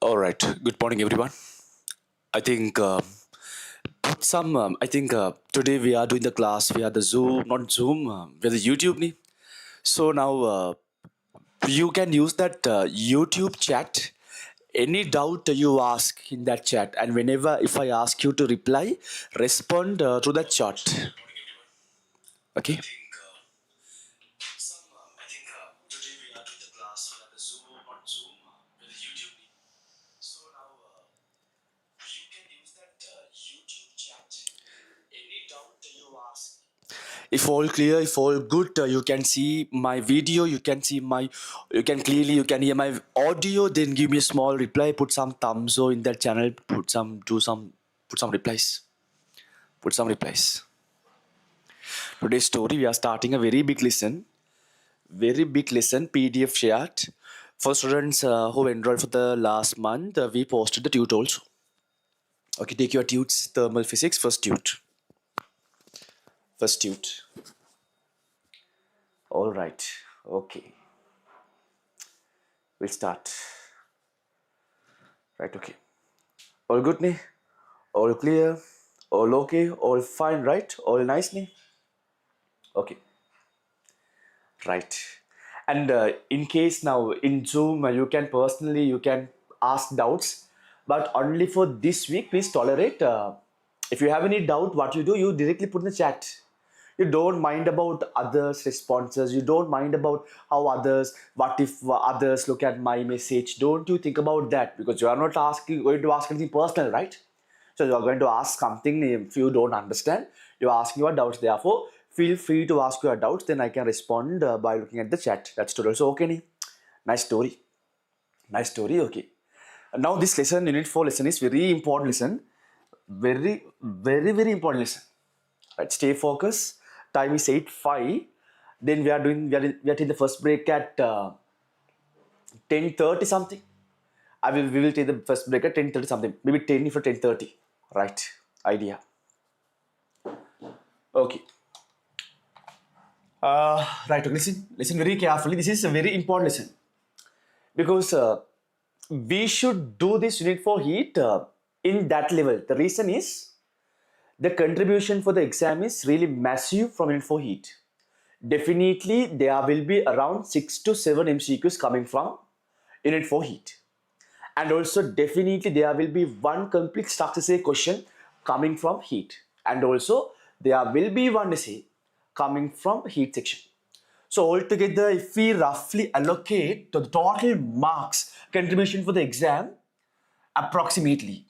All right. Good morning, everyone. I think put some. I think today we are doing the class. We are the Zoom, not Zoom. We are the YouTube. Ni. So now you can use that YouTube chat. Any doubt you ask in that chat, and whenever if I ask you to reply, respond to that chat. Okay. If all clear, if all good, you can see my video, you can clearly, you can hear my audio, then give me a small reply, put some thumbs up in that channel, put some replies, put some replies. Today's story, we are starting a very big lesson, PDF shared. For students who enrolled for the last month, we posted the tute also. Okay, take your tutes, thermal physics, first tute. All right, okay, we'll start. Right, okay. All good, ne? All clear? All okay? All fine, right? All nice, ne? Okay, right. And in case now in Zoom, you can ask doubts, but only for this week, please tolerate. If you have any doubt, what you do, you directly put in the chat. You don't mind about others' responses. You don't mind about what if others look at my message. Don't you think about that, because you are not going to ask anything personal, right? So you are going to ask something if you don't understand. You are asking your doubts. Therefore, feel free to ask your doubts. Then I can respond by looking at the chat. That's total. So okay, ne? Nice story. Nice story. Okay. Now this lesson, unit 4 lesson is very important lesson. Very important lesson. Right. Stay focused. Time is 8:05. Then we are taking the first break at 10:30 something. We will take the first break at 10:30 something. Maybe 10 for 10:30. Right. Idea. Okay. Right. Okay. Listen very carefully. This is a very important lesson, because we should do this unit for heat in that level. The reason is the contribution for the exam is really massive from unit 4 heat. Definitely, there will be around 6 to 7 MCQs coming from unit 4 heat. And also, definitely, there will be one complete structure essay question coming from heat. And also, there will be one essay coming from heat section. So altogether, if we roughly allocate to the total marks contribution for the exam, approximately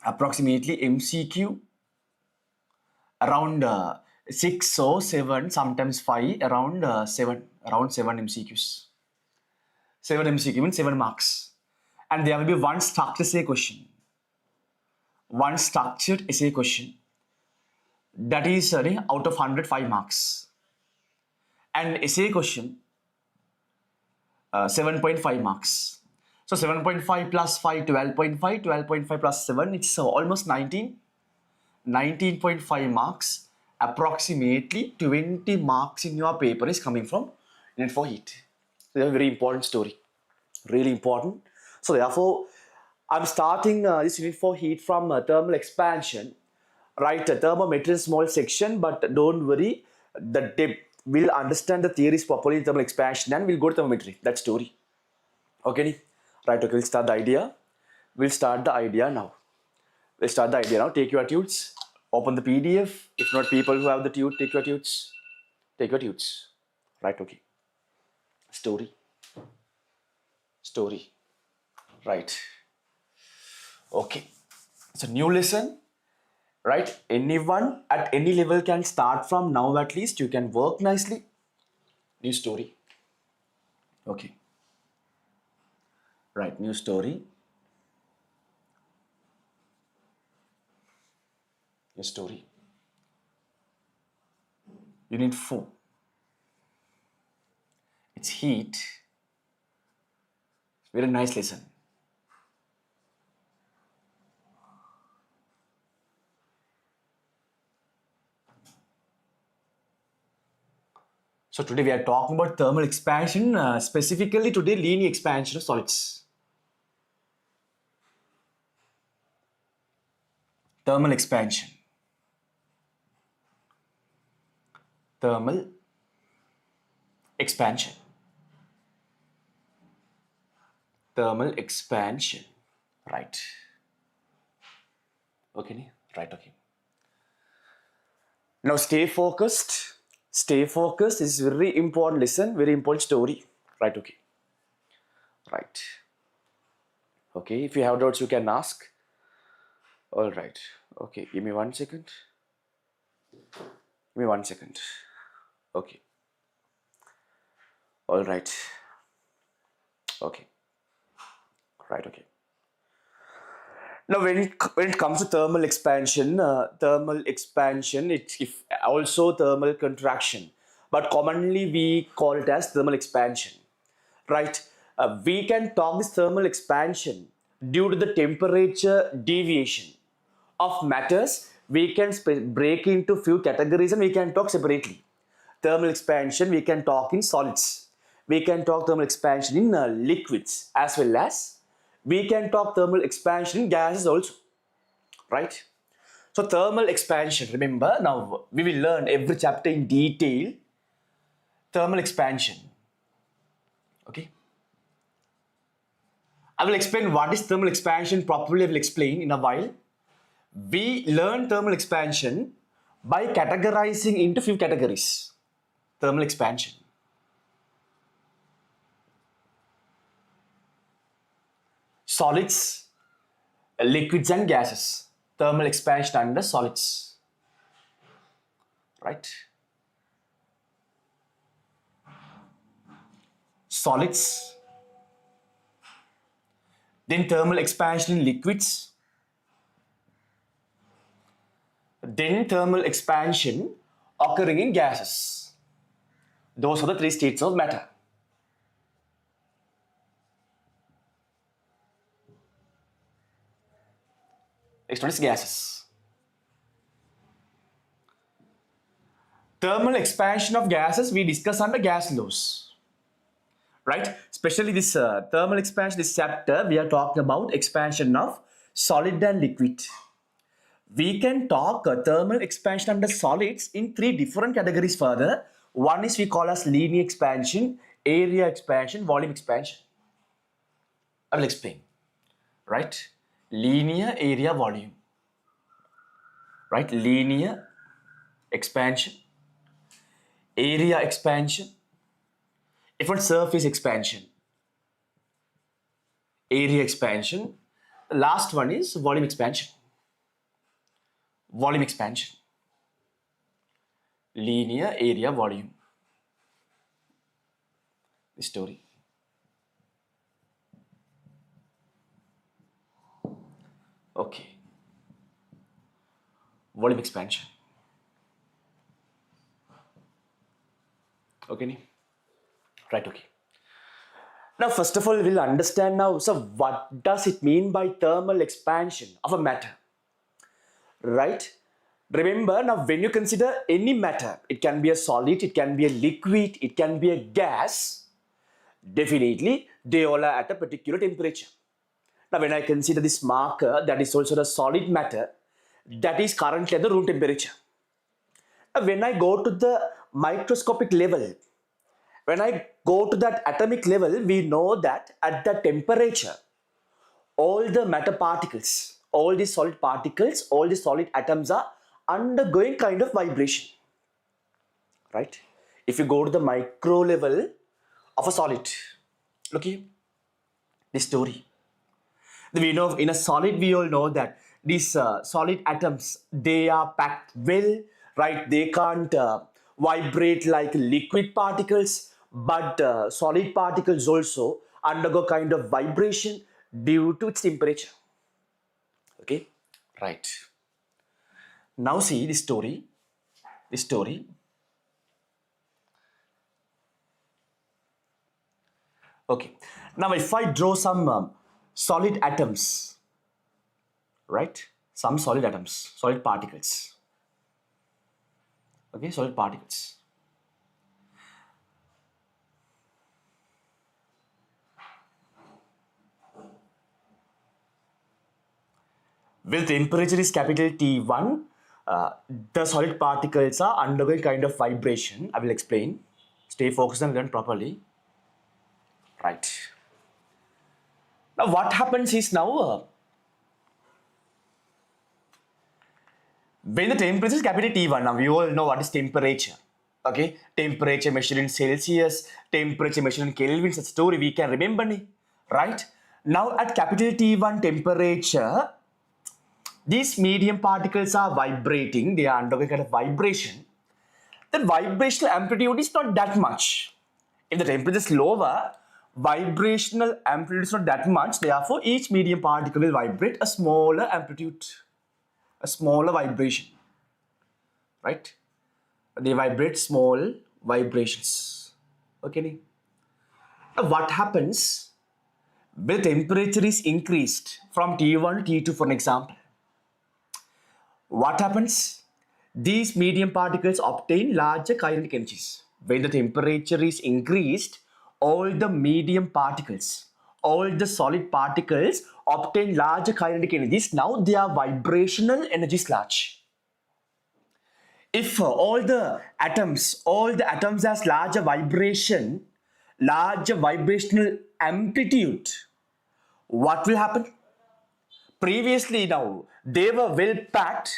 MCQ around 6 or 7, sometimes 5, around 7 MCQs. 7 MCQ means 7 marks. And there will be one structured essay question. One structured essay question. That is out of 100, 5 marks. And essay question, 7.5 marks. So 7.5 plus 5, 12.5, 12.5 plus 7, it's almost 19. 19.5 marks. Approximately 20 marks in your paper is coming from unit 4 heat. So a very important story. Really important. So therefore, I'm starting this unit 4 heat from thermal expansion. Right, thermometry is small section, but don't worry. The depth, we'll understand the theories properly in thermal expansion, and we'll go to thermometry. That story. Okay, right. Okay, we'll start the idea. We'll start the idea now. We'll start the idea now. Take your tutes. Open the PDF. If not, people who have the tute, take your tutes. Take your tutes. Right. Okay. Story. Story. Right. Okay. It's a new lesson. Right. Anyone at any level can start from now. At least you can work nicely. New story. Okay. Right. New story. Your story. Unit 4. It's heat. Very nice lesson. So today we are talking about thermal expansion, specifically today linear expansion of solids. Thermal expansion. Thermal expansion. Thermal expansion. Right. Okay. Right. Okay. Now stay focused. Stay focused. This is very important. Listen. Very important story. Right. Okay. Right. Okay. If you have doubts, you can ask. All right. Okay. Give me 1 second. Give me 1 second. Okay. All right. Okay. Right. Okay. Now, when it comes to thermal expansion, it's also thermal contraction, but commonly we call it as thermal expansion, right? We can talk this thermal expansion due to the temperature deviation of matters. We can break into few categories and we can talk separately. Thermal expansion we can talk in solids. We can talk thermal expansion in liquids, as well as we can talk thermal expansion in gases also, right? So thermal expansion, remember, now we will learn every chapter in detail. Thermal expansion, okay? I will explain what is thermal expansion properly. I will explain in a while. We learn thermal expansion by categorizing into few categories. Thermal expansion. Solids, liquids and gases. Thermal expansion under solids. Right? Solids. Then thermal expansion in liquids. Then thermal expansion occurring in gases. Those are the three states of matter. Next one is gases. Thermal expansion of gases we discuss under gas laws. Right? Especially this thermal expansion, this chapter, we are talking about expansion of solid and liquid. We can talk thermal expansion under solids in three different categories further. One is we call as linear expansion, area expansion, volume expansion. I will explain. Right? Linear, area, volume. Right? Linear expansion, area expansion, if on surface expansion, area expansion. The last one is volume expansion. Volume expansion. Linear, area, volume. The story. Okay. Volume expansion. Okay. Right, okay. Now, first of all, we'll understand now, so what does it mean by thermal expansion of a matter? Right? Remember, now when you consider any matter, it can be a solid, it can be a liquid, it can be a gas, definitely they all are at a particular temperature. Now, when I consider this marker, that is also the solid matter, that is currently at the room temperature. Now, when I go to the microscopic level, when I go to that atomic level, we know that at that temperature, all the matter particles, all the solid particles, all the solid atoms are undergoing kind of vibration. Right? If you go to the micro level of a solid, look here, this story. We know in a solid, we all know that these solid atoms, they are packed well, right? They can't vibrate like liquid particles, but solid particles also undergo kind of vibration due to its temperature. Okay, right. Now see this story. This story. Okay. Now if I draw some solid atoms, right? Some solid atoms, solid particles. Okay, solid particles. With temperature is capital T1, the solid particles are undergoing kind of vibration. I will explain. Stay focused and learn properly. Right. Now what happens is now, when the temperature is capital T1, now we all know what is temperature. Okay, temperature measured in Celsius, temperature measured in Kelvin, such story we can remember, right? Now at capital T1 temperature, these medium particles are vibrating, they are undergoing kind of vibration. The vibrational amplitude is not that much. If the temperature is lower, vibrational amplitude is not that much, therefore each medium particle will vibrate a smaller amplitude, a smaller vibration, right? They vibrate small vibrations. Okay. Now what happens when temperature is increased from T1 to T2 for an example? What happens? These medium particles obtain larger kinetic energies. When the temperature is increased, all the medium particles, all the solid particles obtain larger kinetic energies. Now their vibrational energy is large. If all the atoms has larger vibration, larger vibrational amplitude, what will happen? Previously now, they were well packed.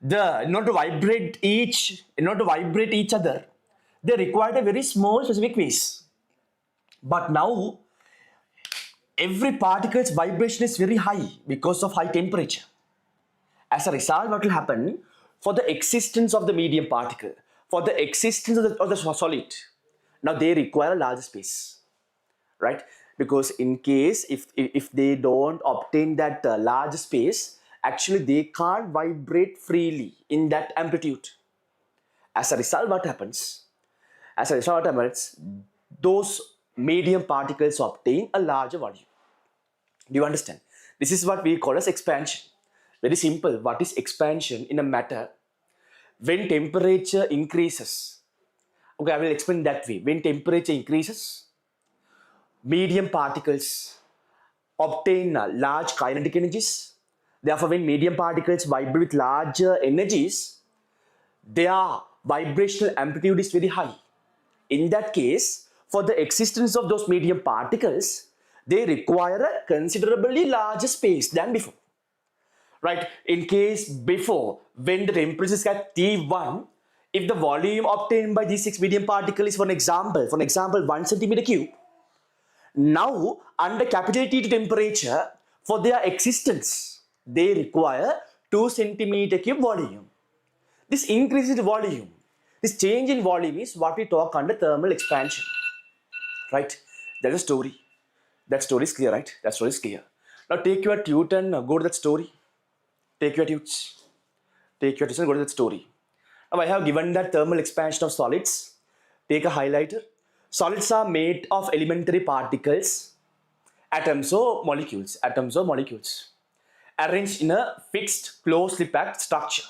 Not to vibrate each other, they required a very small specific phase. But now, every particle's vibration is very high because of high temperature. As a result, what will happen? For the existence of the medium particle, for the existence of the solid, now they require a larger space, right? Because in case if they don't obtain that large space, actually they can't vibrate freely in that amplitude. As a result, what happens? Those medium particles obtain a larger volume. Do you understand? This is what we call as expansion. Very simple. What is expansion in a matter? When temperature increases, okay, I will explain that way. When temperature increases, medium particles obtain large kinetic energies. Therefore, when medium particles vibrate with larger energies, their vibrational amplitude is very high. In that case, for the existence of those medium particles, they require a considerably larger space than before. Right? In case before, when the temperature is at T1, if the volume obtained by these 6 medium particles is, for example 1 centimeter cube, now under capital T temperature, for their existence, they require 2 centimeter cube volume. This increase in volume, this change in volume is what we talk under thermal expansion. Right? That's a story. That story is clear, right? That story is clear. Now take your tute and go to that story. Take your tutes. Take your tutes and go to that story. Now I have given that thermal expansion of solids. Take a highlighter. Solids are made of elementary particles, atoms or molecules, arranged in a fixed, closely packed structure.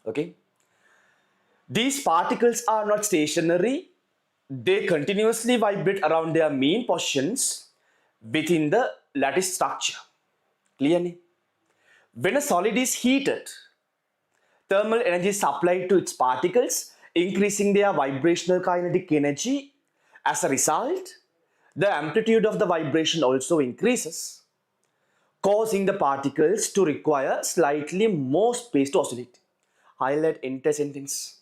Okay. These particles are not stationary. They continuously vibrate around their mean positions within the lattice structure. Clearly? When a solid is heated, thermal energy is supplied to its particles, increasing their vibrational kinetic energy. As a result, the amplitude of the vibration also increases, causing the particles to require slightly more space to oscillate. Highlight entire sentence.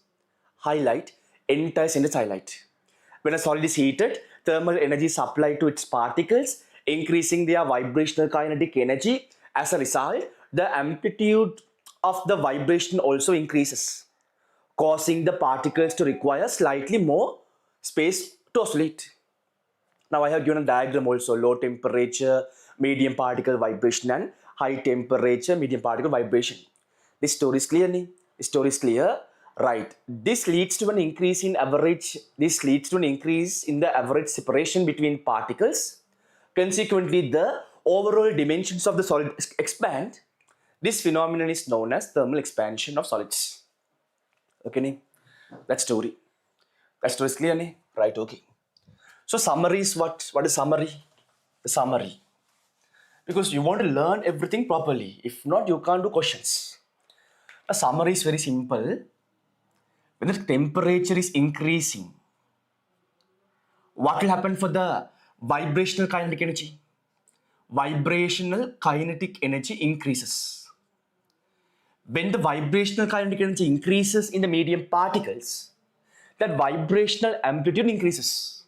Highlight entire sentence. Highlight. When a solid is heated, thermal energy is supplied to its particles, increasing their vibrational kinetic energy. As a result, the amplitude of the vibration also increases, causing the particles to require slightly more space to oscillate. Now I have given a diagram also: low temperature, medium particle vibration, and high temperature, medium particle vibration. This story is clear. This story is clear. Right. This leads to an increase in average. This leads to an increase in the average separation between particles. Consequently, the overall dimensions of the solid expand. This phenomenon is known as thermal expansion of solids. Okay, that story. That story is clear, right? Okay. So summary is what? What is summary? The summary. because you want to learn everything properly. If not, you can't do questions. A summary is very simple. When the temperature is increasing, what will happen for the vibrational kinetic energy? Vibrational kinetic energy increases. When the vibrational kinetic energy increases in the medium particles, that vibrational amplitude increases.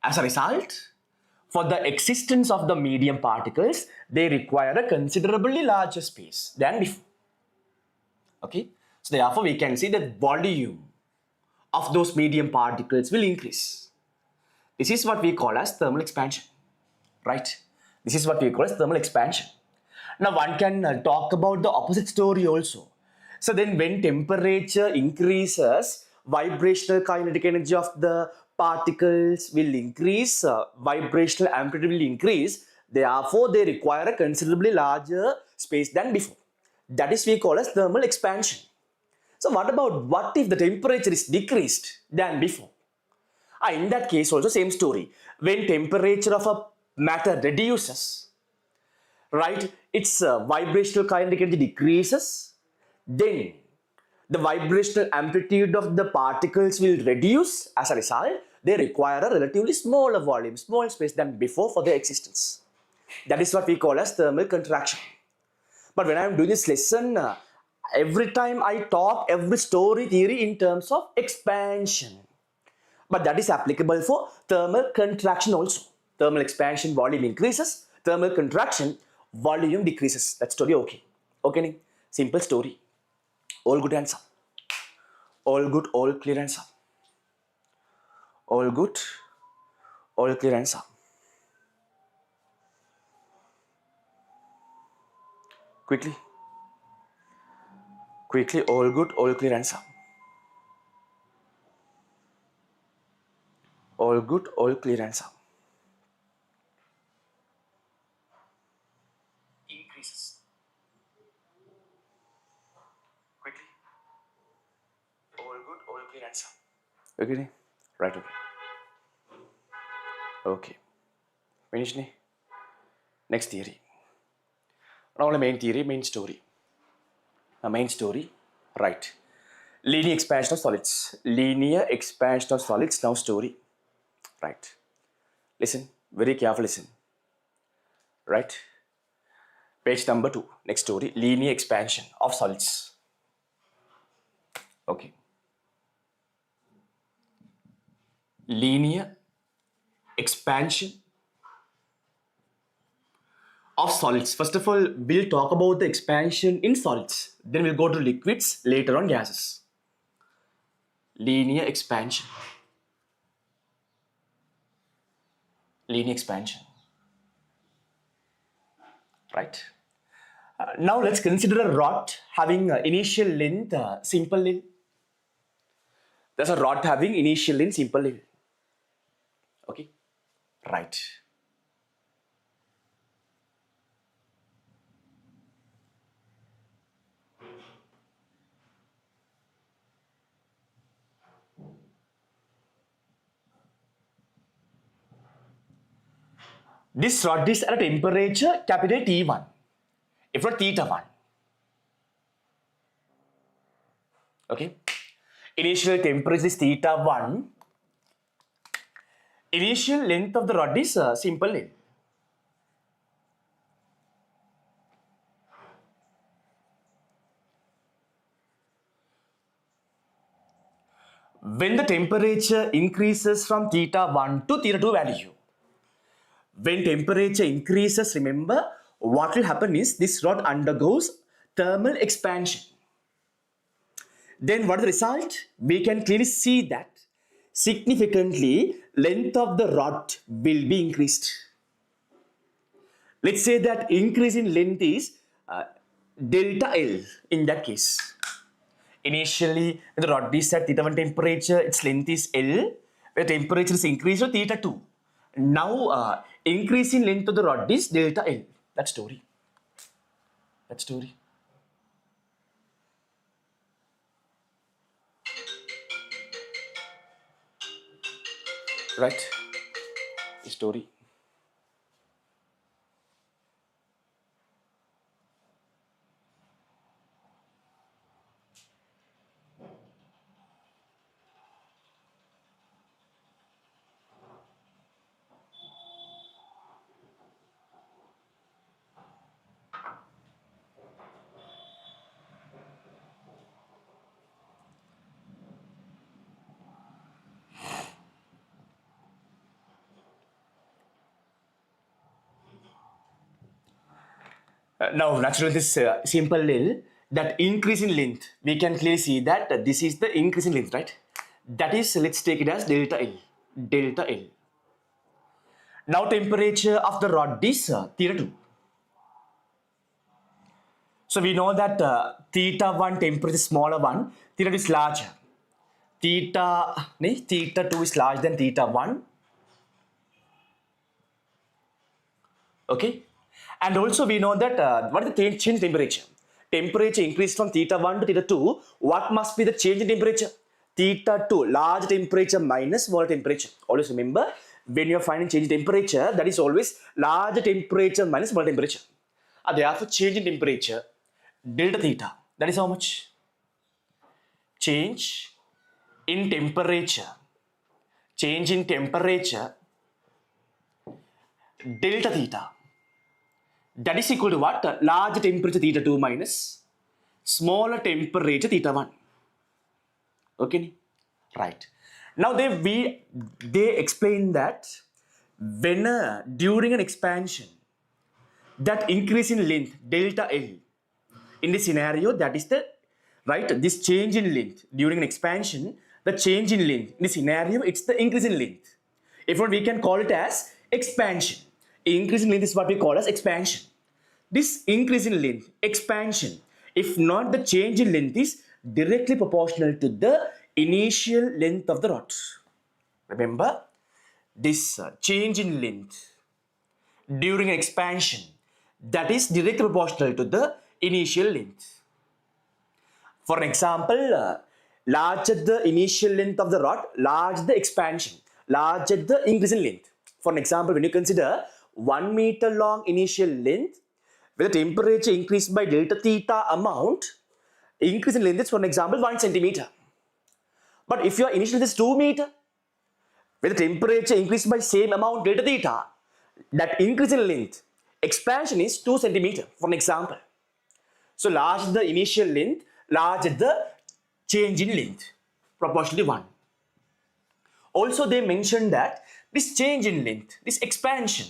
As a result, for the existence of the medium particles, they require a considerably larger space than before. Okay, so therefore we can see that volume of those medium particles will increase. This is what we call as thermal expansion, right? This is what we call as thermal expansion. Now one can talk about the opposite story also. So then when temperature increases, vibrational kinetic energy of the particles will increase, vibrational amplitude will increase, therefore they require a considerably larger space than before. That is we call as thermal expansion. So what if the temperature is decreased than before? In that case also same story. When temperature of a matter reduces, right, its vibrational kinetic energy decreases, then the vibrational amplitude of the particles will reduce. As a result, they require a relatively smaller volume, small space than before for their existence. That is what we call as thermal contraction. But when I am doing this lesson, every time I talk every story theory in terms of expansion. But that is applicable for thermal contraction also. Thermal expansion, volume increases. Thermal contraction, volume decreases. That story okay. Okay, simple story. All good answer. All good, all clear answer. All good, all clear answer. Quickly. Quickly, all good, all clear answer. All good, all clear answer. Increases. Quickly. All good, all clear answer. Okay, right, okay. Okay. Finish ne? Next theory. Now the main theory, main story. Main story, right. Linear expansion of solids. Linear expansion of solids, now story. Right. Listen, very careful listen. Right. Page number 2, next story, linear expansion of solids. Okay. Linear expansion of solids. First of all, we'll talk about the expansion in solids. Then we'll go to liquids, later on gases. Linear expansion. Linear expansion. Right. Now let's consider a rod having initial length, simple length. There's a rod having initial length, simple length. Okay. Right. This rod is at a temperature capital T1, if not theta 1. Okay. Initial temperature is theta 1. Initial length of the rod is simple length. When the temperature increases from theta 1 to theta 2 value, when temperature increases, remember what will happen is this rod undergoes thermal expansion. Then what is the result? We can clearly see that significantly length of the rod will be increased. Let's say that increase in length is delta L in that case. Initially, when the rod is at theta 1 temperature, its length is L, where temperature is increased to theta 2. Now, increase in length of the rod is delta L. That story. That story. Right. The story. Now, naturally, this simple L, that increase in length, we can clearly see that this is the increase in length, right? That is, let's take it as delta L. Delta L. Now, temperature of the rod is theta 2. So, we know that theta 1 temperature is smaller one, theta 2 is larger. Theta 2 is larger than theta 1. Okay. And also we know that what is the change in temperature? Temperature increased from theta 1 to theta 2. What must be the change in temperature? Theta 2, large temperature minus small temperature. Always remember, when you are finding change in temperature, that is always large temperature minus small temperature. Therefore, change in temperature, delta theta, that is how much? Change in temperature. Change in temperature, delta theta. That is equal to what? Large temperature theta 2 minus smaller temperature theta 1. Okay? Right. Now they explain that when during an expansion, that increase in length delta L, in this scenario, that is the right, this change in length during an expansion, the change in length in this scenario, it's the increase in length. If not, we can call it as expansion. Increase in length is what we call as expansion. This increase in length, expansion, if not the change in length, is directly proportional to the initial length of the rod. Remember, this change in length during expansion, that is directly proportional to the initial length. For an example, larger the initial length of the rod, larger the expansion, larger the increase in length. For an example, when you consider 1 meter long initial length, with the temperature increased by delta theta amount, increase in length is, for an example, 1 centimeter. But if your initial length is 2 meter, with the temperature increased by same amount delta theta, that increase in length, expansion is 2 centimeter, for an example. So larger the initial length, larger the change in length, proportionally 1. Also, they mentioned that this change in length, this expansion,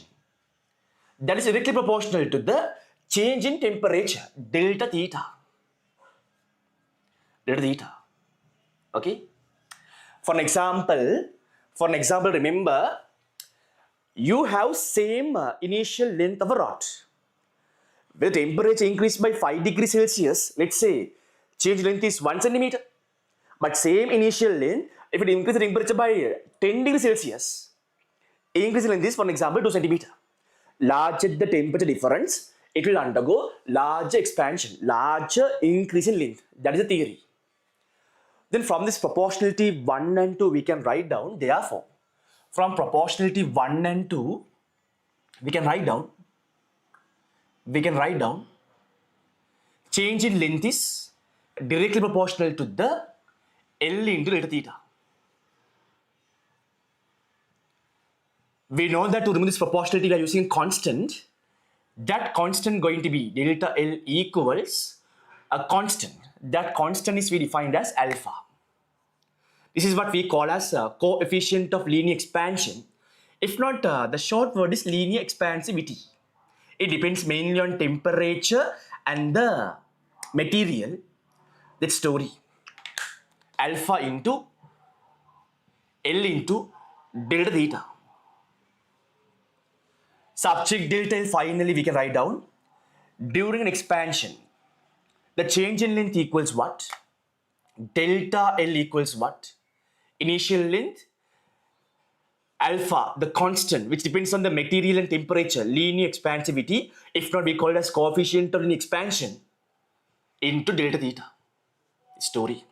that is directly proportional to the change in temperature, delta theta. Delta theta. Okay. For an example, remember, you have same initial length of a rod. With temperature increased by 5 degrees Celsius, let's say change length is 1 centimeter. But same initial length, if it increases temperature by 10 degrees Celsius, increase in length is, for an example, 2 centimeter. Larger the temperature difference, it will undergo larger expansion, larger increase in length. That is the theory. Then from this proportionality 1 and 2, we can write down, therefore, from proportionality 1 and 2, we can write down change in length is directly proportional to the L into delta theta. We know that to remove this proportionality, we are using constant. That constant going to be delta L equals a constant. That constant is we defined as alpha. This is what we call as coefficient of linear expansion. If not, the short word is linear expansivity. It depends mainly on temperature and the material. That story. Alpha into L into delta theta. Subject delta L, finally we can write down. During an expansion, the change in length equals what? Delta L equals what? Initial length, alpha, the constant, which depends on the material and temperature, linear expansivity, if not we call it as coefficient of linear expansion, into delta theta. Story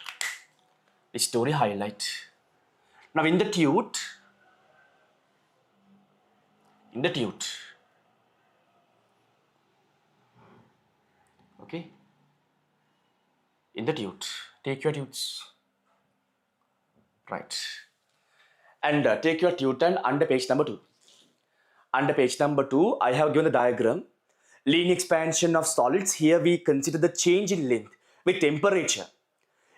highlight. Now in the tute, okay, in the tute, take your tutes, right, and take your tute and under page number 2. Under page number 2, I have given the diagram. Linear expansion of solids. Here we consider the change in length with temperature.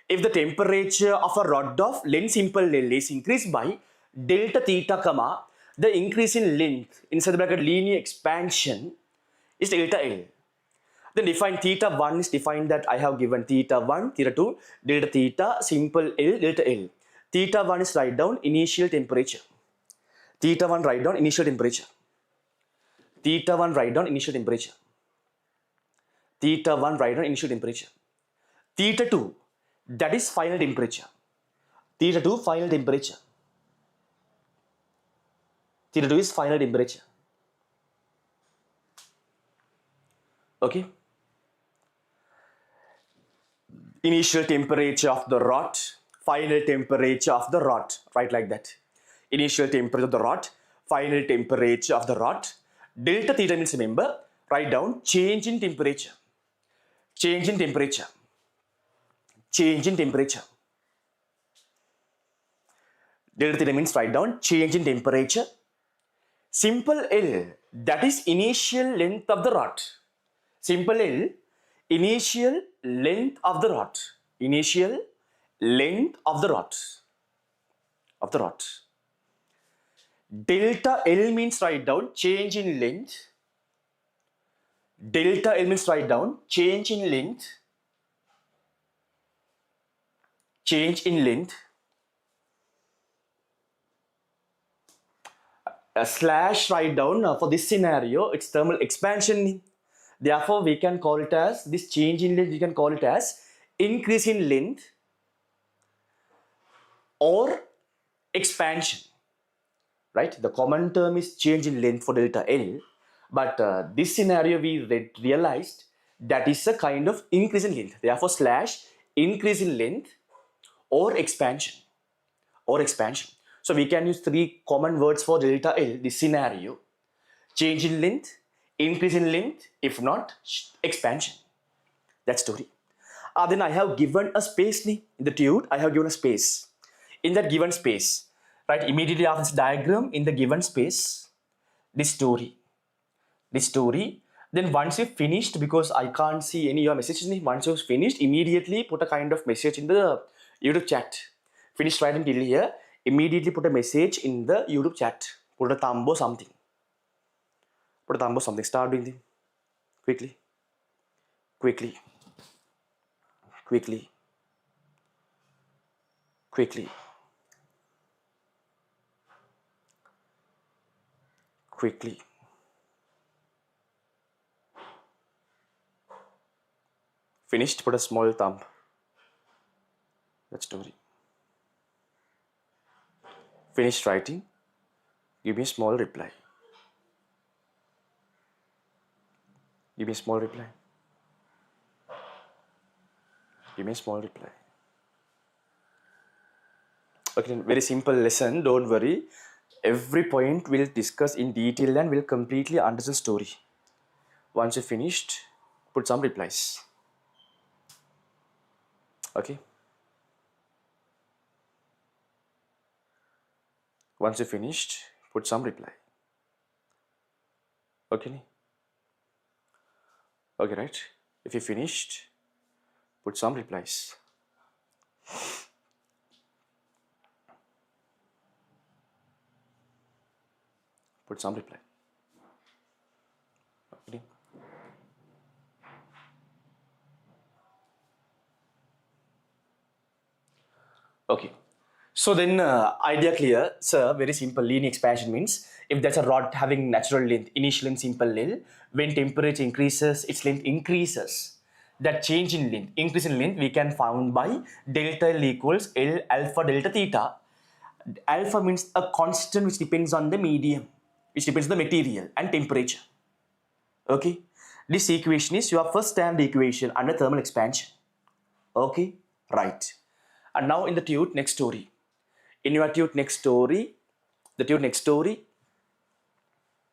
If the temperature of a rod of length simple L is increased by delta theta, comma, the increase in length inside the bracket linear expansion is delta L. Then define theta 1 is defined that I have given theta 1, theta 2, delta theta, simple L, delta L. Theta 1 is write down initial temperature. Theta 1 write down initial temperature. Theta 1 write down initial temperature. Theta 1 write down initial temperature. Theta 2, that is final temperature. Theta 2 final temperature. Theta 2 is final temperature. Okay. Initial temperature of the rod, final temperature of the rod, right like that. Initial temperature of the rod, final temperature of the rod. Delta theta means, remember, write down change in temperature. Change in temperature. Change in temperature. Delta theta means write down change in temperature. Simple L, that is initial length of the rod. Simple L, initial length of the rod. Initial length of the rod. Of the rod. Delta L means write down change in length. Delta L means write down change in length. Change in length. A slash write down for this scenario, it's thermal expansion. Therefore, we can call it as this change in length, we can call it as increase in length or expansion. Right? The common term is change in length for delta L, but this scenario we realized that is a kind of increase in length. Therefore, slash increase in length or expansion. Or expansion. So we can use three common words for delta L, this scenario. Change in length, increase in length, if not expansion. That's story. Then I have given a space in the tube. I have given a space. In that given space, right, immediately after this diagram, in the given space, this story. Then once you finished, because I can't see any of your messages, once you've finished, immediately put a kind of message in the YouTube chat. Finish writing till here, immediately put a message in the YouTube chat. Put a thumb or something. Put a thumb or something. Start doing them. Quickly. Quickly. Quickly. Quickly. Quickly. Finished, put a small thumb. That story. Finished writing, give me a small reply. Give me a small reply. Give me a small reply. Okay, very simple lesson, don't worry. Every point we'll discuss in detail and we'll completely understand the story. Once you finished, put some replies. Okay. Once you finished, put some reply. Okay. Okay, right? If you finished, put some replies. Put some reply. Okay. Okay. So then idea clear, sir, very simple. Linear expansion means if there's a rod having natural length, initial and simple L, when temperature increases, its length increases. That change in length, increase in length, we can found by delta L equals L alpha delta theta. Alpha means a constant which depends on the medium, which depends on the material and temperature. Okay. This equation is your first standard equation under thermal expansion. Okay. Right. And now in the tube next story. In your tube next story, the tube next story,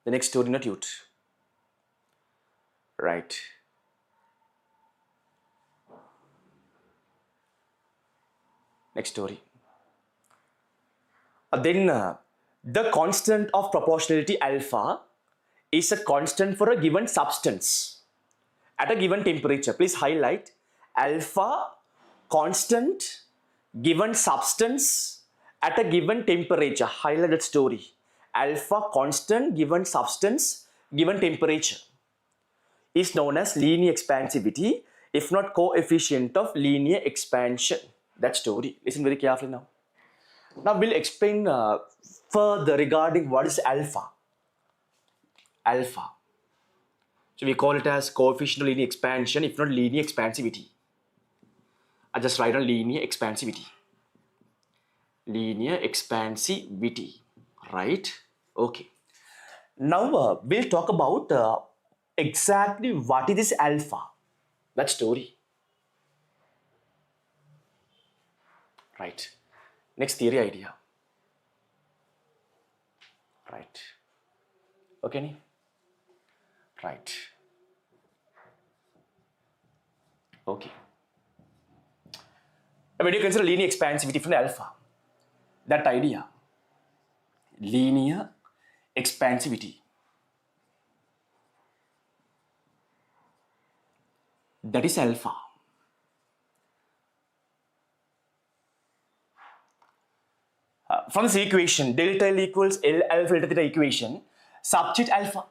the next story in the tube. Right. Next story. Then the constant of proportionality alpha is a constant for a given substance at a given temperature. Please highlight alpha constant given substance at a given temperature. Highlight that story. Alpha constant given substance given temperature. is known as linear expansivity, if not coefficient of linear expansion. That story. Listen very carefully now. Now we'll explain further regarding what is alpha. Alpha. So we call it as coefficient of linear expansion, if not linear expansivity. I just write on linear expansivity. Linear expansivity, right? Okay. Now we'll talk about exactly what is this alpha. That story. Right. Next theory idea. Right. Okay. Right. Okay. Now, when you consider linear expansivity from alpha, that idea, linear expansivity, that is alpha. From this equation, delta L equals L alpha delta theta equation, substitute alpha.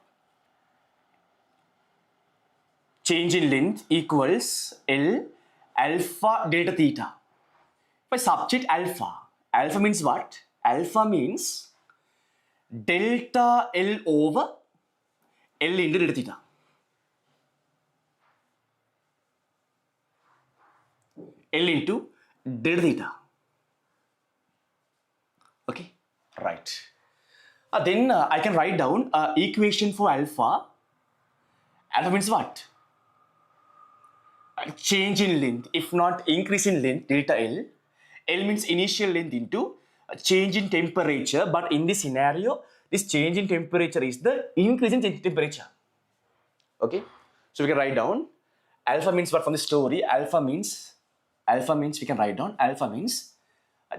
Change in length equals L alpha delta theta. If I substitute alpha, alpha means what? Alpha means delta L over L into delta theta. L into delta theta. Okay, right. Then I can write down equation for alpha. Alpha means what? Change in length, if not increase in length, delta L. L means initial length into change in temperature, but in this scenario, this change in temperature is the increase in temperature. Okay, so we can write down alpha means what from the story? Alpha means we can write down alpha means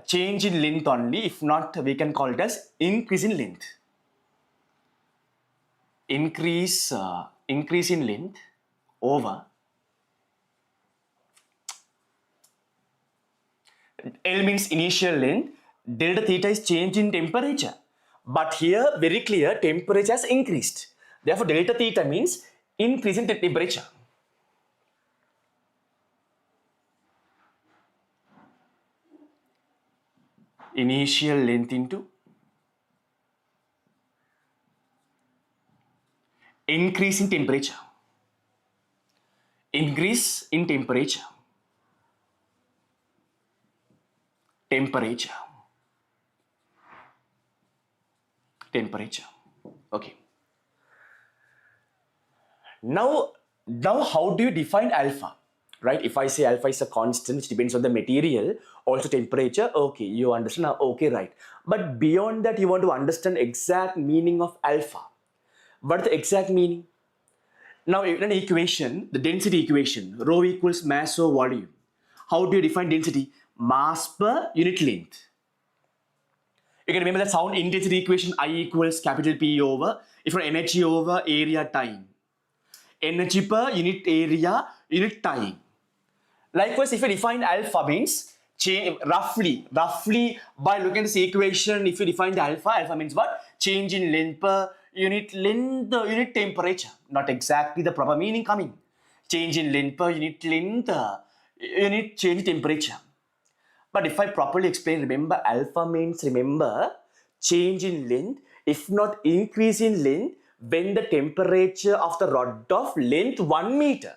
change in length only, if not we can call it as increase in length. Increase in length over L means initial length, delta theta is change in temperature. But here very clear temperature has increased. Therefore delta theta means increase in temperature. Initial length into increase in temperature. Increase in temperature. Temperature. Okay. Now how do you define alpha? Right? If I say alpha is a constant which depends on the material, also temperature, okay, you understand now, okay, right. But beyond that, you want to understand exact meaning of alpha. What is the exact meaning? Now, in an equation, the density equation, rho equals mass over volume. How do you define density? Mass per unit length. You can remember that sound intensity equation, I equals capital P over, if energy over area time. Energy per unit area, unit time. Likewise, if you define alpha means roughly by looking at this equation, if you define the alpha means what? Change in length per unit length, unit temperature. Not exactly the proper meaning coming. Change in length per unit length, unit change in temperature. But if I properly explain, remember alpha means, change in length, if not increase in length, when the temperature of the rod of length 1 meter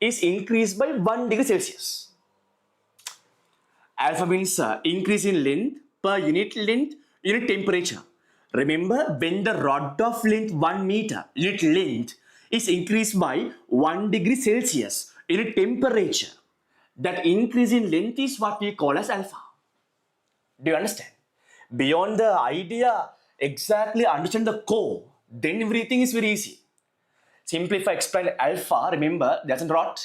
is increased by 1 degree Celsius. Alpha means increase in length per unit length, unit temperature. Remember, when the rod of length 1 meter, unit length, is increased by 1 degree Celsius, unit temperature, that increase in length is what we call as alpha. Do you understand? Beyond the idea, exactly understand the core, then everything is very easy. Simply if I explain alpha, remember that's a rod.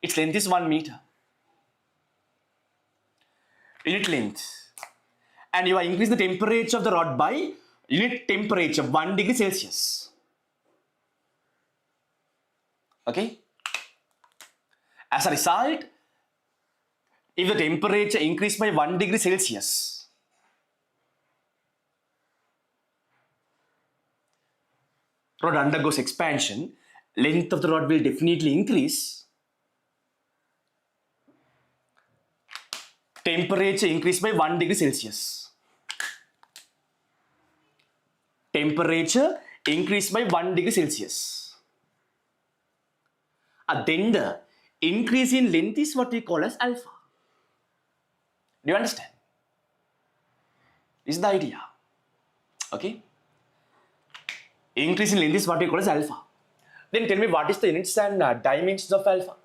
Its length is 1 meter. Unit length. And you increase the temperature of the rod by unit temperature 1 degree Celsius. Okay? As a result, if the temperature increased by 1 degree Celsius, rod undergoes expansion, length of the rod will definitely increase. Temperature increase by 1 degree Celsius. Temperature increase by 1 degree Celsius. Then the increase in length is what we call as alpha. Do you understand? This is the idea. Okay? Increase in length is what we call as alpha. Then tell me what is the units and dimensions of alpha?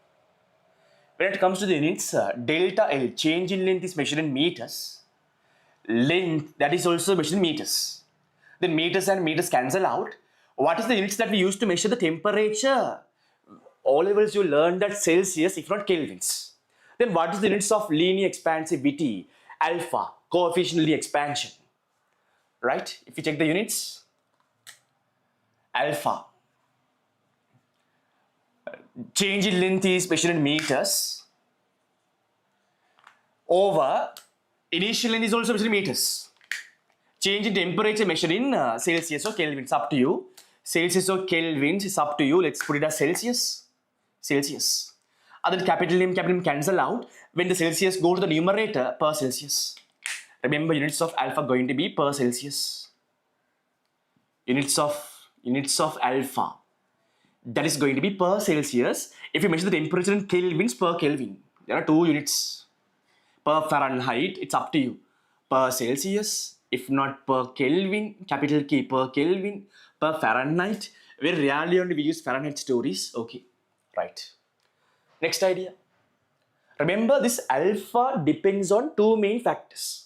When it comes to the units, delta L, change in length is measured in meters. Length, that is also measured in meters. Then meters and meters cancel out. What is the units that we use to measure the temperature? All levels you learned that Celsius, if not Kelvins. Then what is the units of linear expansivity? Alpha, coefficient linear expansion. Right? If you check the units, alpha. Change in length is measured in meters. Over initial length is also measured in meters. Change in temperature measured in Celsius or Kelvins. Up to you. Celsius or Kelvins is up to you. Let's put it as Celsius. Celsius. Other capital M cancel out. When the Celsius go to the numerator, per Celsius. Remember, units of alpha going to be per Celsius. Units of alpha. That is going to be per Celsius. If you measure the temperature in Kelvins, per Kelvin. There are 2 units. Per Fahrenheit, it's up to you. Per Celsius, if not per Kelvin, capital K, per Kelvin, per Fahrenheit. Very rarely only we use Fahrenheit stories. Okay, right. Next idea. Remember, this alpha depends on 2 main factors.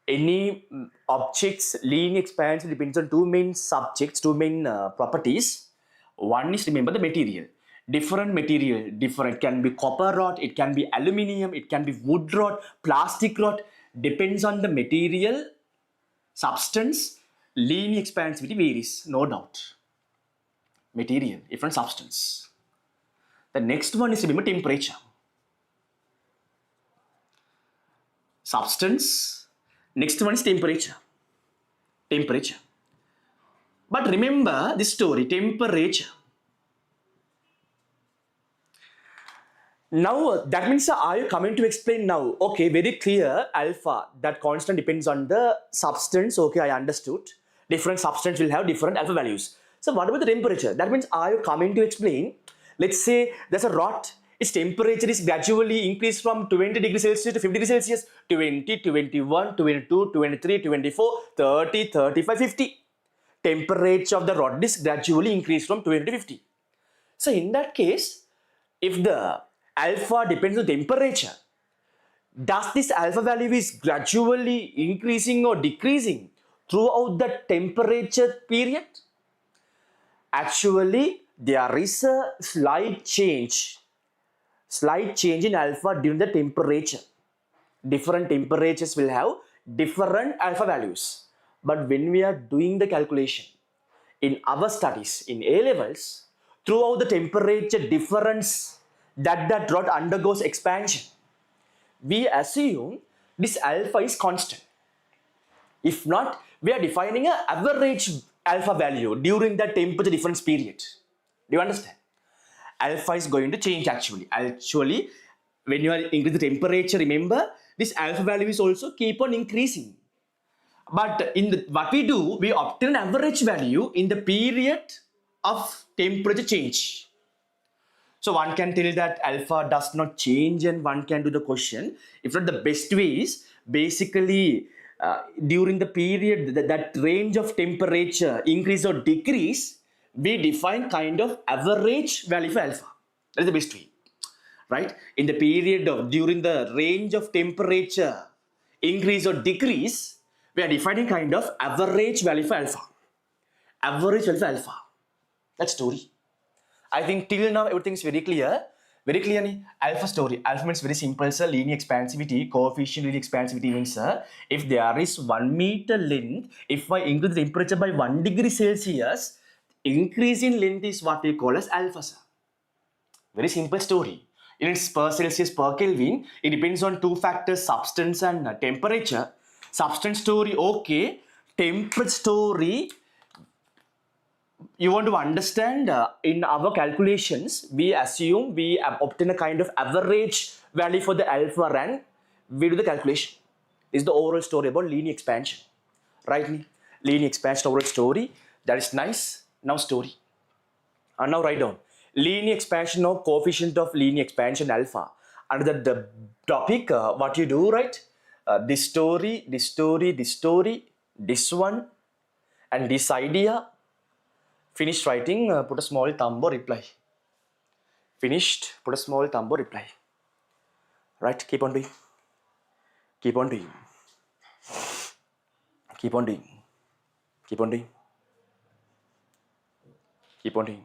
Any object's linear expansion depends on 2 main subjects, 2 main properties. One is, remember, the material. Different material, different. Can be copper rod, it can be aluminium, it can be wood rod, plastic rod. Depends on the material, substance, linear expansivity varies, no doubt. Material, different substance. The next one is, remember, temperature. Substance. Next one is temperature. Temperature. But remember this story, temperature. Now, that means, are you coming to explain now? Okay, very clear, alpha, that constant depends on the substance. Okay, I understood. Different substance will have different alpha values. So what about the temperature? That means, are you coming to explain? Let's say there's a rod. Its temperature is gradually increased from 20 degrees Celsius to 50 degrees Celsius, 20, 21, 22, 23, 24, 30, 35, 50. Temperature of the rod is gradually increased from 20 to 50. So in that case, if the alpha depends on temperature, does this alpha value is gradually increasing or decreasing throughout the temperature period? Actually, there is a slight change in alpha during the temperature. Different temperatures will have different alpha values. But when we are doing the calculation in our studies in A levels, throughout the temperature difference that rod undergoes expansion, we assume this alpha is constant. If not, we are defining an average alpha value during the temperature difference period. Do you understand? Alpha is going to change actually. Actually, when you are increasing the temperature, remember, this alpha value is also keep on increasing. But what we do, we obtain an average value in the period of temperature change. So one can tell that alpha does not change and one can do the question. If not, the best way is basically during the period that range of temperature increase or decrease, we define kind of average value for alpha. That is the best way, right? In the period of during the range of temperature increase or decrease, we are defining kind of average value for alpha. Average value for alpha. That's story. I think till now everything is very clear. Very clearly, alpha story. Alpha means very simple, sir. Linear expansivity, coefficient linear expansivity means, sir, if there is 1 meter length, if I increase the temperature by 1 degree Celsius, increase in length is what we call as alpha, sir. Very simple story. Units per Celsius per Kelvin. It depends on 2 factors, substance and temperature. Substance story, okay. Temperature story, you want to understand in our calculations, we assume we obtain a kind of average value for the alpha and we do the calculation. This is the overall story about linear expansion. Right? Linear expansion overall story. That is nice. Now story. And now write down. Linear expansion of coefficient of linear expansion alpha. Under the topic, what you do, right? This story, this story, this story, this one, and this idea. Finished writing, put a small thumb or reply. Finished, put a small thumb or reply. Right, keep on doing. Keep on doing. Keep on doing. Keep on doing. Keep on doing.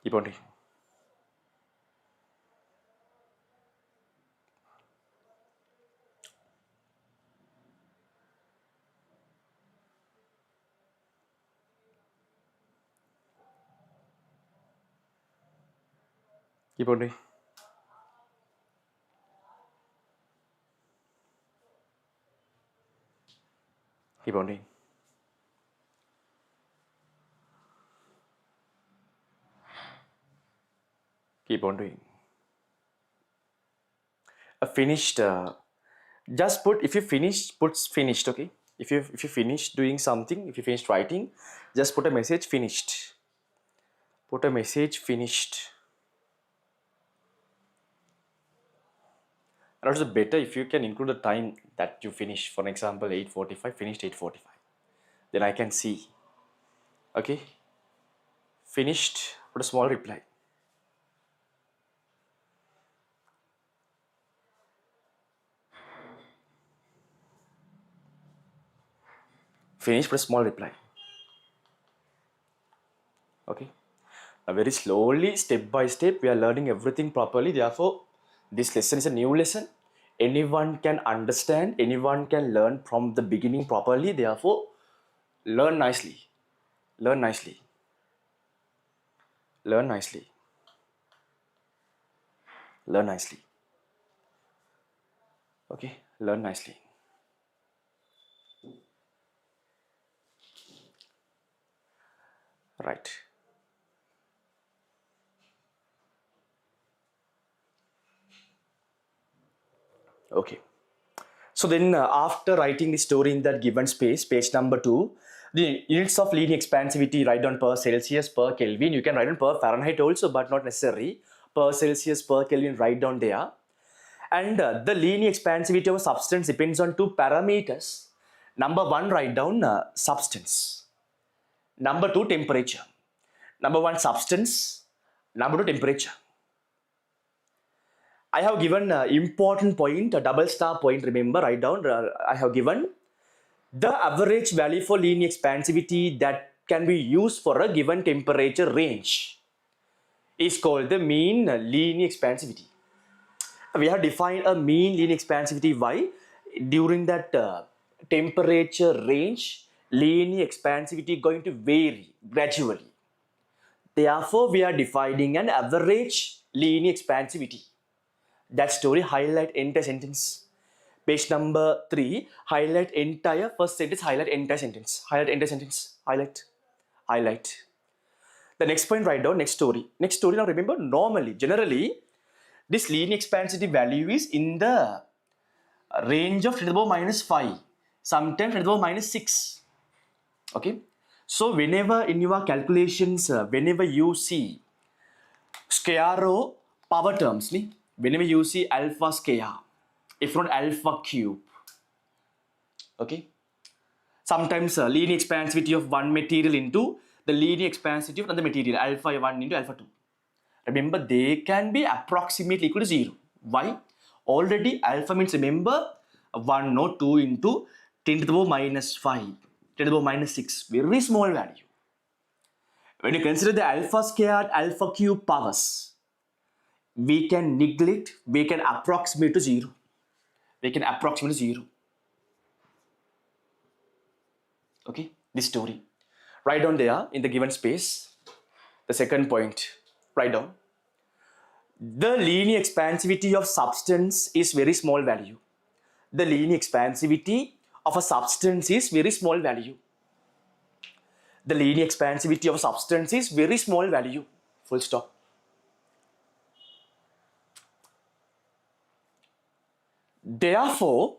Keep on doing. Keep on doing. Keep on doing. Keep on doing. Finished. Just put, if you finish, put finished, okay? If you finish doing something, if you finished writing, just put a message finished. Put a message finished. And also better if you can include the time that you finish. For example, 8:45, finished 8:45. Then I can see. Okay? Finished, put a small reply. Finish, put a small reply. Okay? Now very slowly, step by step, we are learning everything properly. Therefore, this lesson is a new lesson. Anyone can understand, anyone can learn from the beginning properly. Therefore, learn nicely. Learn nicely. Learn nicely. Learn nicely. Okay? Learn nicely. Right. Okay. So then after writing the story in that given space, page number 2, the units of linear expansivity write down per Celsius, per Kelvin. You can write down per Fahrenheit also, but not necessary. Per Celsius, per Kelvin, write down there. And the linear expansivity of a substance depends on 2 parameters. Number 1, write down substance. Number 2, temperature. Number 1, substance. Number 2, temperature. I have given important point, a double star point, remember, write down. I have given the average value for linear expansivity that can be used for a given temperature range is called the mean linear expansivity. We have defined a mean linear expansivity. Why? During that temperature range, linear expansivity is going to vary gradually. Therefore, we are defining an average linear expansivity. That story, highlight entire sentence. Page number 3, highlight entire first sentence, highlight entire sentence. Highlight entire sentence. Highlight. Highlight. The next point, write down next story. Next story, now remember, normally, generally, this linear expansivity value is in the range of 10 to the power minus 5. Sometimes 10 to the power minus 6. Okay. So whenever in your calculations, whenever you see square row power terms, whenever you see alpha square, if not alpha cube, okay, sometimes linear expansivity of one material into the linear expansivity of another material, alpha 1 into alpha 2. Remember, they can be approximately equal to 0. Why? Already alpha means, remember, 1 or 2 into 10 to the power minus 5, 10 to the power minus 6, very small value. When you consider the alpha squared, alpha cube powers, we can neglect, we can approximate to 0. We can approximate to 0. Okay, this story. Write down there in the given space. The second point, write down. The linear expansivity of substance is very small value. The linear expansivity of a substance is very small value. The linear expansivity of a substance is very small value. Full stop. Therefore,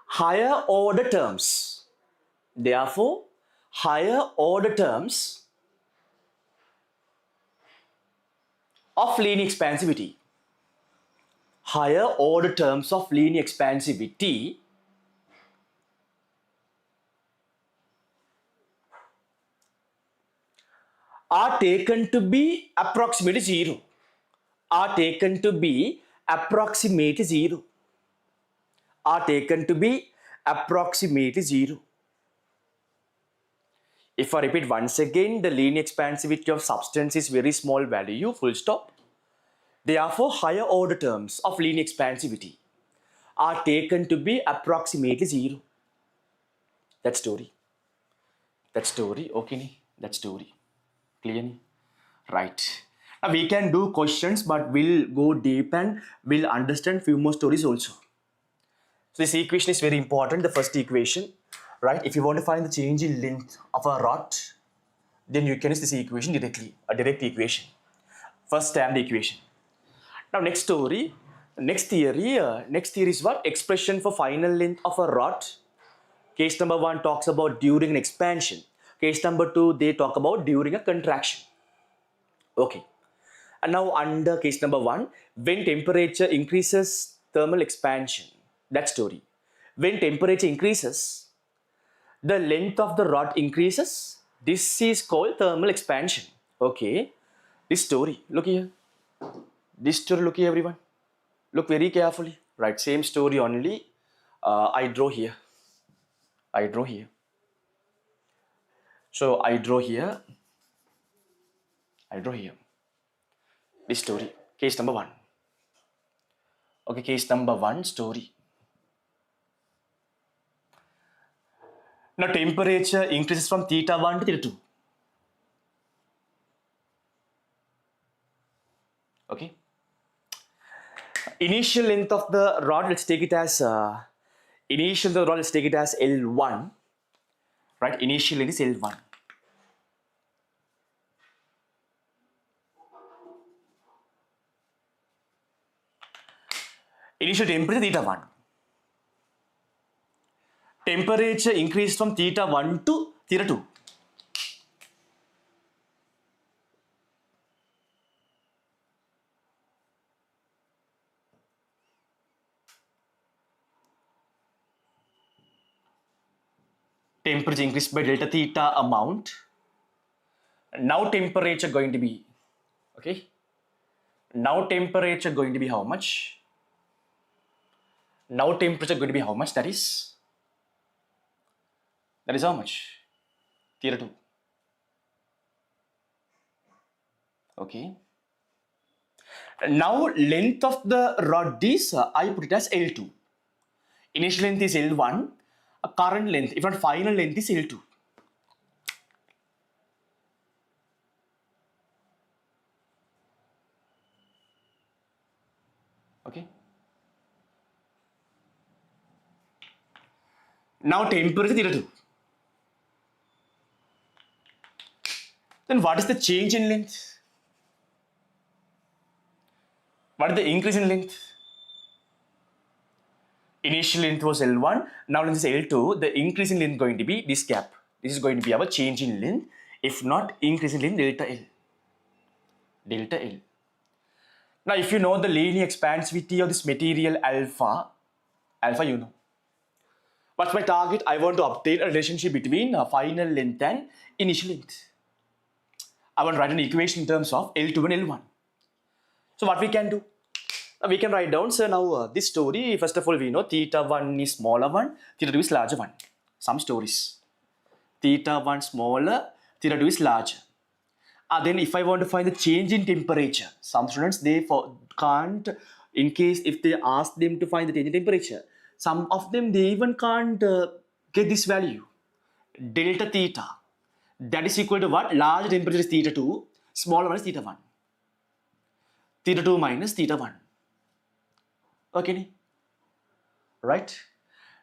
higher order terms. Therefore, higher order terms of linear expansivity. Higher order terms of linear expansivity are taken to be approximately zero. Are taken to be approximately zero. Are taken to be approximately zero. If I repeat once again, the linear expansivity of substance is very small value, full stop. Therefore, higher order terms of linear expansivity are taken to be approximately zero. That story. That story, okay? That story. Clear? Right. Now we can do questions, but we'll go deep and we'll understand few more stories also. So this equation is very important, the first equation, right? If you want to find the change in length of a rod, then you can use this equation directly, a direct equation. First standard equation. Now next story, next theory is what? Expression for final length of a rod. Case number 1 talks about during an expansion. Case number 2, they talk about during a contraction. Okay. And now under case number 1, when temperature increases, thermal expansion. That story. When temperature increases, the length of the rod increases. This is called thermal expansion. Okay. This story, look here. This story, look here everyone. Look very carefully. Right, same story only. I draw here. I draw here. So I draw here. I draw here. This story. Case number 1. Okay, case number 1 story. Now temperature increases from theta 1 to theta 2. Okay. Initial length of the rod, let's take it as initial of the rod, let's take it as L1. Right, initial length is L1. Initial temperature theta 1. Temperature increased from theta 1 to theta 2. Temperature increased by delta theta amount. Now temperature going to be, okay. Now temperature going to be how much? Now temperature going to be how much? That is how much? Theta 2. Okay. Now length of the rod is, I put it as L2. Initial length is L1. Current length, if not final length, is L2. Okay. Now temperature theta 2. Then what is the change in length? What is the increase in length? Initial length was L1, now length is L2. The increase in length going to be this gap. This is going to be our change in length. If not, increase in length, delta L. Delta L. Now, if you know the linear expansivity of this material alpha you know. What's my target? I want to obtain a relationship between final length and initial length. I want to write an equation in terms of L2 and L1. So what we can do? We can write down, so now this story, first of all, we know theta 1 is smaller one, theta 2 is larger one. Some stories. Theta 1 smaller, theta 2 is larger. Then if I want to find the change in temperature, some students, they can't, in case if they ask them to find the change in temperature, some of them, they even can't get this value. Delta theta. That is equal to what? Large temperature is theta 2, smaller one is theta 1. Theta 2 minus theta 1. Okay, right?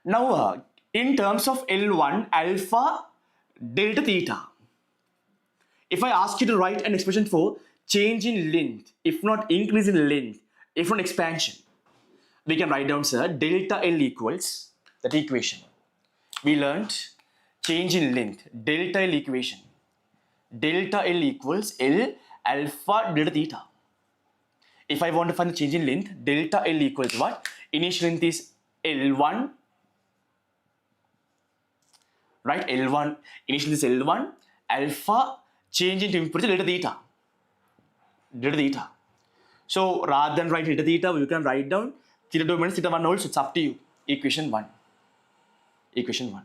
Now, in terms of L1 alpha delta theta, if I ask you to write an expression for change in length, if not increase in length, if not expansion, we can write down, sir, delta L equals that equation. We learned change in length, delta L equation. Delta L equals L alpha delta theta. If I want to find the change in length, delta L equals what? Initial length is L1, right? L1, initial is L1, alpha, change in temperature delta theta. Delta theta. So rather than write delta theta, you can write down theta 2 minus theta 1 also. It's up to you. Equation 1. Equation 1.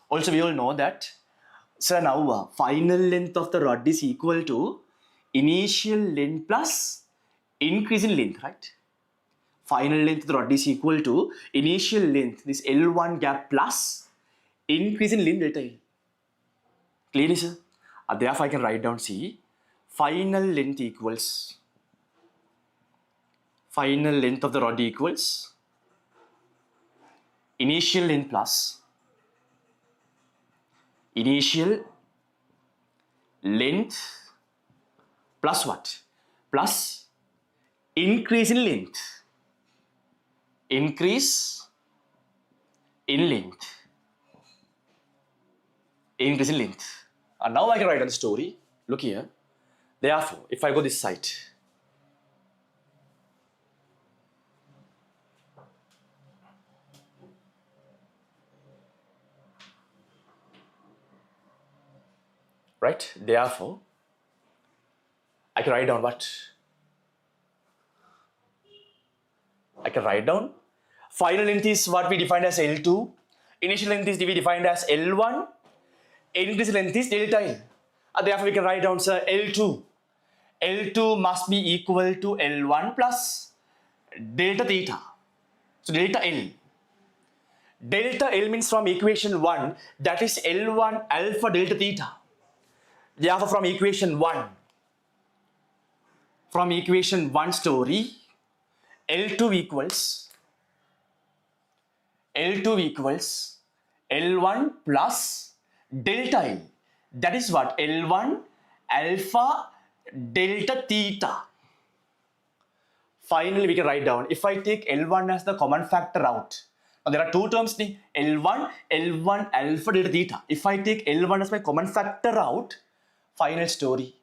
Also, we all know that, so now final length of the rod is equal to initial length plus increase in length, right? Final length of the rod is equal to initial length, this L1 gap plus increase in length delta L. Clearly, sir? Therefore, I can write down, see, final length equals, final length of the rod equals initial length plus initial length plus what? Plus increase in length. Increase in length. Increase in length. And now I can write down the story. Look here. Therefore, if I go this side, right? Therefore, I can write down what? I can write down final length is what we defined as L2. Initial length is we defined as L1. Increase length is delta L. Therefore, we can write down, sir, L2. L2 must be equal to L1 plus delta theta. So, delta L. Delta L means from equation 1, that is L1 alpha delta theta. Therefore, from equation 1 story, L2 equals L1 plus delta L. That is what? L1 alpha delta theta. Finally, we can write down, if I take L1 as the common factor out, now there are two terms, L1 alpha delta theta. If I take L1 as my common factor out, final story,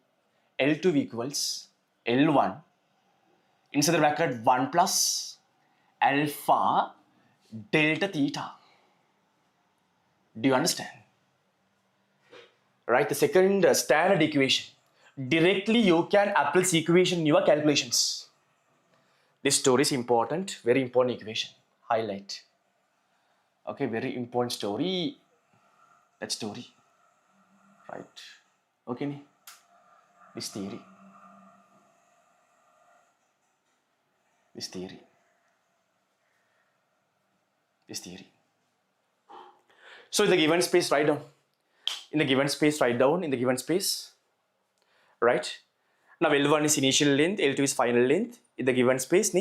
L2 equals L1 inside the bracket 1 plus alpha delta theta. Do you understand? Right, the second standard equation. Directly you can apply this equation in your calculations. This story is important, very important equation. Highlight. Okay, very important story. That story. Right. Okay, this theory. This theory. This theory. So in the given space, write down. In the given space, write down in the given space. Right? Now L1 is initial length, L2 is final length. In the given space,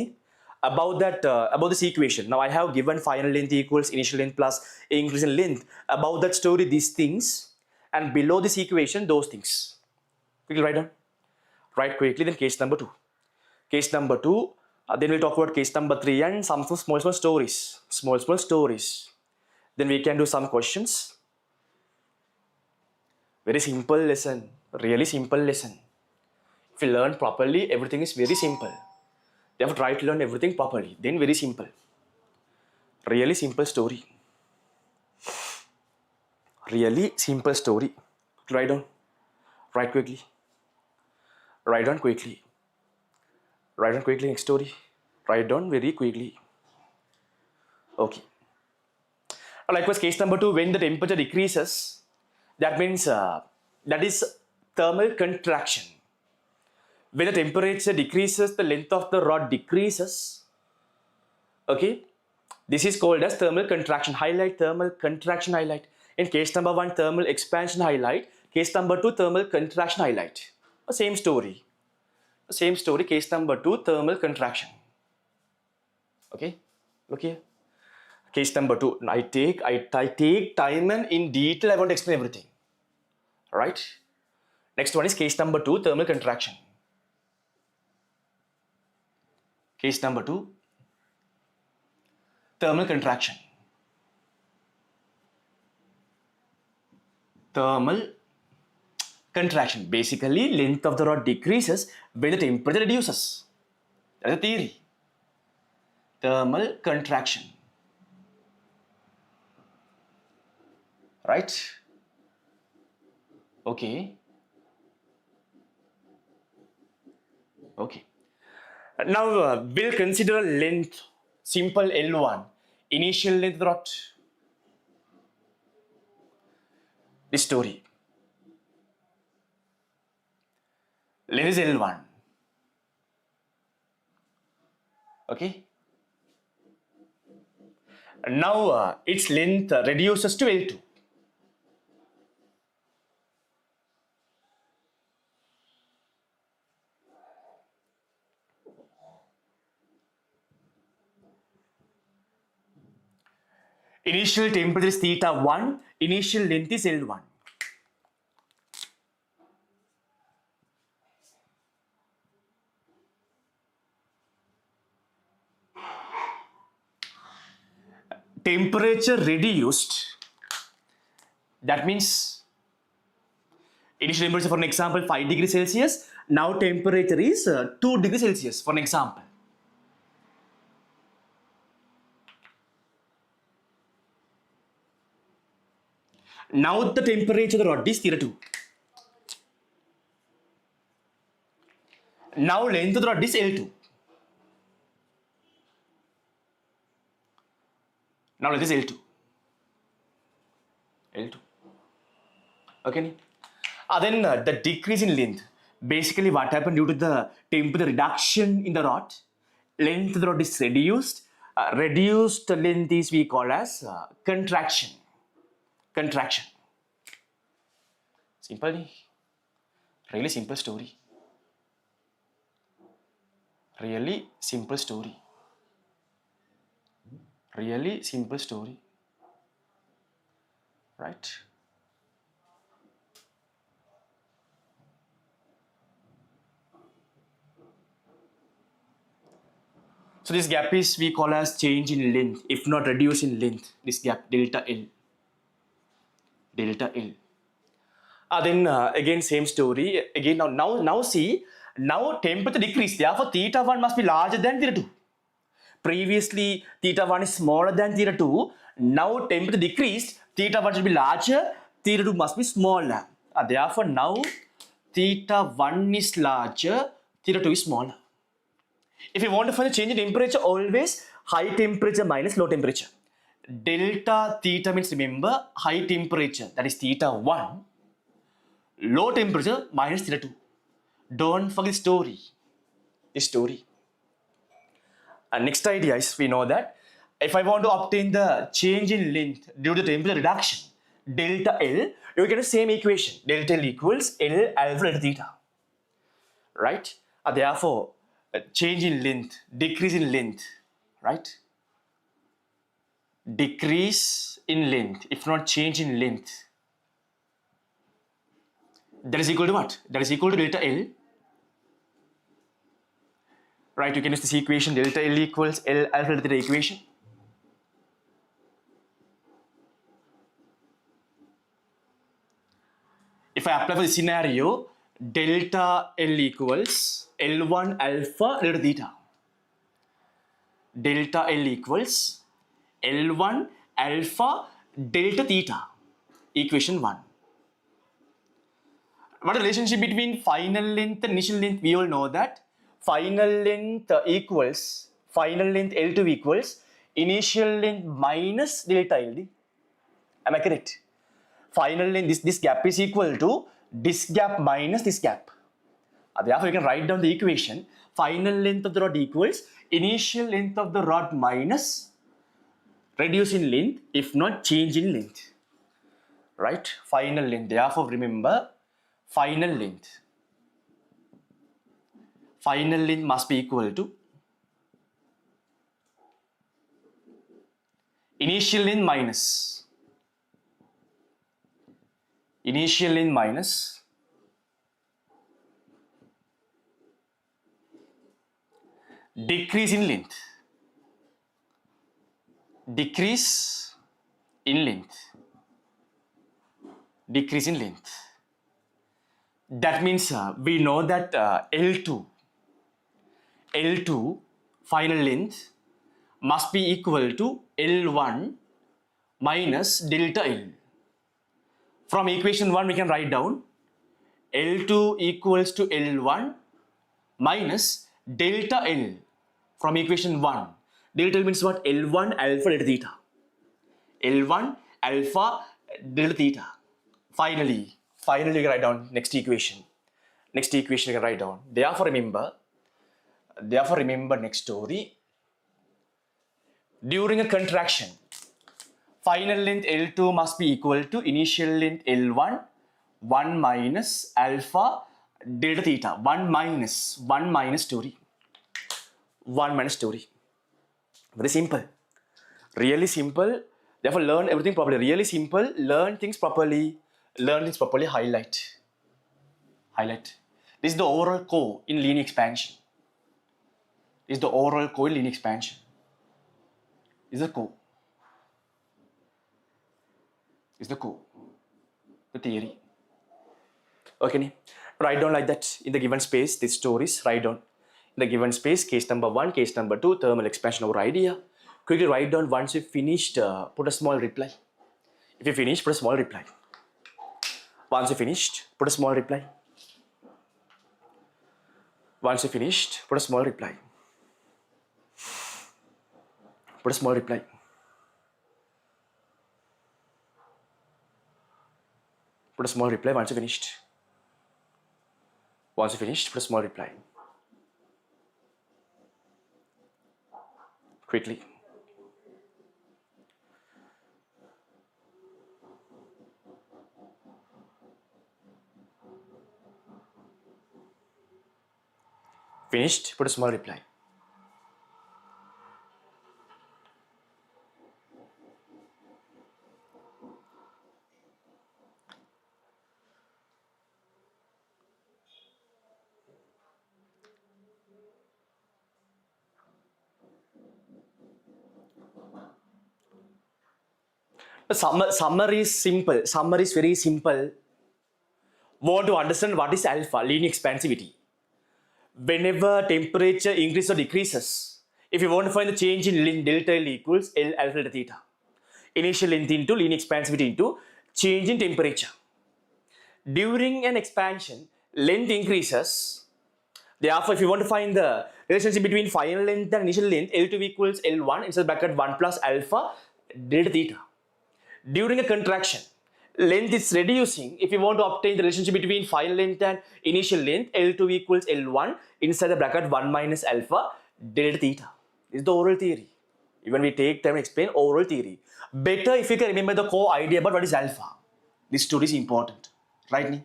about this equation. Now I have given final length equals initial length plus increase in length. About that story, these things, and below this equation, those things. Quickly write down. Write quickly. Then case number 2. Case number 2. Then we'll talk about case number 3 and some small stories. Small stories. Then we can do some questions. Very simple lesson. Really simple lesson. If you learn properly, everything is very simple. You have to try to learn everything properly. Then very simple. Really simple story. Really simple story. Write down. Write quickly. Write down quickly. Write down quickly next story. Write down very quickly. Okay. Likewise, case number 2, when the temperature decreases, that means that is thermal contraction. When the temperature decreases, the length of the rod decreases. Okay. This is called as thermal contraction. Highlight thermal contraction, highlight. In case number 1, thermal expansion highlight. Case number 2, thermal contraction highlight. Same story. Same story. Case number 2, thermal contraction. Okay, look here. Case number 2. I take time and in detail I want to explain everything. Right? Next one is case number 2, thermal contraction. Case number 2, thermal contraction. Thermal contraction. Basically, length of the rod decreases when the temperature reduces. That's the theory. Thermal contraction. Right? Okay. Okay. Now we'll consider length. Simple L1. Initial length of the rod. This story. Length is L1. Okay. Now its length reduces to L2. Initial temperature is theta 1. Initial length is L1. Temperature reduced. That means initial temperature, for an example, 5 degrees Celsius. Now temperature is 2 degrees Celsius, for an example. Now the temperature of the rod is theta 2. Now length of the rod is L2. Now length is L2. L2. Okay. Then the decrease in length. Basically what happened due to the temperature reduction in the rod, length of the rod is reduced. Reduced length is we call as contraction. Contraction. Simple. Really simple story. Really simple story. Really simple story. Right? So this gap is we call as change in length, if not reduce in length. This gap, delta L. Delta L. Then again same story. Again now see, now temperature decrease. Therefore theta 1 must be larger than theta 2. Previously theta 1 is smaller than theta 2. Now temperature decreased. Theta 1 should be larger. Theta 2 must be smaller. Therefore now theta 1 is larger. Theta 2 is smaller. If you want to find the change in temperature, always high temperature minus low temperature. Delta theta means, remember, high temperature, that is theta 1. Low temperature minus theta 2. Don't forget this story. This story. And next idea is, we know that if I want to obtain the change in length due to temperature reduction, delta L, you get the same equation. Delta L equals L alpha delta theta. Right? Therefore, change in length, decrease in length, right? Decrease in length, if not change in length, that is equal to what? That is equal to delta L. Right, you can use this equation, delta L equals L alpha delta theta equation. If I apply for the scenario, delta L equals L1 alpha delta theta. Delta L equals L1 alpha delta theta. Equation 1. What is the relationship between final length and initial length? We all know that final length equals, final length L2 equals initial length minus delta LD. Am I correct? Final length, this gap is equal to this gap minus this gap. Therefore, you can write down the equation. Final length of the rod equals initial length of the rod minus reduce in length, if not change in length. right? Final length. Therefore, remember final length. Final length must be equal to initial length minus decrease in length. Decrease in length. Decrease in length. That means we know that L2 final length must be equal to L1 minus delta L. From equation 1 we can write down L2 equals to L1 minus delta L from equation 1. Delta L means what? L1 alpha delta theta. L1 alpha delta theta. Finally you can write down next equation. Next equation you can write down. Therefore remember next story. During a contraction, final length L2 must be equal to initial length L1 1 minus alpha delta theta. 1 minus story. 1 minus story. Very simple. Really simple. Therefore, learn everything properly. Really simple. Learn things properly. Highlight. This is the overall core in linear expansion. This is the core. The theory. Okay. Write down like that in the given space. These stories. Write down in the given space. Case number 1, case number 2, thermal expansion over idea. Quickly write down once you finished. Put a small reply. If you finish, put a small reply. Once you finished, put a small reply. Once you finished, put a small reply. Put a small reply. Put a small reply once you finished. Once you finished, put a small reply. Quickly. Finished, put a small reply. Summary is simple. Summary is very simple. Want to understand what is alpha, linear expansivity. Whenever temperature increases or decreases, if you want to find the change in length, delta L equals L alpha delta theta. Initial length into linear expansivity into change in temperature. During an expansion, length increases. Therefore, if you want to find the relationship between final length and initial length, L2 equals L1 inside bracket 1 plus alpha delta theta. During a contraction, length is reducing. If you want to obtain the relationship between final length and initial length, L2 equals L1 inside the bracket 1 minus alpha delta theta. This is the oral theory. Even we take time to explain oral theory. Better if you can remember the core idea about what is alpha. This story is important. Right?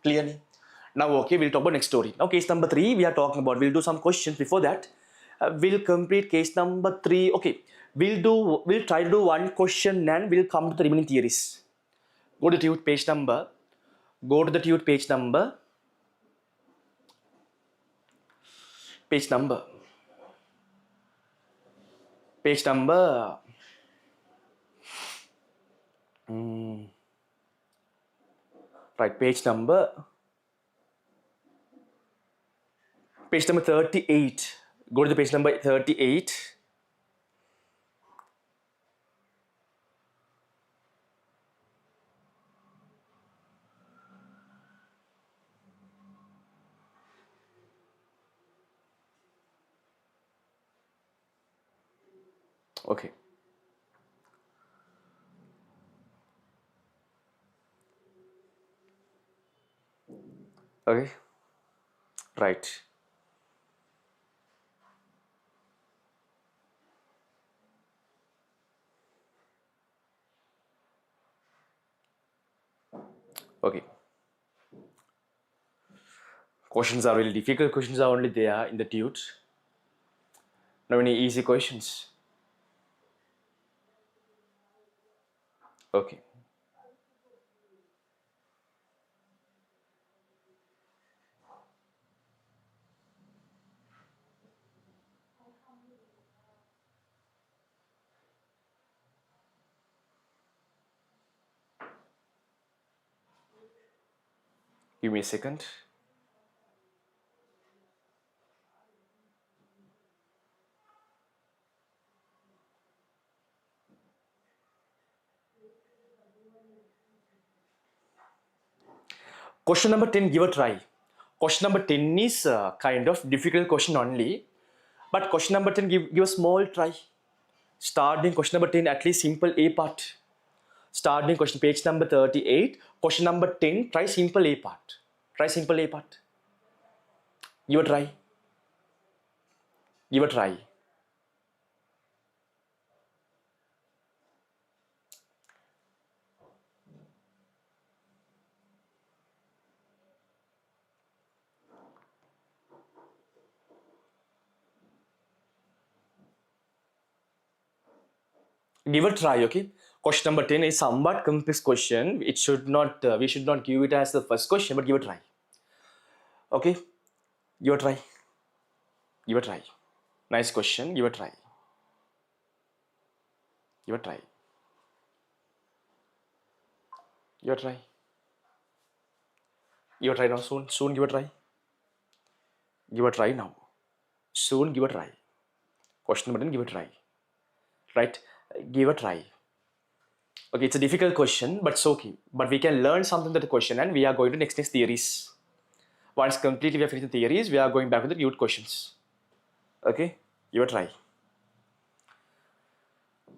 Clearly? Now, okay, we'll talk about next story. Now, case number 3, we are talking about. We'll do some questions before that. We'll complete case number 3. Okay, we'll try to do one question and we'll come to the remaining theories. Go to the tude page number. Page number. Right, page number 38. Go to the page number 38. Okay. Okay. Right. Okay. Questions are really difficult. Questions are only there in the tute. Now any easy questions. Okay. Give me a second. Question number 10, give a try. Question number 10 is kind of difficult question only. But question number 10, give a small try. Starting question number 10, at least simple A part. Starting question, page number 38. Question number 10, try simple A part. Try simple A part. Give a try. Give a try. Give a try, okay? Question number 10 is somewhat complex question. It should not, we should not give it as the first question, but give a try. Okay? Give a try. Give a try. Nice question. Give a try. Give a try. Give a try. Give a try now. Soon. Soon give a try. Give a try now. Soon give a try. Question number 10, give a try. Right? Give a try. Okay, it's a difficult question, but it's okay. But we can learn something from the question and we are going to next theories. Once completely we have finished the theories, we are going back to the cute questions. Okay? Give a try.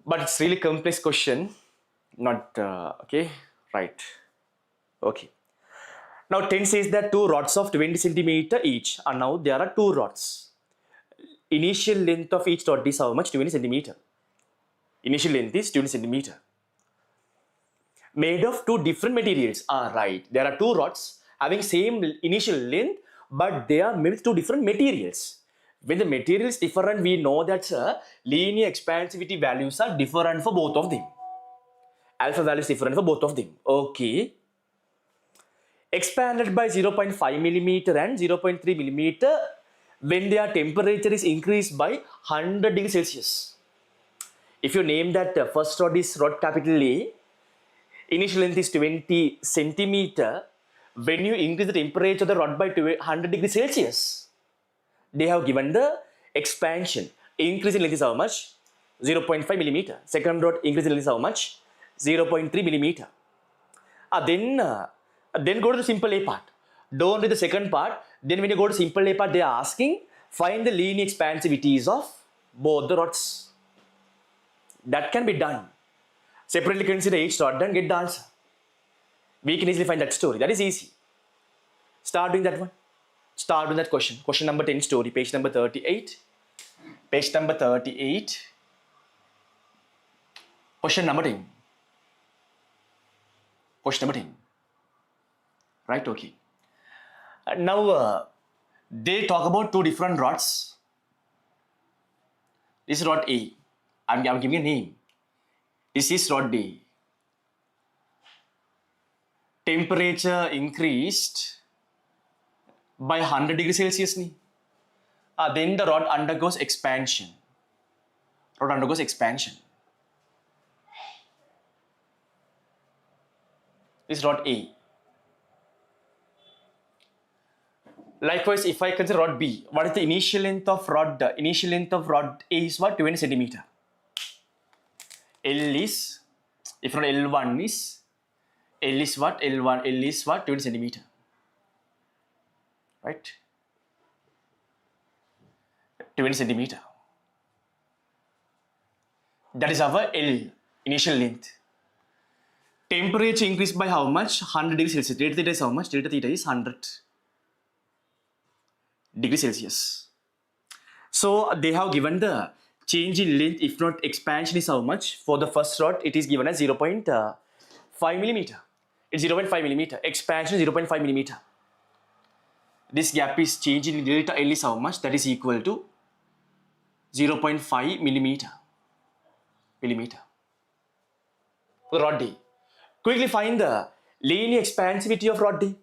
But it's really complex question. Not, okay? Right. Okay. Now 10 says that two rods of 20 centimeter each. And now there are two rods. Initial length of each rod is how much? 20 centimeter. Initial length is 20 centimeter. Made of two different materials. Right. There are two rods having same initial length, but they are made with two different materials. When the material is different, we know that linear expansivity values are different for both of them. Alpha value is different for both of them. Okay. Expanded by 0.5 millimeter and 0.3 millimeter when their temperature is increased by 100 degrees Celsius. If you name that first rod is rod capital A, initial length is 20 centimeter. When you increase the temperature of the rod by 100 degrees Celsius, they have given the expansion. Increase in length is how much? 0.5 millimeter. Second rod increase in length is how much? 0.3 millimeter. Then go to the simple A part. Don't read the second part. Then when you go to simple A part, they are asking, find the linear expansivities of both the rods. That can be done. Separately consider each rod and get the answer. We can easily find that story. That is easy. Start doing that one. Start with that question. Question number 10 story, page number 38. Page number 38. Question number 10. Question number 10. Right, okay. Now, they talk about two different rods. This is rod A. I'm giving a name. This is rod A. Temperature increased by 100 degrees Celsius. Then the rod undergoes expansion. Rod undergoes expansion. This is rod A. Likewise, if I consider rod B, what is the initial length of rod? Initial length of rod A is what? 20 centimeter. L is, if not L1 is, L is what? L1, L is what? 20 centimeter. Right? 20 centimeter. That is our L, initial length. Temperature increased by how much? 100 degrees Celsius. Delta theta is how much? Delta theta is 100 degrees Celsius. So they have given the change in length, if not expansion, is how much? For the first rod, it is given as 0.5 millimeter. It's 0.5 millimeter. Expansion 0.5 millimeter. This gap is changing in delta L is how much? That is equal to 0.5 millimeter. For rod D. Quickly find the linear expansivity of rod D.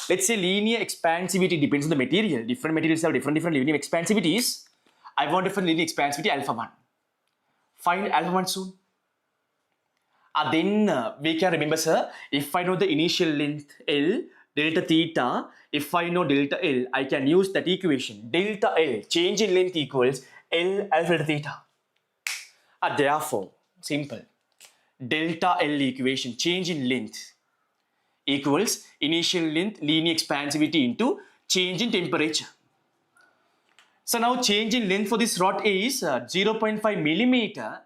Let's say linear expansivity depends on the material. Different materials have different linear expansivities. I want to find linear expansivity alpha 1. Find alpha 1 soon. Then we can remember, sir, if I know the initial length L, delta theta, if I know delta L, I can use that equation. Delta L, change in length equals L alpha delta theta. Therefore, simple. Delta L equation, change in length equals initial length linear expansivity into change in temperature. So now change in length for this rod is 0.5 millimeter.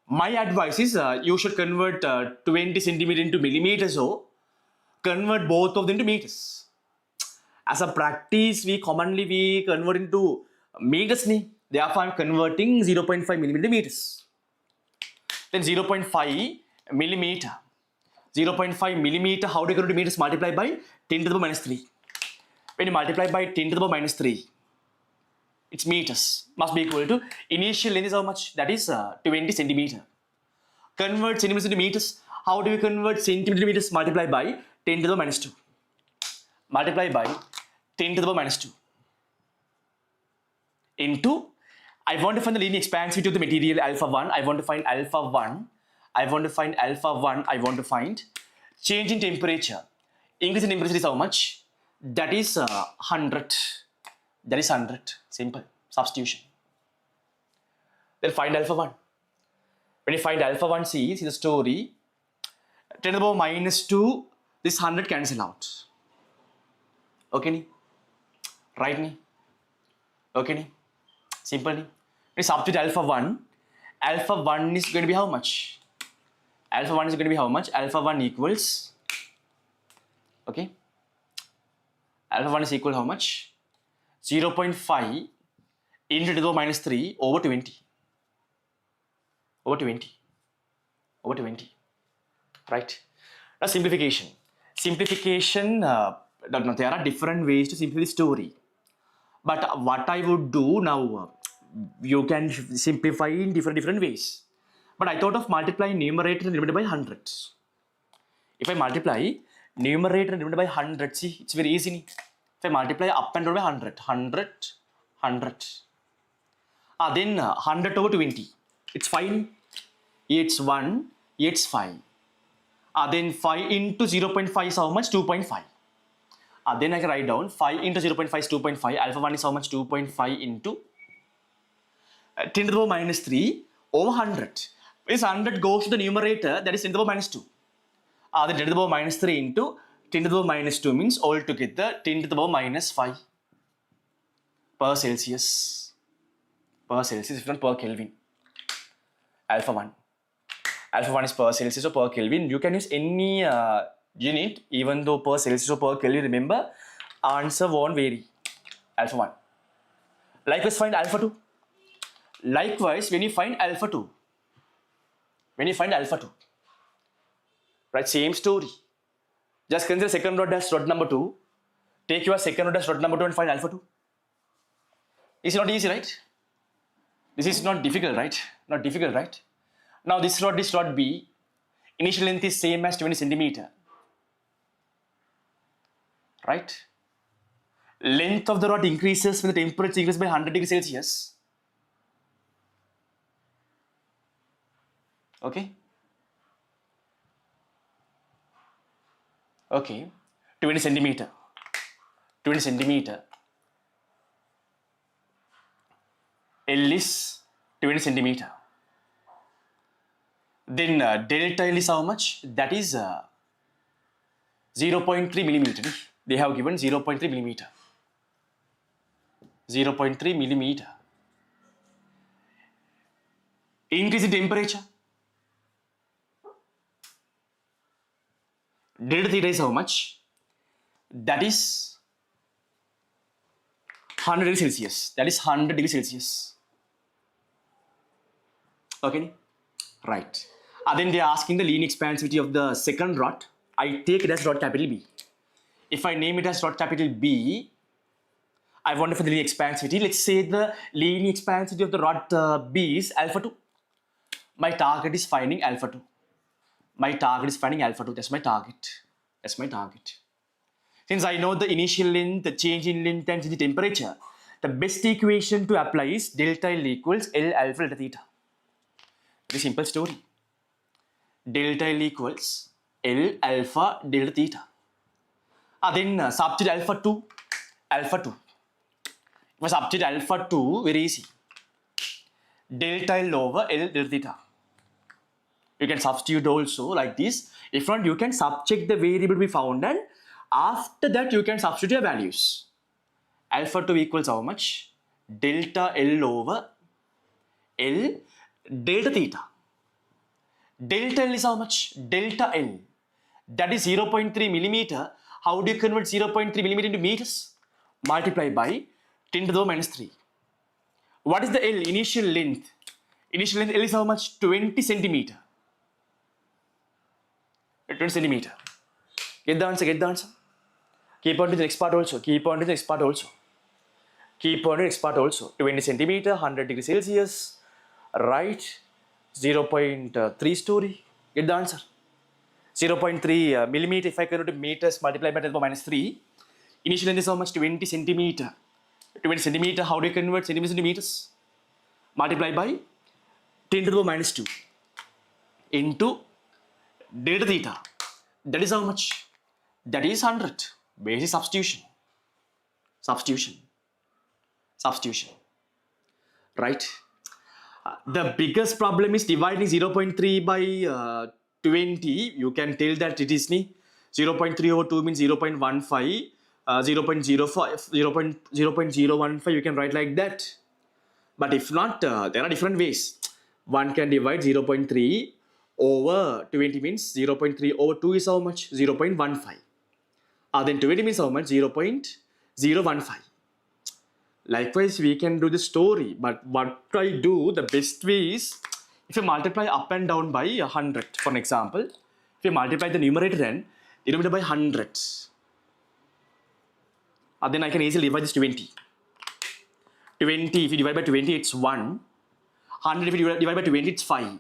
My advice is you should convert 20 centimeter into millimeters, or convert both of them to meters. As a practice, we commonly convert into meters. Therefore, I am converting 0.5 millimeter meters. Then 0.5 millimeter. 0.5 millimeter, how do you convert to meters? Multiply by 10 to the power minus 3. When you multiply by 10 to the power minus 3, it's meters. Must be equal to initial length is how much? That is 20 centimeter. Convert centimeters into meters. How do we convert centimeter to meters? Multiply by 10 to the power minus 2. Multiply by 10 to the power minus 2. Into, I want to find the linear expansivity of the material alpha 1. I want to find alpha 1. I want to find alpha 1. I want to find change in temperature. Increase in temperature is how much? That is 100. That is 100. Simple. Substitution. Then find alpha 1. When you find alpha 1, see the story. 10 to the power minus 2, this 100 cancel out. Okay, ni? Right, ni? Okay, ni? Simple, ni? When you substitute alpha 1 is going to be how much? Alpha 1 is going to be how much? Alpha 1 equals, okay? Alpha 1 is equal how much? 0.5 into 10 to the power minus 3 over 20. Over 20. Right? Now simplification. There are different ways to simplify the story. But what I would do now, you can simplify in different ways. But I thought of multiplying numerator and denominator by 100. If I multiply numerator and denominator by 100, see, it's very easy. If I multiply up and down by 100. Then 100 over 20. It's fine. It's 1. It's 5. Then 5 into 0.5 is how much? 2.5. Then I can write down 5 into 0.5 is 2.5. Alpha 1 is how much? 2.5 into 10 to the power minus 3 over 100. This 100 goes to the numerator, that is 10 to the power minus 2. Then 10 to the power minus 3 into 10 to the power minus 2 means altogether 10 to the power minus 5 per Celsius. If not per Kelvin. Alpha 1. Alpha 1 is per Celsius or per Kelvin. You can use any unit, even though per Celsius or per Kelvin. Remember, answer won't vary. Alpha 1. Likewise, find alpha 2. Likewise, when you find alpha 2, right, same story. Just consider second rod as rod number 2. Take your second rod as rod number 2 and find alpha 2. It's not easy, right? This is not difficult, right? Now this rod is rod B. Initial length is same as 20 centimeter. Right? Length of the rod increases when the temperature increases by 100 degrees Celsius. Okay? 20 centimeter. L is 20 centimeter. Then delta L is how much? That is 0.3 millimeter. They have given 0.3 millimeter. 0.3 millimeter. Increase in temperature. Delta theta is how much? That is 100 degrees Celsius. That is 100 degrees Celsius. Okay? Right. Then they are asking the linear expansivity of the second rod. I take it as rod capital B. If I name it as rod capital B, I want it for the linear expansivity. Let's say the linear expansivity of the rod B is alpha 2. My target is finding alpha 2. My target is finding alpha 2. That's my target. That's my target. Since I know the initial length, the change in length, and the temperature, the best equation to apply is delta L equals L alpha delta theta. Very simple story. Delta L equals L alpha delta theta. Then substitute alpha 2. Alpha 2. If I substitute alpha 2, very easy. Delta L over L delta theta. You can substitute also like this. If not, you can subcheck the variable we found, and after that you can substitute your values. Alpha 2 equals how much? Delta L over L delta theta. Delta L is how much? Delta L. That is 0.3 millimeter. How do you convert 0.3 millimeter into meters? Multiply by 10 to the minus 3. What is the L? Initial length. Initial length L is how much? 20 centimeter. 20 centimeter. Get the answer, get the answer. Keep on to the next part also. Keep on to the next part also. Keep on to the next part also. 20 centimeter, 100 degrees Celsius. Right. 0.3 story. Get the answer. 0.3 millimeter. If I convert to meters, multiply by 10 to the minus 3. Initial length is how much? 20 centimeter. 20 centimeter. How do you convert centimeters into meters? Multiply by 10 to the minus 2 into delta theta. That is how much? That is 100. Basic substitution. Substitution. Substitution. Right? The biggest problem is dividing 0.3 by 20. You can tell that it is 0.3 over 2 means 0.15. 0.05, 0.015, you can write like that. But if not, there are different ways. One can divide 0.3 over 20 means 0.3 over 2 is how much? 0.15. Then 20 means how much? 0.015. Likewise, we can do the story. But what I do, the best way is, if you multiply up and down by 100, for an example, if you multiply the numerator and denominator by 100, then I can easily divide this 20. 20, if you divide by 20, it's 1. 100, if you divide by 20, it's 5.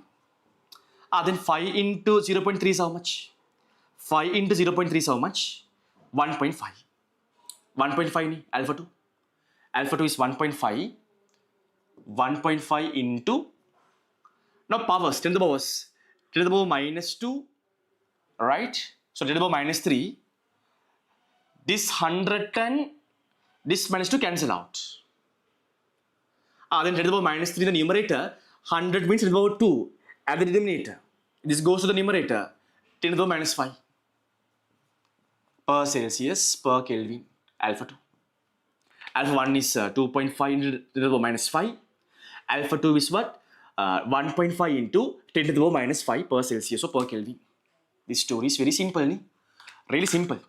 Then 5 into 0.3 is how much? 5 into 0.3 is how much? 1.5. 1.5 alpha 2. Alpha 2 is 1.5. 1.5 into, now powers, 10 to the powers. 10 to the power minus 2, right? So 10 to the power minus 3. This 100 and this minus 2 cancel out. Then 10 to the power minus 3 in the numerator. 100 means 10 to the power 2 at the denominator. This goes to the numerator. 10 to the power minus 5 per Celsius per Kelvin. Alpha 2. Alpha 1 is 2.5 into 10 to the power minus 5. Alpha 2 is what? 1.5 into 10 to the power minus 5 per Celsius or per Kelvin. This story is very simple. Really simple.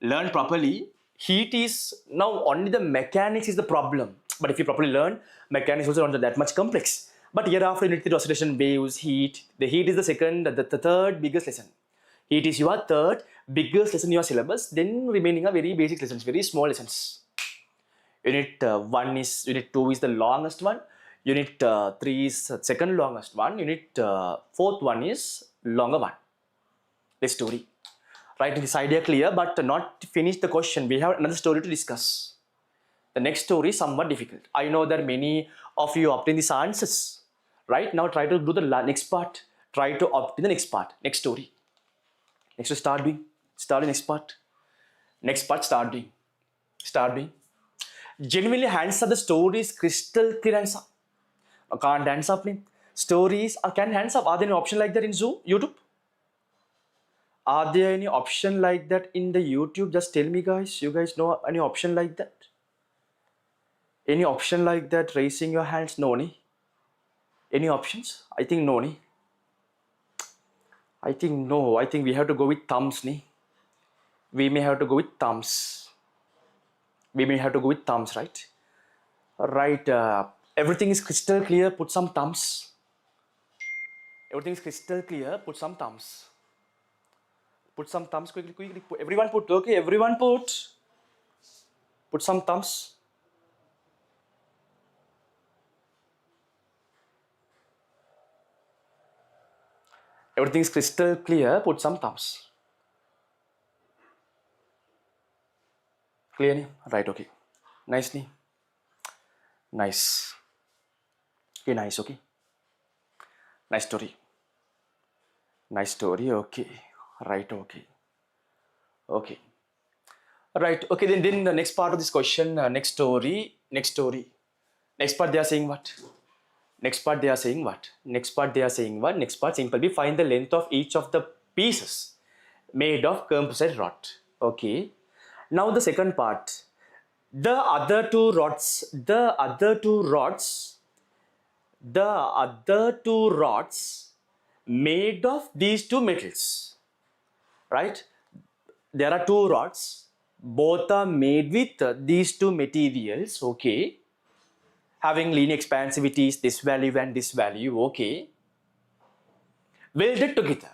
Learn properly. Heat is now only the mechanics is the problem. But if you properly learn, mechanics also not that much complex. But hereafter, you need the oscillation, waves, heat. The heat is the third biggest lesson. Heat is your third biggest lesson in your syllabus. Then remaining are very basic lessons, very small lessons. Unit 2 is the longest one. Unit 3 is the second longest one. Unit 4th one is longer one. This story. Right, this idea clear, but not finish the question. We have another story to discuss. The next story is somewhat difficult. I know that many of you obtain these answers. Right, now try to do the next part. Try to obtain the next part, next story. Next to start doing. Start the next part. Next part, start doing. Start doing. Genuinely answer the stories crystal clear answer. Can't answer up. Stories can hands up. Are there any option like that in Zoom, YouTube? Are there any option like that in the YouTube? Just tell me, guys. You guys know any option like that? Any option like that? Raising your hands? No, ni. Any options? I think no, ni. I think no. I think we have to go with thumbs, ni. We may have to go with thumbs. We may have to go with thumbs, right? Right. Everything is crystal clear. Put some thumbs. Everything is crystal clear. Put some thumbs. Put some thumbs quickly, quickly. Everyone put, okay, everyone put. Put some thumbs. Everything's crystal clear, put some thumbs. Clear? Nahi? Right, okay. Nicely. Nice. Okay, nice, okay. Nice story. Nice story, okay. Right, okay. Okay. Right, okay, then the next part of this question, next story. Next part they are saying what? Next part they are saying what? Next part simply find the length of each of the pieces made of composite rod. Okay. Now the second part. The other two rods made of these two metals, right? There are two rods, both are made with these two materials, okay, having linear expansivities, this value and this value, okay, welded together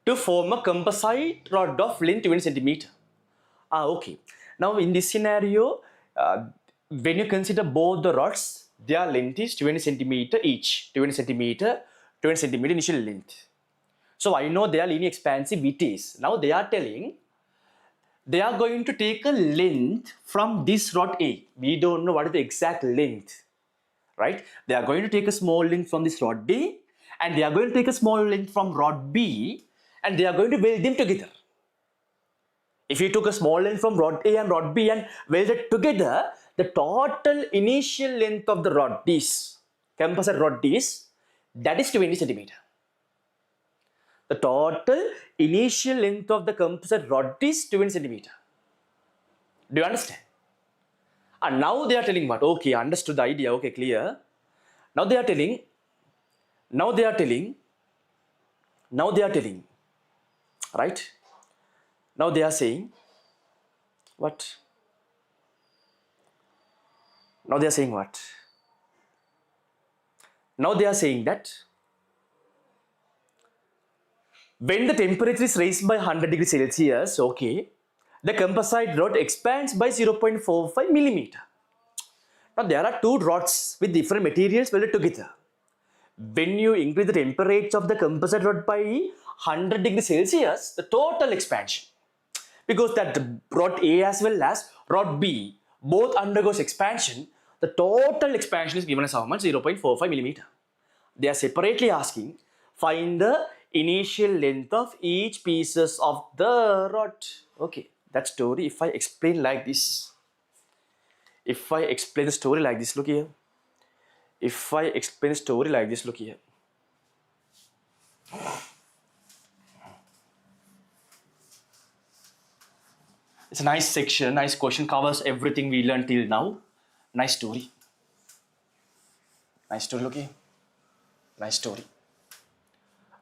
to form a composite rod of length 20 centimeter. Okay. Now in this scenario, when you consider both the rods, their length is 20 centimeter each, 20 centimeter initial length. So I know their linear expansivities. Now they are telling they are going to take a length from this rod A. We don't know what is the exact length, right? They are going to take a small length from this rod A and they are going to take a small length from rod B and they are going to weld them together. If you took a small length from rod A and rod B and welded together, the total initial length of the rod is, composite rod is, that is 20 centimeter. The total initial length of the composite rod is 20 centimeter. Do you understand? And now they are telling what? Okay, understood the idea. Okay, clear. Now they are telling, right? Now they are saying, what? Now they are saying what? Now they are saying that when the temperature is raised by 100 degrees Celsius, okay, the composite rod expands by 0.45 millimeter. Now there are two rods with different materials welded together. When you increase the temperature of the composite rod by 100 degrees Celsius, the total expansion, because that rod A as well as rod B both undergoes expansion, the total expansion is given as how much? 0.45 millimeter. They are separately asking, find the initial length of each pieces of the rod. Okay, that story, if I explain like this, if I explain the story like this, look here. If I explain the story like this, look here. It's a nice section, nice question, covers everything we learned till now. Nice story. Nice story, look here. Nice story.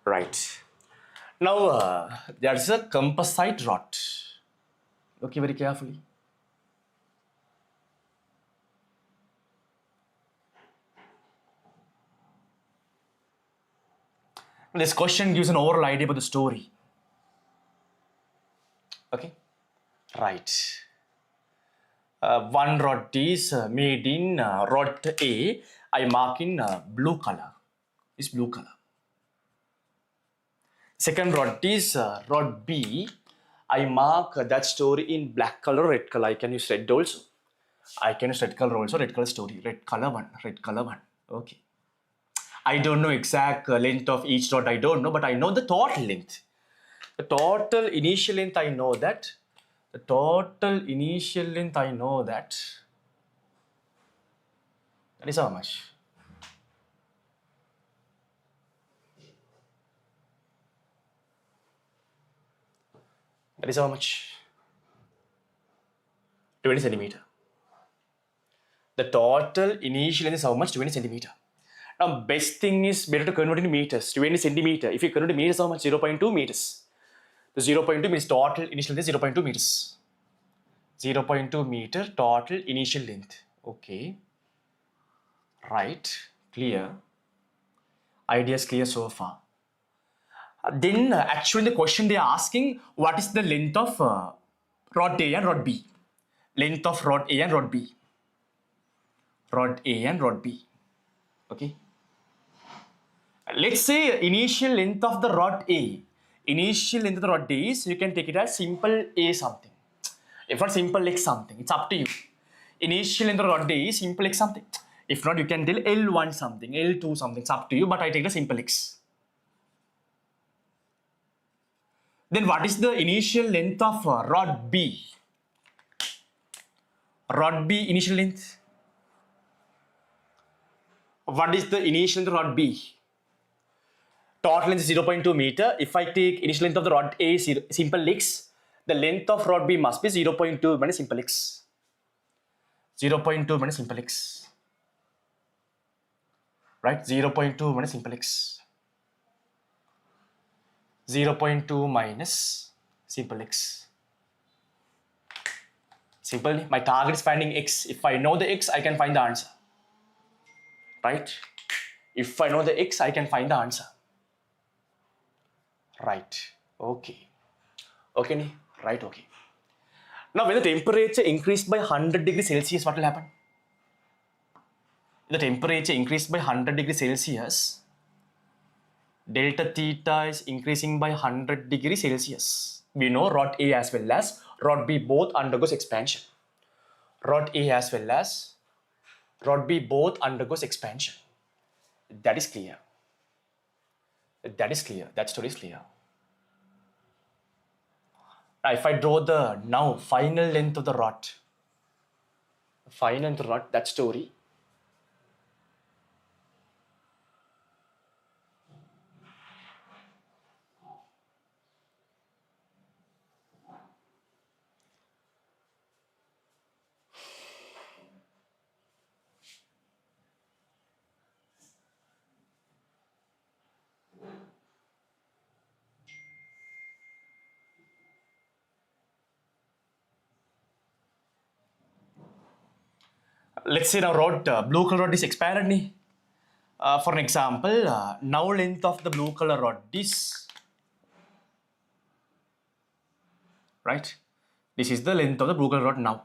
Right. Now, there's a composite rod. Look very carefully. This question gives an overall idea about the story. Okay. Right. One rod is made in rod A. I mark in blue color. It's blue color. Second rod is rod B. I mark that story in black color, red color. I can use red also. I can use red color also, red color story. Red color one. Okay. I don't know exact length of each rod. I don't know, but I know the total length. The total initial length, I know that. That is how much? That is how much? 20 centimeter. The total initial length is how much? 20 centimeter. Now, best thing is better to convert into meters. 20 centimeter. If you convert to meters, how much? 0.2 meters. The 0.2 means total initial length is 0.2 meters. 0.2 meter total initial length. Okay. Right. Clear. Ideas clear so far. Then actually in the question they are asking what is the length of rod A and rod B. Length of rod A and rod B. Rod A and rod B. Okay. Let's say initial length of the rod A. Initial length of the rod A is, you can take it as simple A something. If not simple X something, it's up to you. Initial length of the rod A is simple X something. If not, you can tell L1 something, L2 something, it's up to you, but I take the simple X. Then what is the initial length of rod B? Rod B initial length. What is the initial length of rod B? Total length is 0.2 meter. If I take initial length of the rod A simple X, the length of rod B must be 0.2 minus simple X. 0.2 minus simple X. Right? 0.2 minus simple X. 0.2 minus simple X. Simple. My target is finding X. If I know the X, I can find the answer. Right? If I know the X, I can find the answer. Right. Okay. Okay. Right. Okay. Now, when the temperature increased by 100 degrees Celsius, what will happen? The temperature increased by 100 degrees Celsius. Delta theta is increasing by 100 degrees Celsius. We know rod A as well as rod B both undergoes expansion. Rod A as well as rod B both undergoes expansion. That is clear. That is clear. That story is clear. Now, if I draw the now final length of the rod, that story. Let's say now blue color rod is expanded. For an example, now length of the blue color rod is, right? This is the length of the blue color rod now.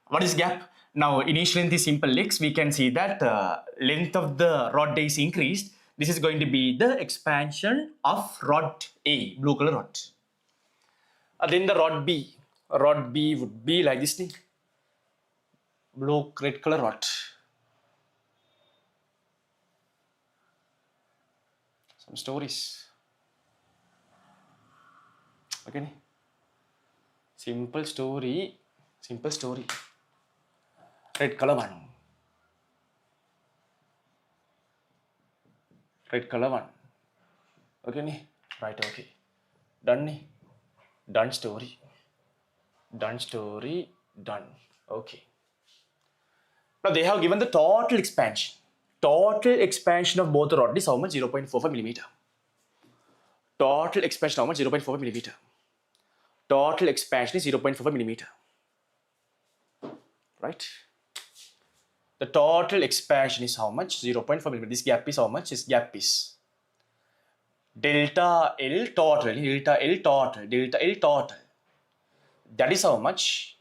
What is gap? Now initial length is simple X. We can see that length of the rod A is increased. This is going to be the expansion of rod A, blue color rod. Then the rod B would be like this thing. Blue red color rod. Some stories. Okay. Simple story. Red color one. Okay. Right. Okay. Done. Done story. Done. Okay. Now they have given the total expansion. Total expansion of both the rod is how much? 0.45 millimeter. Total expansion how much? 0.45 millimeter. Total expansion is 0.45 millimeter. Right? The total expansion is how much? 0.5 millimeter. This gap is how much? This gap is delta L total. That is how much?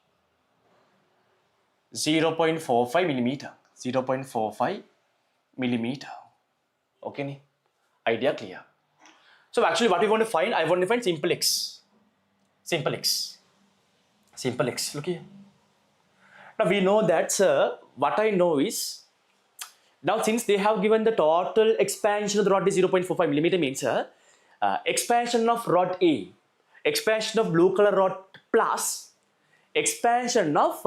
0.45 millimeter. 0.45 millimeter. Okay. Idea clear. So actually what we want to find, I want to find simple X. Look here. Now we know that, sir, what I know is, now since they have given the total expansion of the rod is 0.45 millimeter means, expansion of rod A, expansion of blue color rod plus expansion of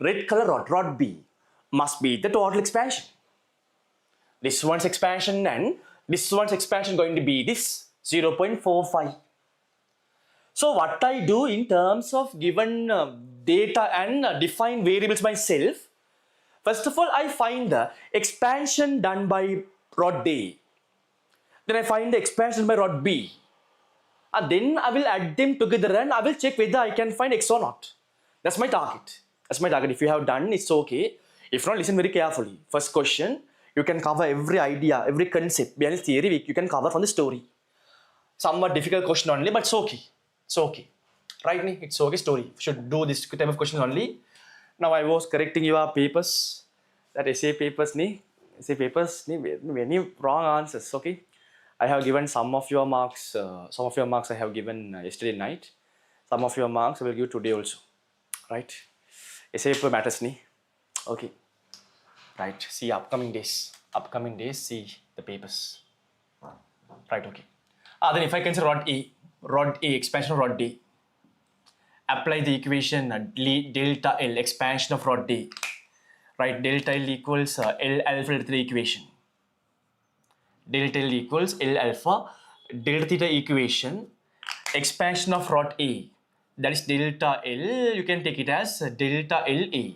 red color rod B must be the total expansion. This one's expansion and this one's expansion going to be this 0.45. So what I do in terms of given data and define variables myself, first of all I find the expansion done by rod A. Then I find the expansion by rod B. And then I will add them together and I will check whether I can find X or not. That's my target. If you have done, it's okay. If not, listen very carefully. First question, You can cover every idea, every concept behind this theory. You can cover from the story. Somewhat difficult question only, but it's okay. It's okay. Right? Ni? It's okay story. Should do this type of questions only. Now I was correcting your papers. That essay papers ni many wrong answers. Okay. I have given some of your marks. I have given yesterday night. Some of your marks I will give today also. Right? Essay paper matters ni. Okay. Right. See upcoming days. Upcoming days. See the papers. Right. Okay. Then if I consider rod A, expansion of rod A, apply the equation delta L, expansion of rod A, right? Delta L equals L alpha delta theta equation. Delta L equals L alpha delta theta equation, expansion of rod A, that is delta L, you can take it as delta LA,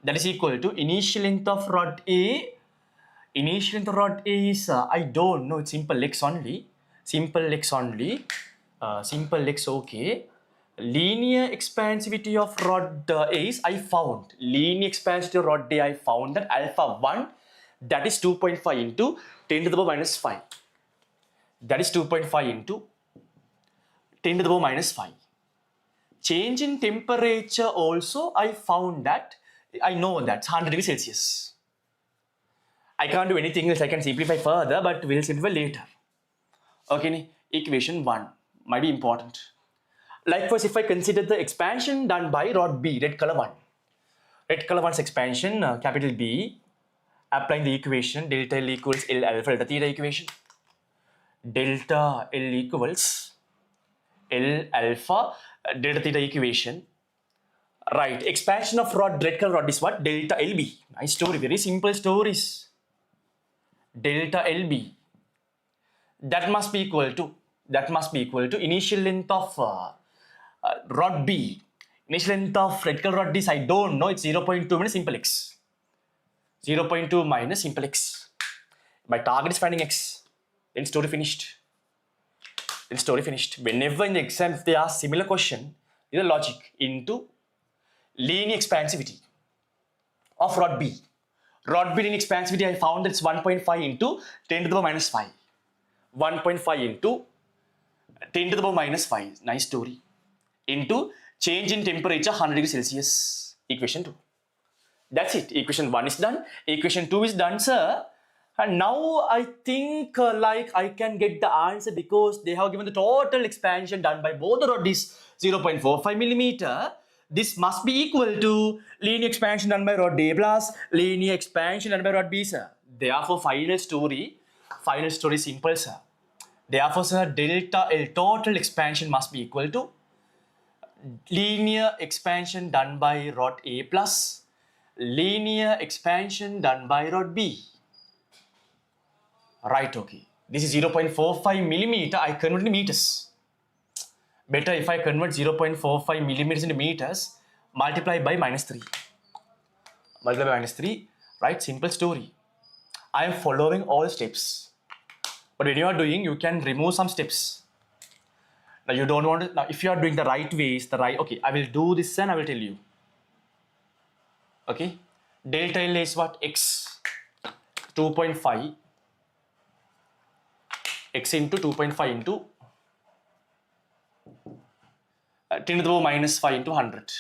that is equal to initial length of rod A. Initial length of rod A is, I don't know, it's simple X only. Simple X only. Simple X, okay. Linear expansivity of rod A is, I found. Linear expansivity of rod A, I found that alpha 1, that is 2.5 into 10 to the power minus 5. That is 2.5 into 10 to the power minus 5. Change in temperature also, I found that, I know that's 100 degrees Celsius. I can't do anything else, I can simplify further, but we'll simplify later. Okay, equation 1 might be important. Likewise, if I consider the expansion done by rod B, red color 1. Red color 1's expansion, capital B, applying the equation delta L equals L alpha delta theta equation. Delta L equals L alpha delta theta equation. Right, expansion of red color rod is what? Delta LB. Nice story, very simple stories. Delta LB. That must be equal to initial length of rod B. Initial length of red color rod is, I don't know, it's 0.2 minus simple X. 0.2 minus simple X. My target is finding X. Then story finished. Whenever in the exam, if they ask similar question, is the logic into linear expansivity of rod B. Rod B linear expansivity, I found that it's 1.5 into 10 to the power minus 5. 1.5 into 10 to the power minus 5. Nice story. Into change in temperature 100 degrees Celsius. Equation 2. That's it. Equation 1 is done. Equation 2 is done, sir. And now I think like I can get the answer because they have given the total expansion done by both the rod is 0.45 millimeter. This must be equal to linear expansion done by rod A plus linear expansion done by rod B, sir. Therefore, final story simple, sir. Therefore, sir, delta L total expansion must be equal to linear expansion done by rod A plus linear expansion done by rod B. Right, okay. This is 0.45 millimeter. I convert into meters. Better if I convert 0.45 millimeters into meters, multiply by minus 3. Multiply by minus 3. Right, simple story. I am following all steps. But when you are doing, you can remove some steps. Now you don't want to, now if you are doing the right ways, okay, I will do this and I will tell you. Okay, delta L is what? X 2.5 X into 2.5 into 10 to the power minus 5 into 100.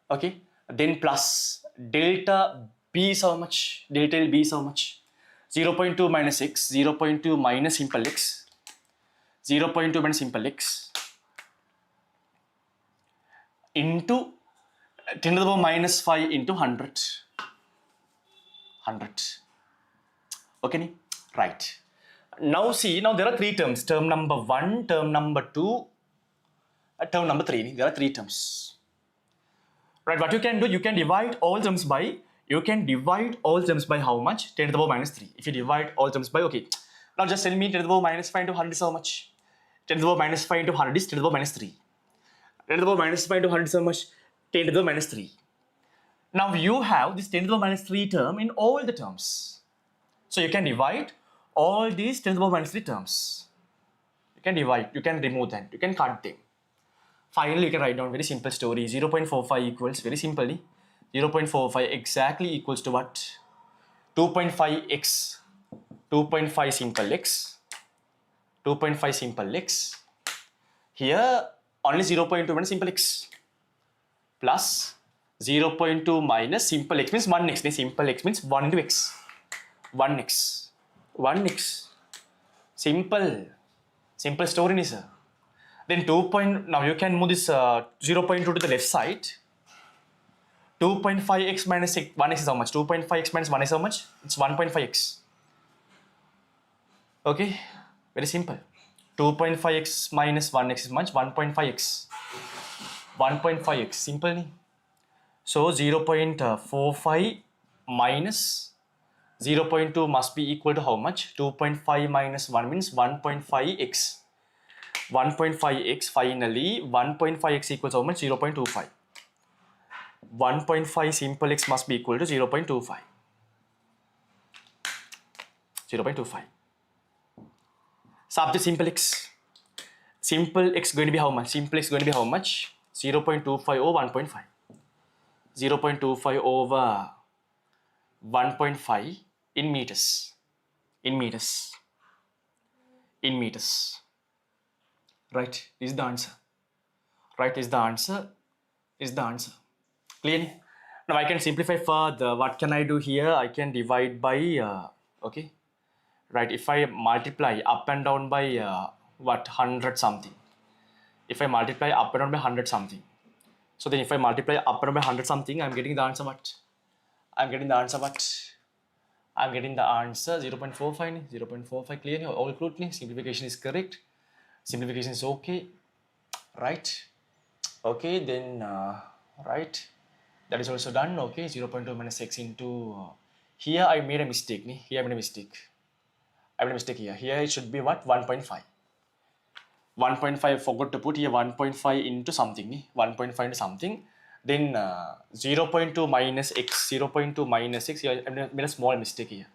Okay, then plus delta B is how much? Delta L B is how much? 0.2 minus X, 0.2 minus simple X, 0.2 minus simple X into 10 to the power minus 5 into 100. 100. Okay, right. Now see, now there are three terms. Term number 1, term number 2, term number 3. There are three terms. Right, what you can do, you can divide all terms by, how much? 10 to the power minus 3. If you divide all terms by, okay. Now just tell me 10 to the power minus 5 into 100 is how much? 10 to the power minus 5 into 100 is 10 to the power minus 3. 10 to the power minus 5 into 100 is how much? 10 to the power minus 3. Now you have this 10 to the power minus 3 term in all the terms. So you can divide all these 10 to the power minus 3 terms. You can divide, you can remove them, you can cut them. Finally, you can write down very simple story. 0.45 equals, very simply, 0.45 exactly equals to what? 2.5x, 2.5 simple x, 2.5 simple x. Here only 0.2 minus simple x plus 0.2 minus simple x means 1x. Simple x means 1 into x. 1x. 1x. Simple story ni sir. Then 2 point, now you can move this 0.2 to the left side. 2.5x minus 1x is how much? 2.5x minus 1 is how much? It's 1.5x. Okay, very simple. 2.5x minus 1x is much? 1.5x. 1.5x, simple ni. So 0.45 minus 0.2 must be equal to how much? 2.5 minus 1 means 1.5x. 1.5x, finally 1.5x equals how much? 0.25. 1.5 simple x must be equal to 0.25. 0.25. Subject simple x. Simple x going to be how much? Simple x going to be how much? 0.25 over 1.5. 0.25 over 1.5 in meters. In meters. In meters. Right, is the answer. Right, is the answer. Is the answer. Clear? Now I can simplify further. What can I do here? I can divide by, okay. Right, if I multiply up and down by what, 100 something. If I multiply up and down by 100 something. So then if I multiply up and down by 100 something, I'm getting the answer what? I'm getting the answer what? I'm getting the answer 0.45. 0.45 clear? All good. Simplification is correct. Simplification is okay. Right? Okay, then right. That is also done. Okay, 0.2 minus x into here I made a mistake. Here I made a mistake. I made a mistake here. Here it should be what? 1.5. 1.5 forgot to put here 1.5 into something. 1.5 into something. Then 0.2 minus x. 0.2 minus x. Here I made a small mistake here.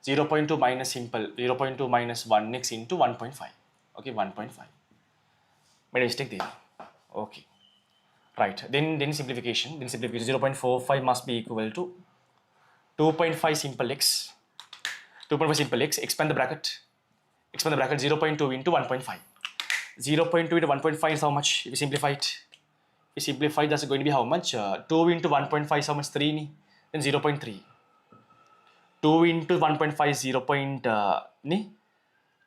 0.2 minus simple. 0.2 minus 1x into 1.5. Okay, 1.5. Made a mistake there. Okay. Right. Then simplification. Then simplification. 0.45 must be equal to 2.5 simple x. 2.5 simple x. Expand the bracket. Expand the bracket. 0.2 into 1.5. 0.2 into 1.5 is how much? If you simplify it. If you simplify, that's going to be how much? 2 into 1.5 is how much? 3 then 0.3. 2 into 1.5 is 0.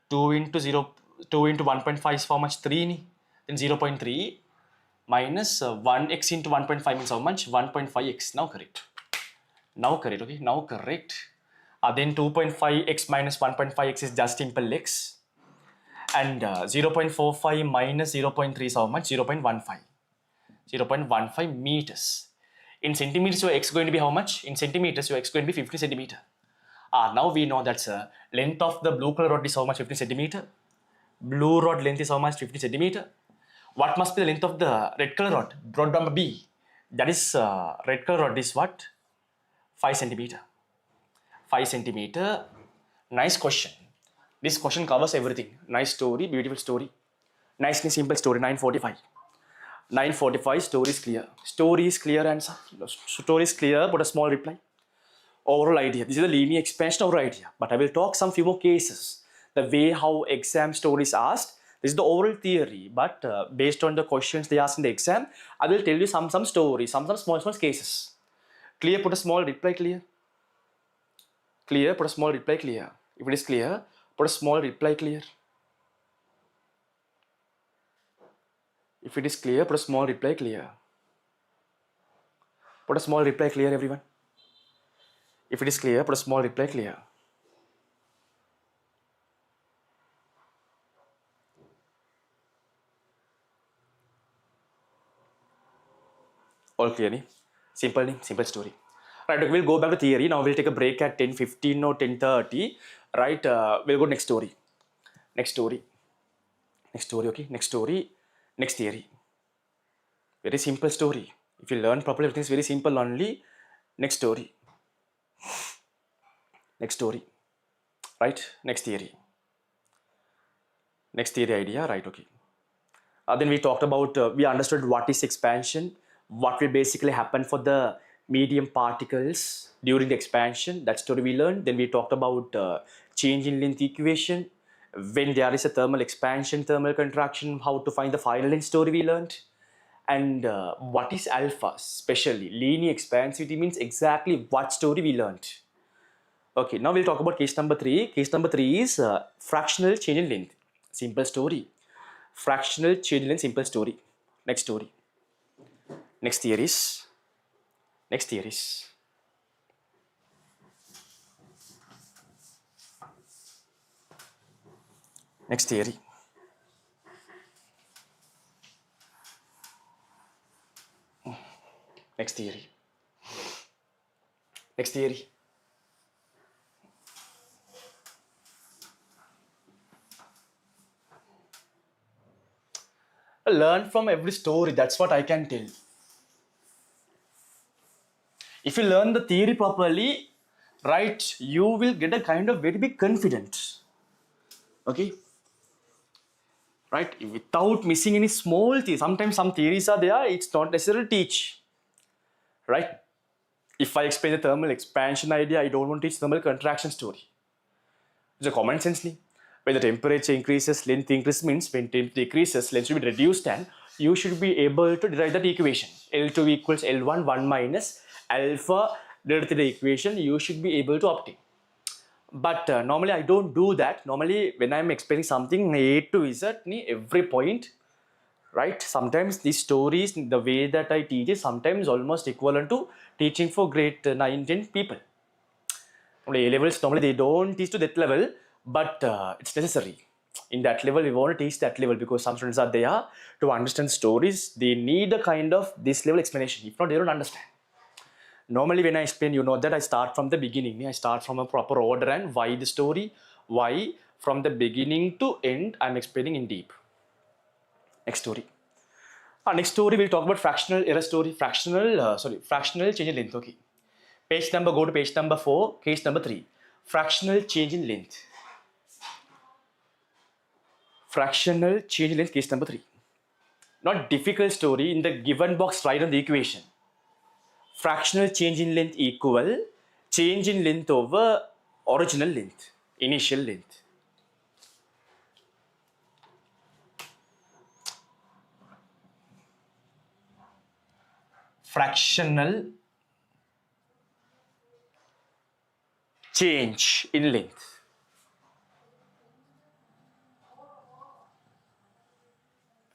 2 into 0. 2 into 1.5 is how much? 3 then 0.3 minus 1x into 1.5 means how much? 1.5x. Now correct. Now correct. Okay. Now correct. Then 2.5x minus 1.5x is just simple x. And 0.45 minus 0.3 is how much? 0.15. 0.15 meters. In centimeters, your x going to be how much? In centimeters, your x going to be 50 centimeter. Now we know that length of the blue color rod is how much? 50 centimeter. Blue rod length is how much? 50 centimeter. What must be the length of the red color rod? Rod number B. That is red color rod is what? 5 centimeter. 5 centimeter. Nice question. This question covers everything. Nice story, beautiful story. Nice and simple story. 9:45. 9:45. Story is clear. Story is clear answer. Story is clear. Put a small reply. Overall idea. This is a linear expansion overall idea. But I will talk some few more cases. The way how exam story is asked. This is the overall theory. But based on the questions they ask in the exam, I will tell you some stories, some small cases. Clear? Put a small reply. Clear? Clear? Put a small reply. Clear? If it is clear, put a small reply. Clear? If it is clear, put a small reply. Clear? Put a small reply. Clear, everyone? If it is clear, put a small reply. Clear? All clear? Simple story. Right, okay, we'll go back to theory. Now we'll take a break at 10:15 or 10:30. Right, we'll go next story. Next story, okay? Next story, next theory. Very simple story. If you learn properly, everything is very simple only. Next story. Next story. Right, next theory. Next theory idea, right, okay. Then we talked about, we understood what is expansion, what will basically happen for the medium particles during the expansion. That story we learned. Then we talked about change in length equation. When there is a thermal expansion, thermal contraction, how to find the final length story we learned. And what is alpha, especially linear expansivity means exactly what story we learned. Okay, now we'll talk about case number 3. Case number 3 is fractional change in length. Simple story. Fractional change in length, simple story. Next story. Next theories. Next theories. Next theory. Next theory. Next theory. Learn from every story. That's what I can tell. If you learn the theory properly, right, you will get a kind of very big confidence. Okay? Right? Without missing any small thing. Sometimes some theories are there, it's not necessary to teach. Right? If I explain the thermal expansion idea, I don't want to teach thermal contraction story. It's a common sense. When the temperature increases, length increases means when temperature decreases, length should be reduced and you should be able to derive that equation. L2 equals L1, 1 minus alpha, derive the equation, you should be able to obtain. But normally I don't do that. Normally when I'm explaining something A to Z, every point, right? Sometimes these stories, the way that I teach is sometimes almost equivalent to teaching for grade 9, 10 people. A levels, normally they don't teach to that level, but it's necessary. In that level, we want to teach that level because some students are there to understand stories. They need a kind of this level explanation. If not, they don't understand. Normally, when I explain, you know that I start from the beginning. I start from a proper order and why the story, why from the beginning to end, I'm explaining in deep. Next story. Next story, we'll talk about fractional error story, fractional change in length. Okay. Go to page number 4, case number 3. Fractional change in length. Fractional change in length, case number 3. Not difficult story. In the given box, write on the equation. Fractional change in length equal change in length over original length, initial length. Fractional change in length.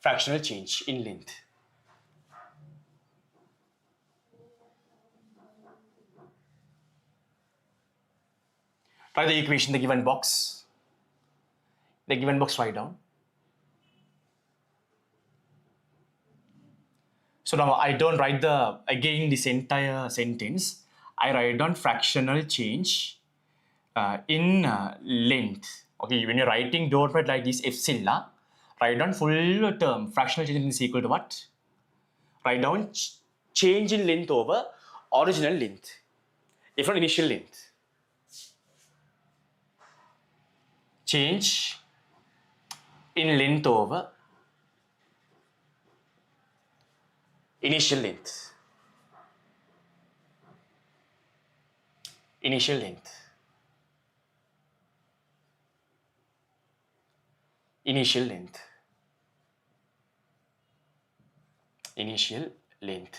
Fractional change in length. Try the equation in the given box. The given box, write down. So now I don't write this entire sentence. I write down fractional change in length. Okay, when you're writing, don't write like this epsilon. Write down full term. Fractional change is equal to what? Write down change in length over original length. If not initial length. Change in length over initial length. Initial length. Initial length. Initial length.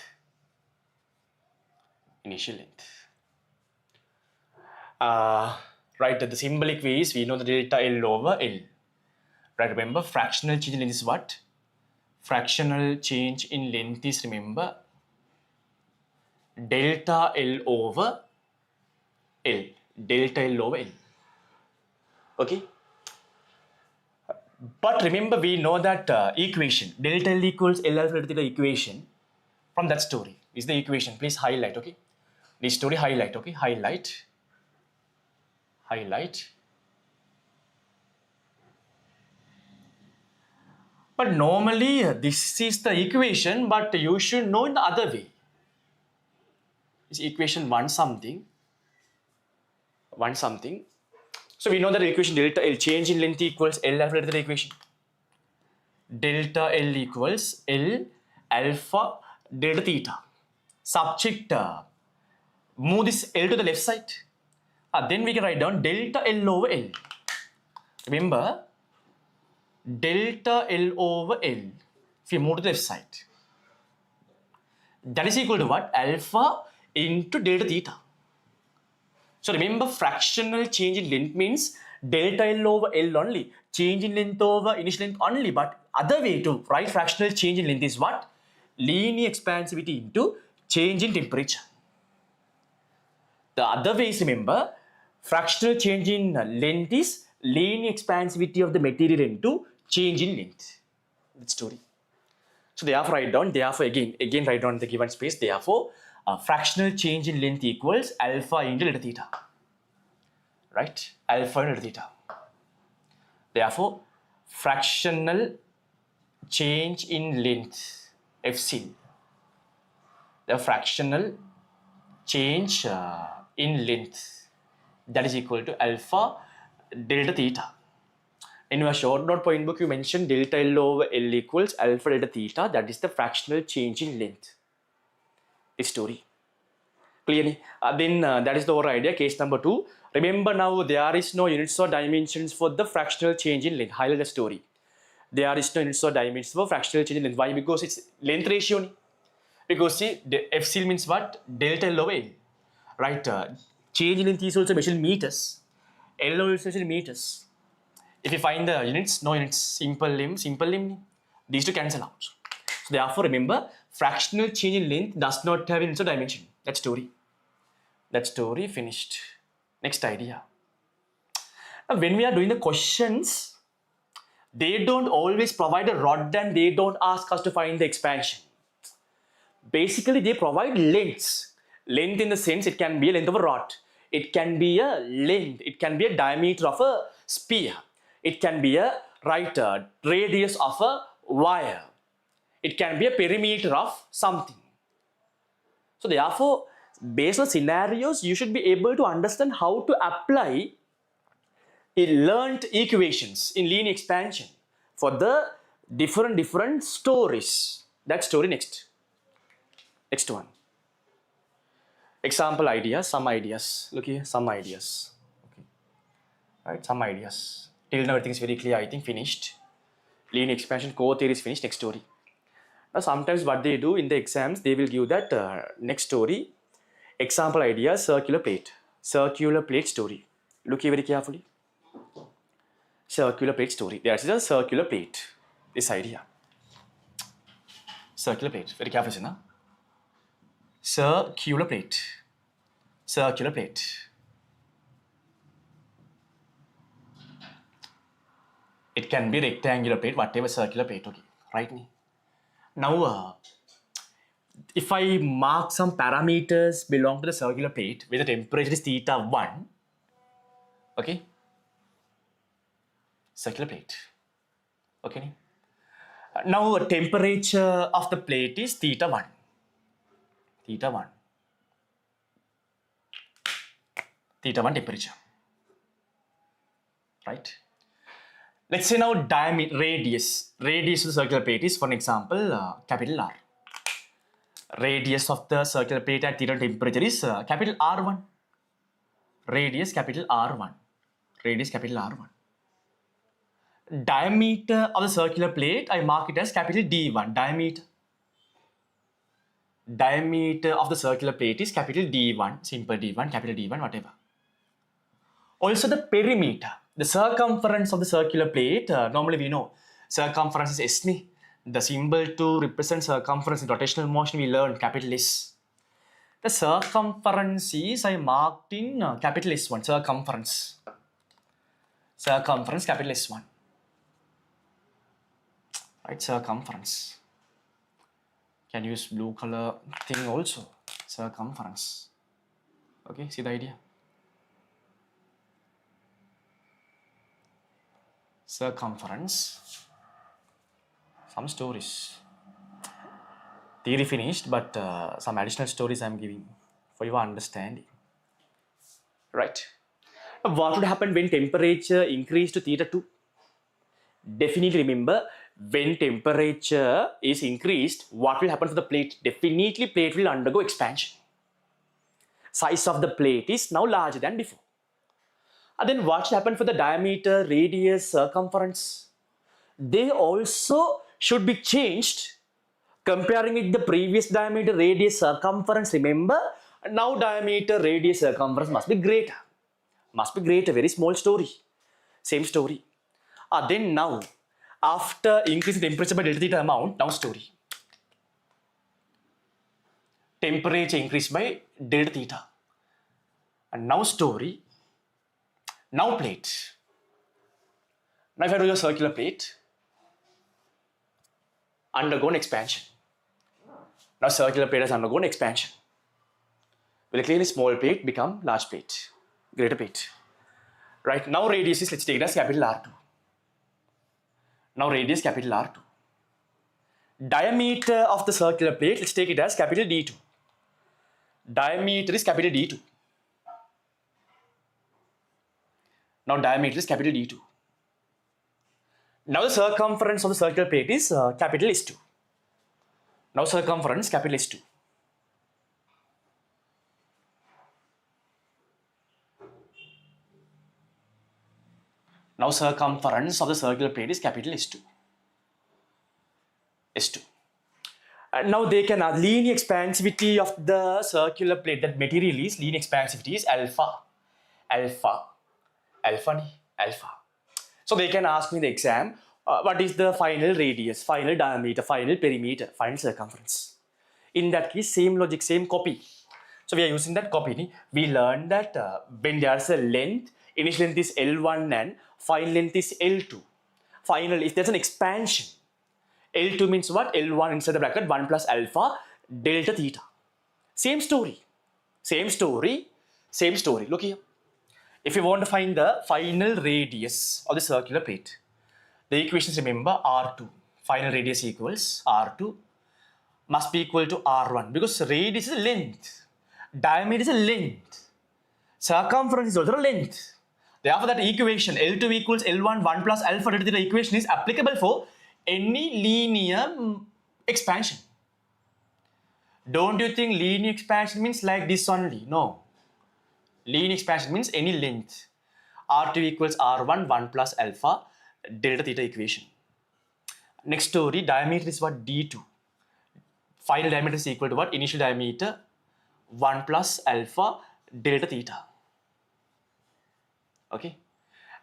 Initial length. Right, the symbolic way is we know the delta L over L. Right, remember fractional change in length is what? Fractional change in length is, remember, delta L over L. Delta L over L. Okay? But remember, we know that equation, delta L equals L alpha delta theta equation from that story. Is the equation. Please highlight, okay? This story highlight, okay? Highlight. Highlight. But normally this is the equation, but you should know in the other way. Is equation 1 something. 1 something. So we know that equation delta L change in length equals L alpha delta theta equation. Delta L equals L alpha delta theta. Subject Move this L to the left side. Then we can write down delta L over L. Remember, delta L over L, if you move to the left side, that is equal to what? Alpha into delta theta. So remember, fractional change in length means delta L over L only, change in length over initial length only. But other way to write fractional change in length is what? Linear expansivity into change in temperature. The other way is, remember, fractional change in length is linear expansivity of the material into change in length. That story. So therefore write down, again write down the given space, therefore fractional change in length equals alpha into delta theta. Right? Alpha into delta theta. Therefore, fractional change in length, FC. The fractional change in length, that is equal to alpha delta theta. In your short note point book, you mentioned delta L over L equals alpha delta theta. That is the fractional change in length. This story. Clearly? Then that is the overall idea. Case number 2. Remember now, there is no units or dimensions for the fractional change in length. Highlight the story. There is no units or dimensions for fractional change in length. Why? Because it's length ratio. Because see, FC means what? Delta L over L. Right? Change in length is also measured in meters. L over L is measured in meters. If you find the units, no units, simple limb, these two cancel out. So therefore, remember, fractional change in length does not have units or dimension. That story finished. Next idea. Now, when we are doing the questions, they don't always provide a rod and they don't ask us to find the expansion. Basically, they provide lengths. Length in the sense, it can be a length of a rod. It can be a length. It can be a diameter of a spear. It can be a radius of a wire. It can be a perimeter of something. So therefore, based on scenarios, you should be able to understand how to apply learned equations in linear expansion for the different stories. That story next. Next one. Example ideas, some ideas. Look here, some ideas. Okay. Right, some ideas. Till now everything is very clear, I think finished. Linear expansion core theory is finished, next story. Now sometimes what they do in the exams, they will give that next story. Example idea, circular plate. Circular plate story. Look here very carefully. Circular plate story. There is a circular plate. This idea. Circular plate. Very careful, na? Circular plate. Circular plate. It can be rectangular plate, whatever circular plate, okay, right? Now, if I mark some parameters belong to the circular plate, where the temperature is theta 1, okay, circular plate, okay. Now, temperature of the plate is theta 1, theta 1, theta 1 temperature, right? Let's say now diameter, radius of the circular plate is, for example, capital R. Radius of the circular plate at theta temperature is capital R1. Radius capital R1. Radius capital R1. Diameter of the circular plate, I mark it as capital D1. Diameter. Diameter of the circular plate is capital D1. Simple D1, capital D1, whatever. Also the perimeter. The circumference of the circular plate, normally we know circumference is S. The symbol to represent circumference in rotational motion we learned capital S. The circumference is, I marked in capital S1, circumference. Circumference, capital S1. Right, circumference. Can use blue color thing also. Circumference. Okay, see the idea? Circumference. Some stories. Theory finished, but some additional stories I am giving for your understanding. Right. What would happen when temperature increased to theta 2? Definitely remember, when temperature is increased, what will happen to the plate? Definitely plate will undergo expansion. size of the plate is now larger than before. And then what happened for the diameter, radius, circumference? They also should be changed comparing with the previous diameter, radius, circumference. Remember, now diameter, radius, circumference must be greater. Must be greater, very small story. Same story. Then now, after increasing temperature by delta theta amount, now story. Temperature increased by delta theta. And now story. Now plate. Now if I do a circular plate, undergone expansion. Now circular plate has undergone expansion. Will clearly small plate become large plate, greater plate. Right, now radius is, let's take it as capital R2. Now radius capital R2. Diameter of the circular plate, let's take it as capital D2. Diameter is capital D2. Now diameter is capital D2. Now the circumference of the circular plate is capital S2. Now circumference capital S2. Now circumference of the circular plate is capital S2. S2. And now they can linear expansivity of the circular plate, that material is linear expansivity is alpha. So they can ask me in the exam, what is the final radius, final diameter, final perimeter, final circumference. In that case, same logic, same copy. So we are using that copy. We learned that when there's a length, initial length is L1 and final length is L2. Final, if there's an expansion, L2 means what? L1 inside the bracket 1 plus alpha delta theta. Same story. Same story. Same story. Look here. If you want to find the final radius of the circular plate, the equations remember R2. Final radius equals R2 must be equal to R1 because radius is a length. Diameter is a length. Circumference is also a length. Therefore, that equation L2 equals L1 1 plus alpha delta theta equation is applicable for any linear expansion. Don't you think linear expansion means like this only? No. Linear expansion means any length. R2 equals R1 1 plus alpha delta theta equation. Next story, diameter is what? D2. Final diameter is equal to what? Initial diameter 1 plus alpha delta theta. Okay.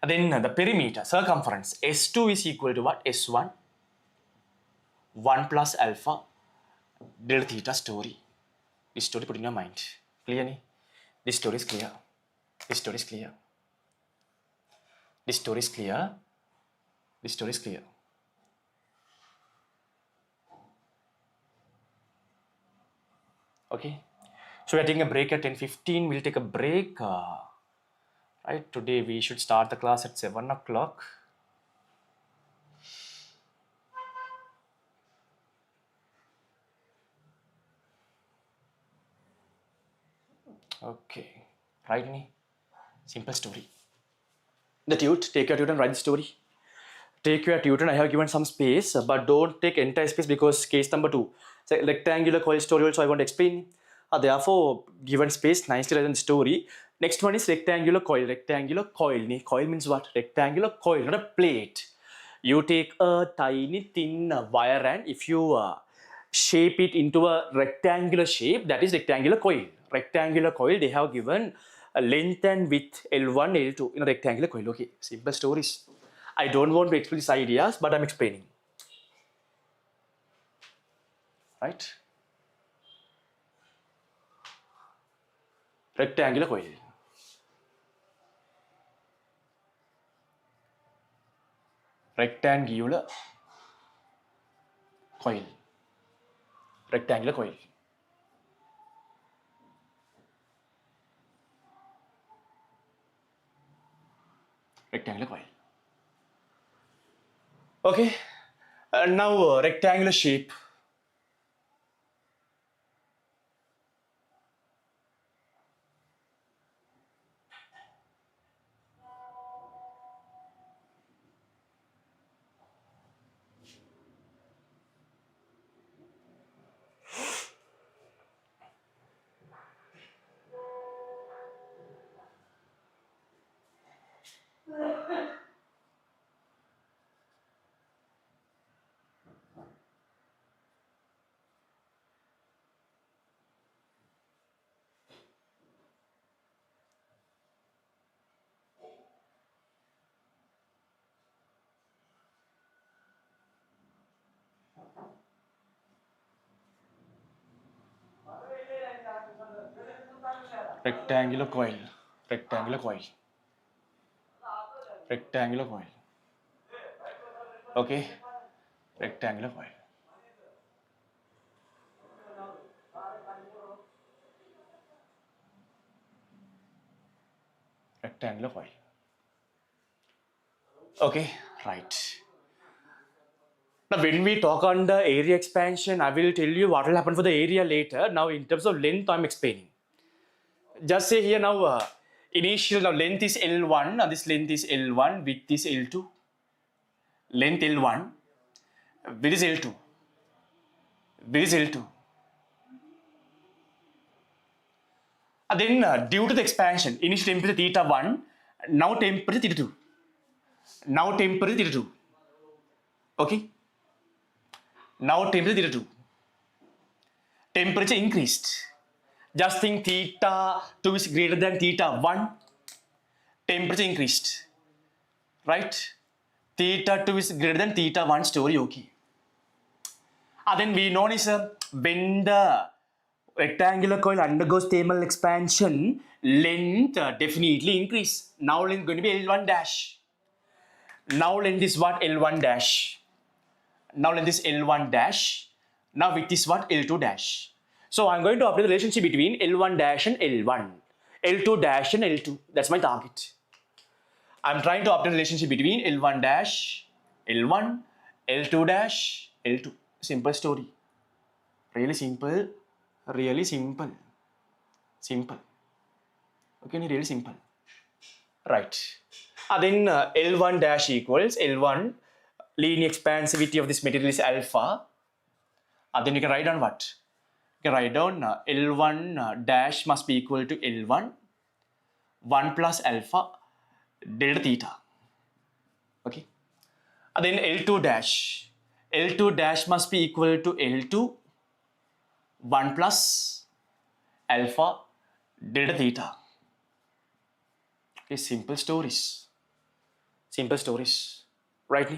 And then the perimeter, circumference, S2 is equal to what? S1 1 plus alpha delta theta story. This story put in your mind. Clear? This story is clear. This story is clear. This story is clear. This story is clear. Okay. So we are taking a break at 10:15. We'll take a break. Right. Today we should start the class at 7 o'clock. Okay. Right, me. Simple story. The tute, take your tute and write the story. Take your tute and I have given some space, but don't take entire space because case number 2. So rectangular coil story also I want to explain. Therefore, given space, nicely written story. Next one is rectangular coil. Rectangular coil. Coil means what? Rectangular coil, not a plate. You take a tiny thin wire and if you shape it into a rectangular shape, that is rectangular coil. Rectangular coil, they have given a length and width L1, L2 in a rectangular coil. Okay, simple stories. I don't want to explain these ideas, but I'm explaining. Right? Rectangular coil. Rectangular coil. Rectangular coil. Rectangular coil. Okay. Now rectangular shape. rectangular coil, rectangular coil, rectangular coil. Okay, rectangular coil. Rectangular coil. Okay, right. Now, when we talk on the area expansion, I will tell you what will happen for the area later. Now, in terms of length, I'm explaining. Just say here now, initial now length is L1, now this length is L1, width is L2. Length L1, width is L2. Width is L2. And then due to the expansion, initial temperature theta 1, now temperature theta 2. Now temperature theta 2. Okay? Now temperature theta 2. Temperature increased. Just think theta 2 is greater than theta 1. Temperature increased. Right? Theta 2 is greater than theta 1 story. Okay. And then we know is when the rectangular coil undergoes thermal expansion, length definitely increase. Now length going to be L1 dash. Now length is what? L1 dash. Now length is L1 dash. Now width is what? L2 dash. So I'm going to apply the relationship between L1 dash and L1. L2 dash and L2. That's my target. I'm trying to obtain the relationship between L1 dash, L1, L2 dash, L2. Simple story. Really simple. Really simple. Simple. Okay, really simple. Right. Then L1 dash equals L1 linear expansivity of this material is alpha. Then you can write down what? You can write down L1 dash must be equal to L1 1 plus alpha delta theta. Okay. Then L2 dash. L2 dash must be equal to L2 1 plus alpha delta theta. Okay, simple stories. Simple stories. Right?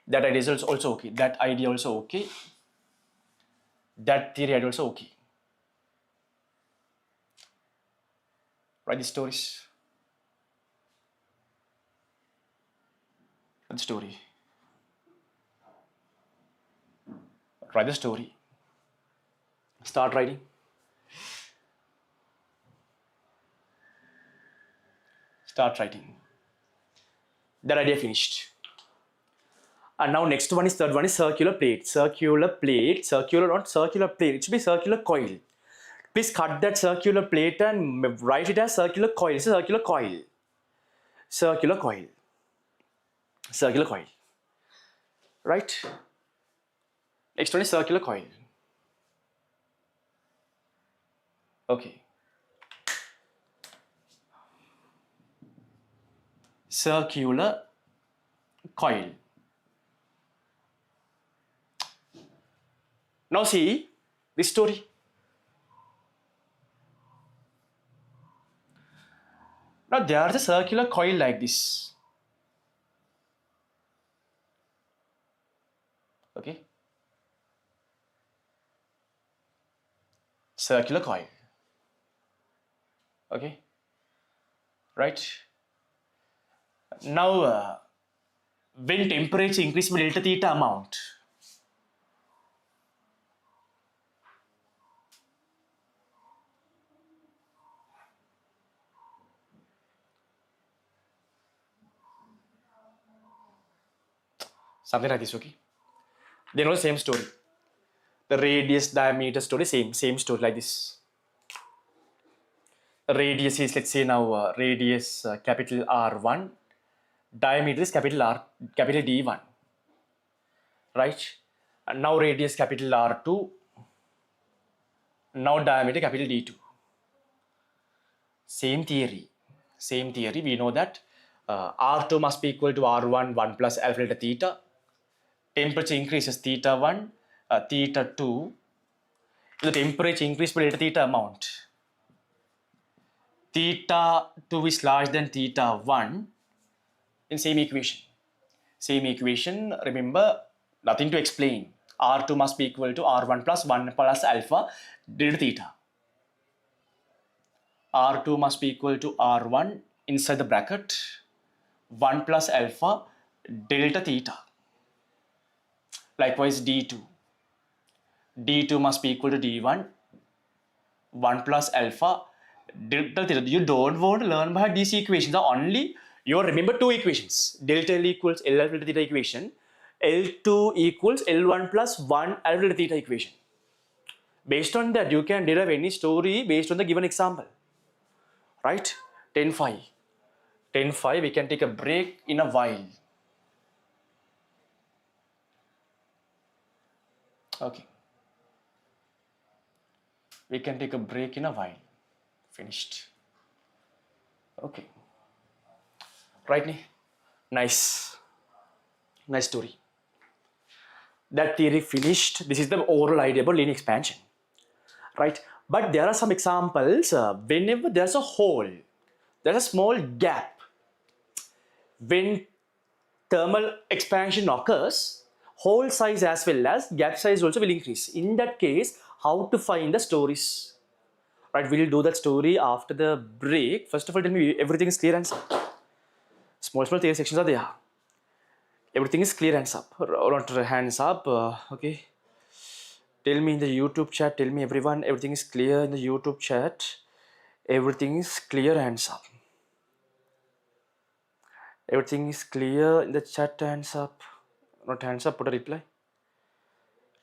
That idea is also okay. That idea also okay. That theory idea also okay. Write the stories. Write the story. Write the story. Start writing. Start writing. That idea finished. And now next one is third one is circular plate. Circular plate. Circular, not circular plate. It should be circular coil. Please cut that circular plate and write it as circular coil. It's a circular coil. Circular coil. Circular coil. Right? Next one is circular coil. Okay. Circular coil. Now see this story. Now there is a circular coil like this. Okay. Circular coil. Okay. Right. Now when temperature increase by delta theta amount, something like this, okay? Then also same story. The radius, diameter story, same story like this. Radius is, let's say now, radius capital R1, diameter is capital D1, right? And now radius capital R2, now diameter capital D2. Same theory. We know that R2 must be equal to R1, 1 plus alpha delta theta. Temperature increases theta 1, theta 2. The temperature increase by delta theta amount. Theta 2 is larger than theta 1 in same equation. Same equation, remember, nothing to explain. R2 must be equal to R1 plus 1 plus alpha delta theta. R2 must be equal to R1 inside the bracket 1 plus alpha delta theta. Likewise D2. D2 must be equal to D1 1 plus alpha delta theta. You don't want to learn by these equations. The only You remember two equations. Delta L equals L alpha delta theta equation. L2 equals L1 plus 1 alpha delta theta equation. Based on that, you can derive any story based on the given example. Right? 10-5. 10-5, we can take a break in a while. Okay. We can take a break in a while. Finished. Okay. Right, Ni? Nice. Nice story. That theory finished. This is the oral idea about linear expansion. Right? But there are some examples whenever there's a hole, there's a small gap. When thermal expansion occurs, hole size as well as gap size also will increase. In that case, how to find the stories? Right, we'll do that story after the break. First of all, tell me everything is clear and small theory sections are there. Everything is clear, hands up. Not hands up. Okay. Tell me in the YouTube chat. Tell me everyone. Everything is clear in the YouTube chat. Everything is clear, hands up. Everything is clear in the chat, hands up. Not hands up, put a reply.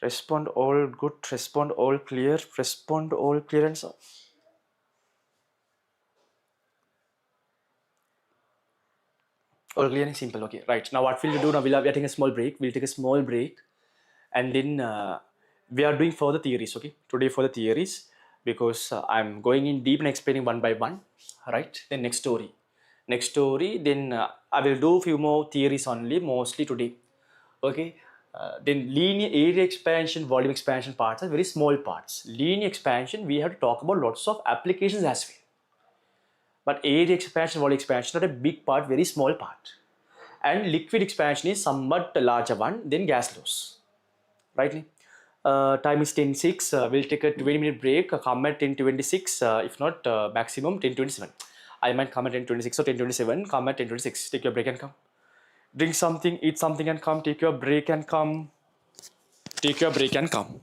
Respond all good, respond all clear, respond all clear, hands up. All clear and simple, okay. Right, now what we'll do now, we are taking a small break. We'll take a small break and then we are doing further theories, okay. Today for the theories because I'm going in deep and explaining one by one, right. Then next story, then I will do few more theories only, mostly today, okay. Then linear area expansion, volume expansion parts are very small parts. Linear expansion, we have to talk about lots of applications as well. But area expansion, volume expansion are a big part, very small part. And liquid expansion is somewhat a larger one, then gas laws. Right? Time is 10:06. We'll take a 20-minute break. Come at 10:26. If not, maximum 10:27. I might come at 10:26 or 10:27. Come at 10:26. Take your break and come. Drink something, eat something and come. Take your break and come. Take your break and come.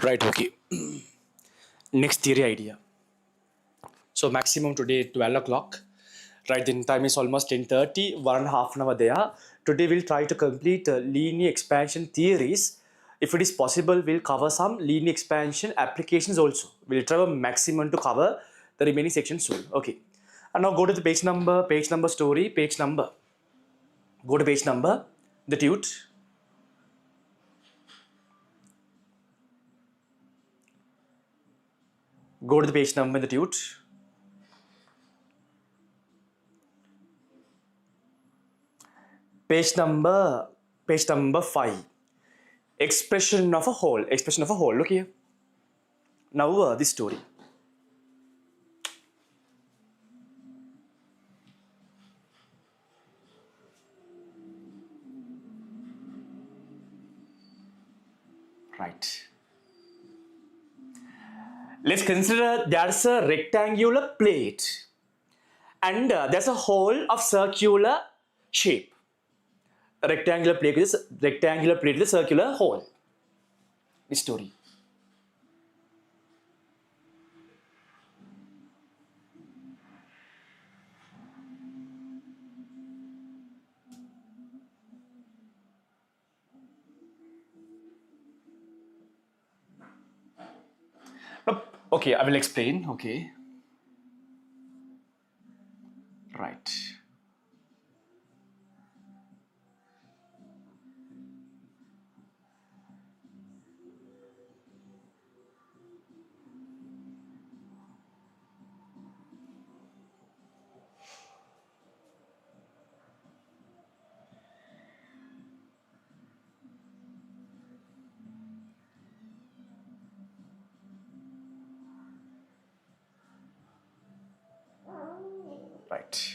Right, okay. Next theory idea. So maximum today 12 o'clock. Right, then time is almost 10:30, 1.5 hours there. Today we'll try to complete linear expansion theories. If it is possible, we'll cover some linear expansion applications also. We'll try our maximum to cover the remaining sections soon. Okay. And now go to the page number story, page number. Go to page number, the tute. Go to the page number, the tute. Page number 5. Expression of a whole. Look here. Now this story. Right. Let's consider there's a rectangular plate and there's a hole of circular shape. A rectangular plate with a circular hole. This story. Okay, I will explain. Okay. Right. Right.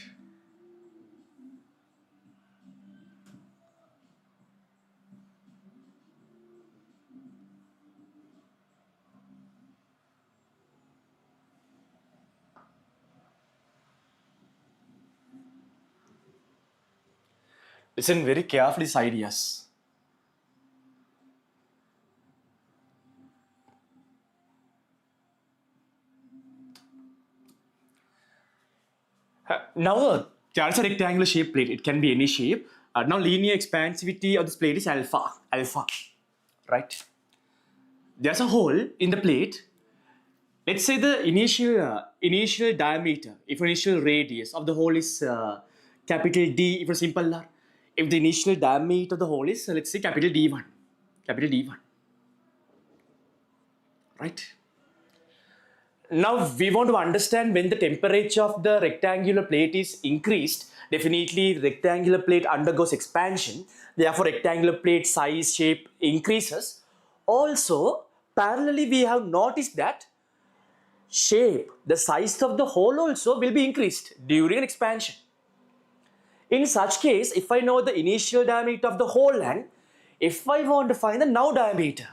Listen very carefully these ideas. Now there's a rectangular shape plate. It can be any shape. Now linear expansivity of this plate is alpha. Right. There's a hole in the plate. Let's say the initial diameter, if initial radius of the hole is capital D, if it's simple, if the initial diameter of the hole is let's say capital D1, right? Now we want to understand when the temperature of the rectangular plate is increased. Definitely, rectangular plate undergoes expansion. Therefore, rectangular plate size shape increases. Also, parallelly, we have noticed that shape, the size of the hole also will be increased during an expansion. In such case, if I know the initial diameter of the hole and if I want to find the now diameter,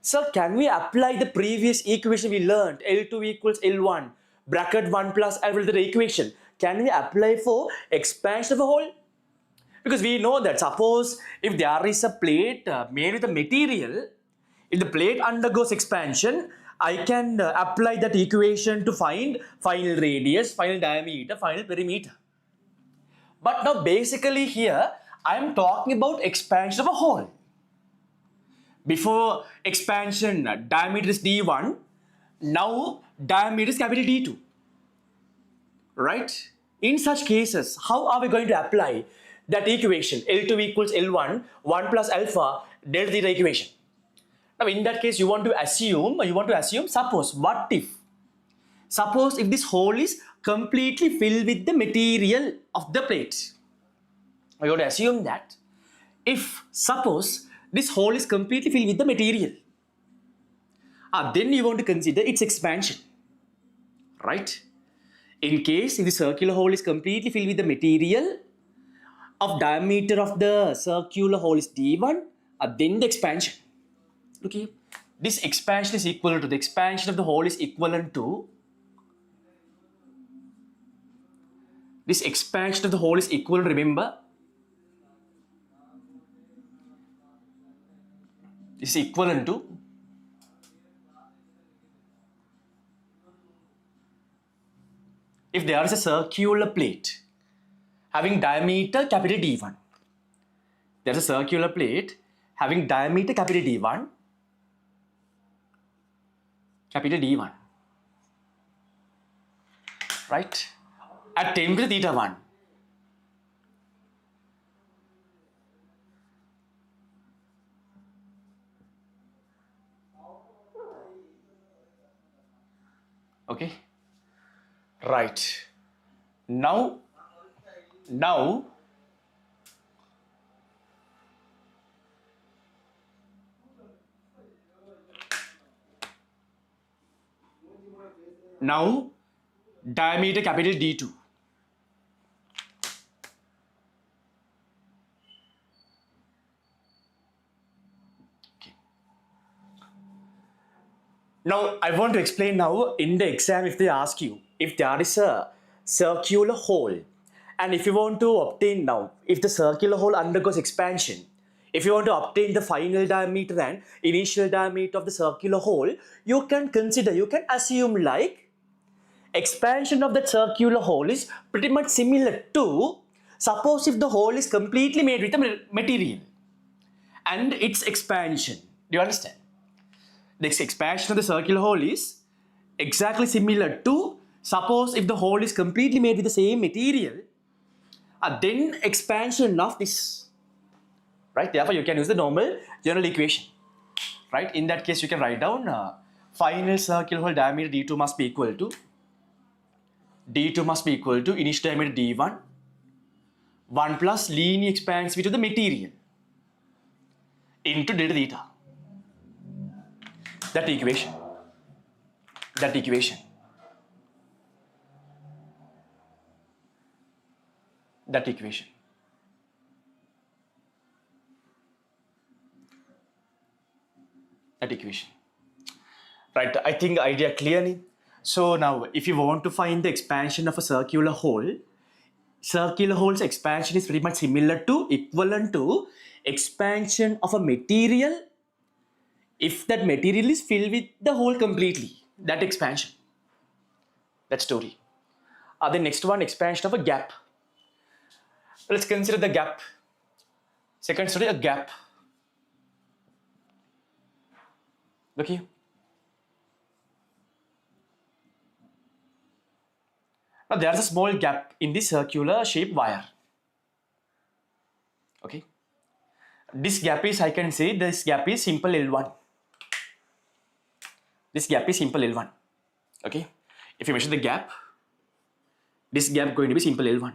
so can we apply the previous equation we learned, L2 equals L1, bracket 1 plus L will the equation. Can we apply for expansion of a hole? Because we know that suppose if there is a plate made with a material, if the plate undergoes expansion, I can apply that equation to find final radius, final diameter, final perimeter. But now basically here, I am talking about expansion of a hole. Before expansion, diameter is D1. Now diameter is capital D2. Right? In such cases, how are we going to apply that equation? L2 equals L1, 1 plus alpha, delta theta equation. Now in that case, you want to assume, suppose if this hole is completely filled with the material of the plate. You want to assume that if suppose this hole is completely filled with the material, then you want to consider its expansion, right? In case if the circular hole is completely filled with the material of diameter of the circular hole is D1, then the expansion. Okay, this expansion is equivalent to the expansion of the hole is equivalent to this expansion of the hole is equal, remember, this is equivalent to if there is a circular plate having diameter capital D1, there's a circular plate having diameter capital D1, right? At temperature theta 1. Okay, right. Now, now diameter capital D2. Okay. Now I want to explain now in the exam if they ask you if there is a circular hole and if you want to obtain now if the circular hole undergoes expansion, if you want to obtain the final diameter and initial diameter of the circular hole, you can assume like expansion of that circular hole is pretty much similar to, suppose if the hole is completely made with a material and its expansion. Do you understand? The expansion of the circular hole is exactly similar to, suppose if the hole is completely made with the same material, then expansion of this, right? Therefore, you can use the normal general equation, right? In that case, you can write down final circular hole diameter D2 must be equal to initial diameter D1, 1 plus linear expansivity of the material into delta theta. That equation. Right, I think idea clearly. So now if you want to find the expansion of a circular hole's expansion is pretty much equivalent to expansion of a material if that material is filled with the hole completely. That expansion. That story. The next one, expansion of a gap. Let's consider the gap. Second story, a gap. Okay. Now there's a small gap in the circular shaped wire. Okay. This gap is, I can say, this gap is simple L1. Okay. If you measure the gap, this gap going to be simple L1.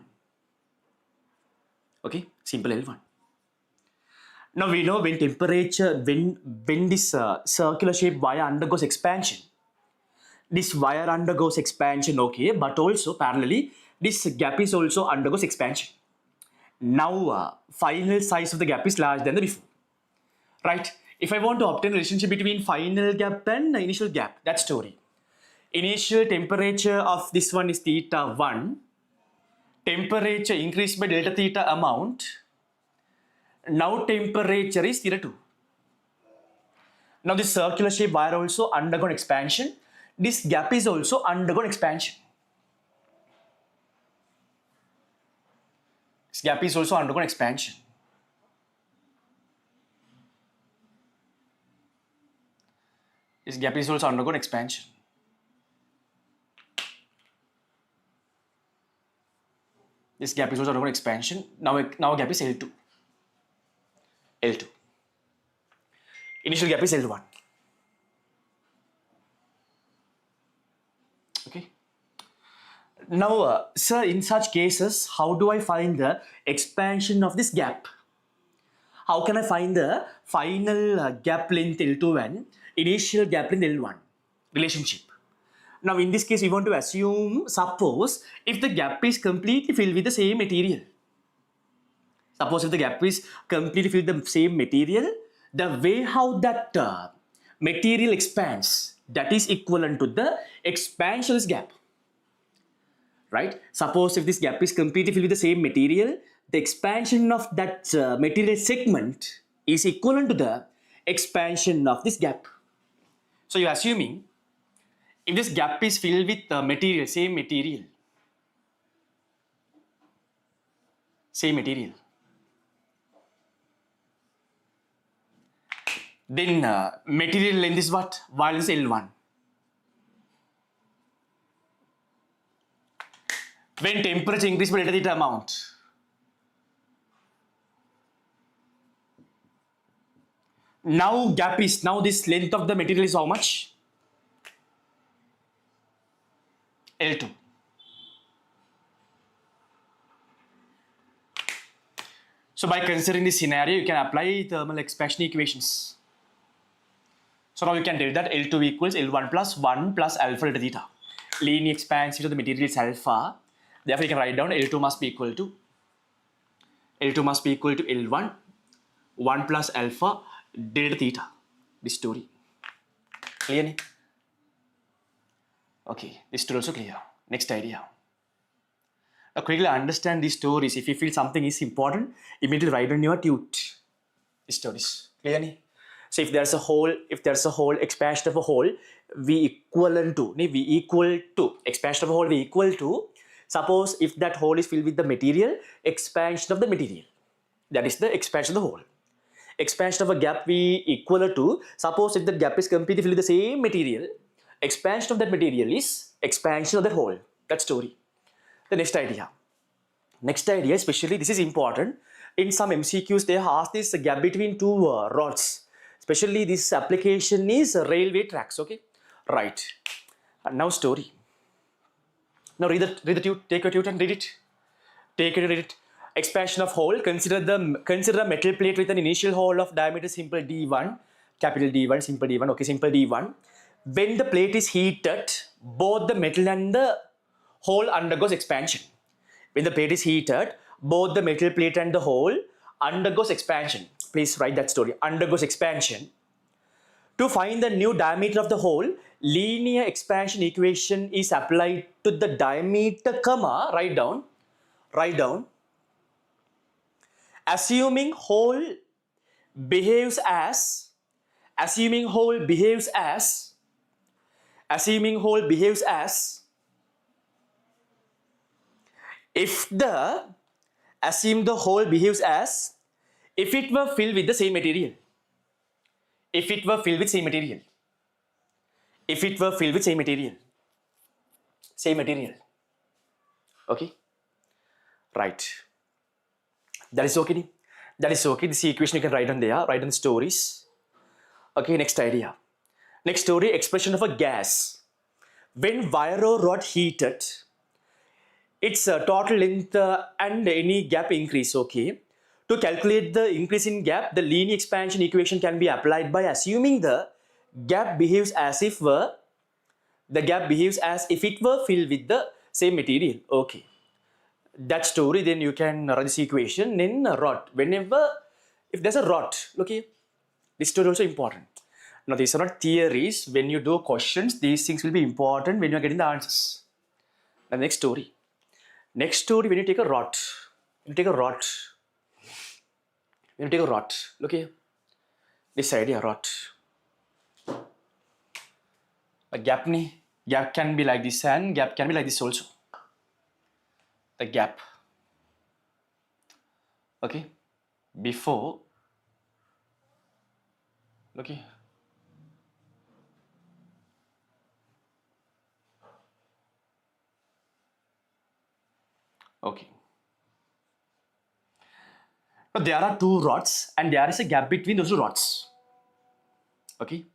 Okay, simple L1. Now we know when temperature, when this circular shaped wire undergoes expansion, this wire undergoes expansion, okay, but also parallelly, this gap is also undergoes expansion. Now, final size of the gap is larger than the before, right? If I want to obtain a relationship between final gap and initial gap, that story. Initial temperature of this one is theta 1. Temperature increased by delta theta amount. Now temperature is theta 2. Now this circular shape wire also undergone expansion. This gap is also undergone expansion. This gap is also undergone expansion. This gap is also undergone expansion. This gap is also undergone expansion. Now gap is L2. Initial gap is L1. Okay. Now, sir, in such cases, how do I find the expansion of this gap? How can I find the final gap length L2 and initial gap length L1 relationship? Now, in this case, we want to assume, suppose, if the gap is completely filled with the same material. Suppose if the gap is completely filled with the same material, the way how that material expands, that is equivalent to the expansion of this gap. Right? Suppose if this gap is completely filled with the same material, the expansion of that material segment is equivalent to the expansion of this gap. So you're assuming if this gap is filled with material, same material, Same material. Then material length is what? Wire is L1. When temperature increase by delta theta amount, now gap is, now this length of the material is how much? L2. So by considering this scenario, you can apply thermal expansion equations. So now you can tell that L2 equals L1 plus 1 plus alpha delta theta. Linear expansion of the material is alpha. Therefore, you can write down L2 must be equal to L1 1 plus alpha delta theta. This story. Clear? Okay, this story also clear. Next idea. Now quickly understand these stories. If you feel something is important, immediately write on your tute. These stories. Clear? So if there's a hole, expansion of a hole, V equal to expansion of a hole, V equal to, suppose if that hole is filled with the material, expansion of the material. That is the expansion of the hole. Expansion of a gap V equal to, suppose if the gap is completely filled with the same material, expansion of that material is expansion of that hole. That story. The next idea. Especially this is important. In some MCQs, they ask this gap between two rods. Especially this application is railway tracks. Okay, right. And now story. Now read the tute. Take your tute and read it. Expansion of hole. Consider a metal plate with an initial hole of diameter simple d1, capital D1, simple d1. Okay, simple d1. When the plate is heated, both the metal and the hole undergoes expansion. When the plate is heated, both the metal plate and the hole undergoes expansion. Please write that story. Undergoes expansion. To find the new diameter of the hole, linear expansion equation is applied to the diameter, comma, write down. Assuming hole behaves as if it were filled with the same material. If it were filled with same material. Same material. Okay? Right. That is okay. This equation you can write on there. Write on stories. Okay, next idea. Next story, expression of a gas. When wire or rod heated, its total length and any gap increase. Okay. To calculate the increase in gap, the linear expansion equation can be applied by assuming the gap behaves as if it were filled with the same material. Okay. That story, then you can write this equation in rod. If there's a rod, okay, this story also important. Now, these are not theories. When you do questions, these things will be important when you are getting the answers. The next story, when you take a rod, look here. This idea, rod. A gap can be like this and gap can be like this also. The gap. Okay. Before. Look here. Okay. Now there are two rods and there is a gap between those two rods. Okay.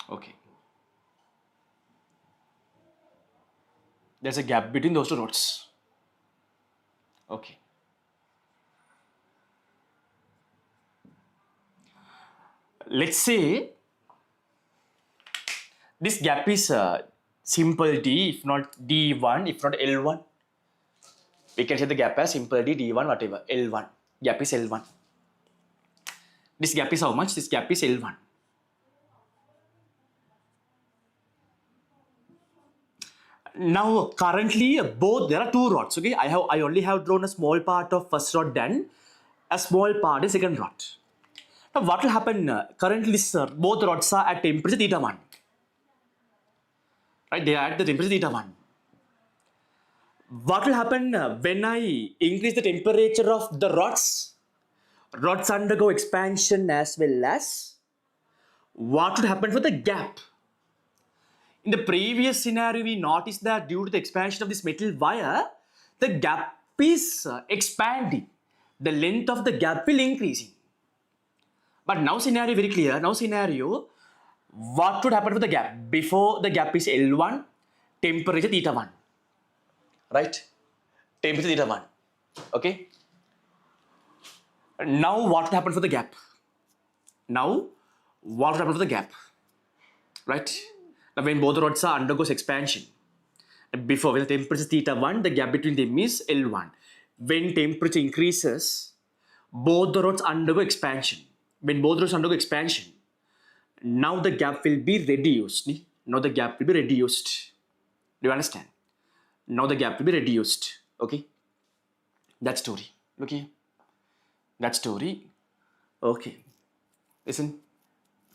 Okay. There's a gap between those two rods. Okay. Let's say this gap is simple D, if not D1, if not L1. We can say the gap as simple D, D1, whatever, L1. Gap is L1. This gap is how much? This gap is L1. Now currently there are two rods. Okay, I only have drawn a small part of first rod, then a small part is second rod. Now what will happen? Currently both rods are at temperature theta 1. right? They are at the temperature theta 1. What will happen when I increase the temperature of the rods? Rods undergo expansion as well as what would happen for the gap? In the previous scenario, we noticed that due to the expansion of this metal wire, the gap is expanding. The length of the gap will increasing. But now scenario very clear. Now scenario, what would happen for the gap? Before the gap is L1, temperature theta 1. Right? Temperature theta 1. Okay? Now what would happen for the gap? Now, what would happen for the gap? Right? Now when both rods are undergoes expansion, before when the temperature is theta 1, the gap between them is L1. When temperature increases, both the rods undergo expansion. When both rods undergo expansion, now the gap will be reduced. Now the gap will be reduced. Do you understand? Now the gap will be reduced. Okay? That story. Okay? That story. Okay. Listen.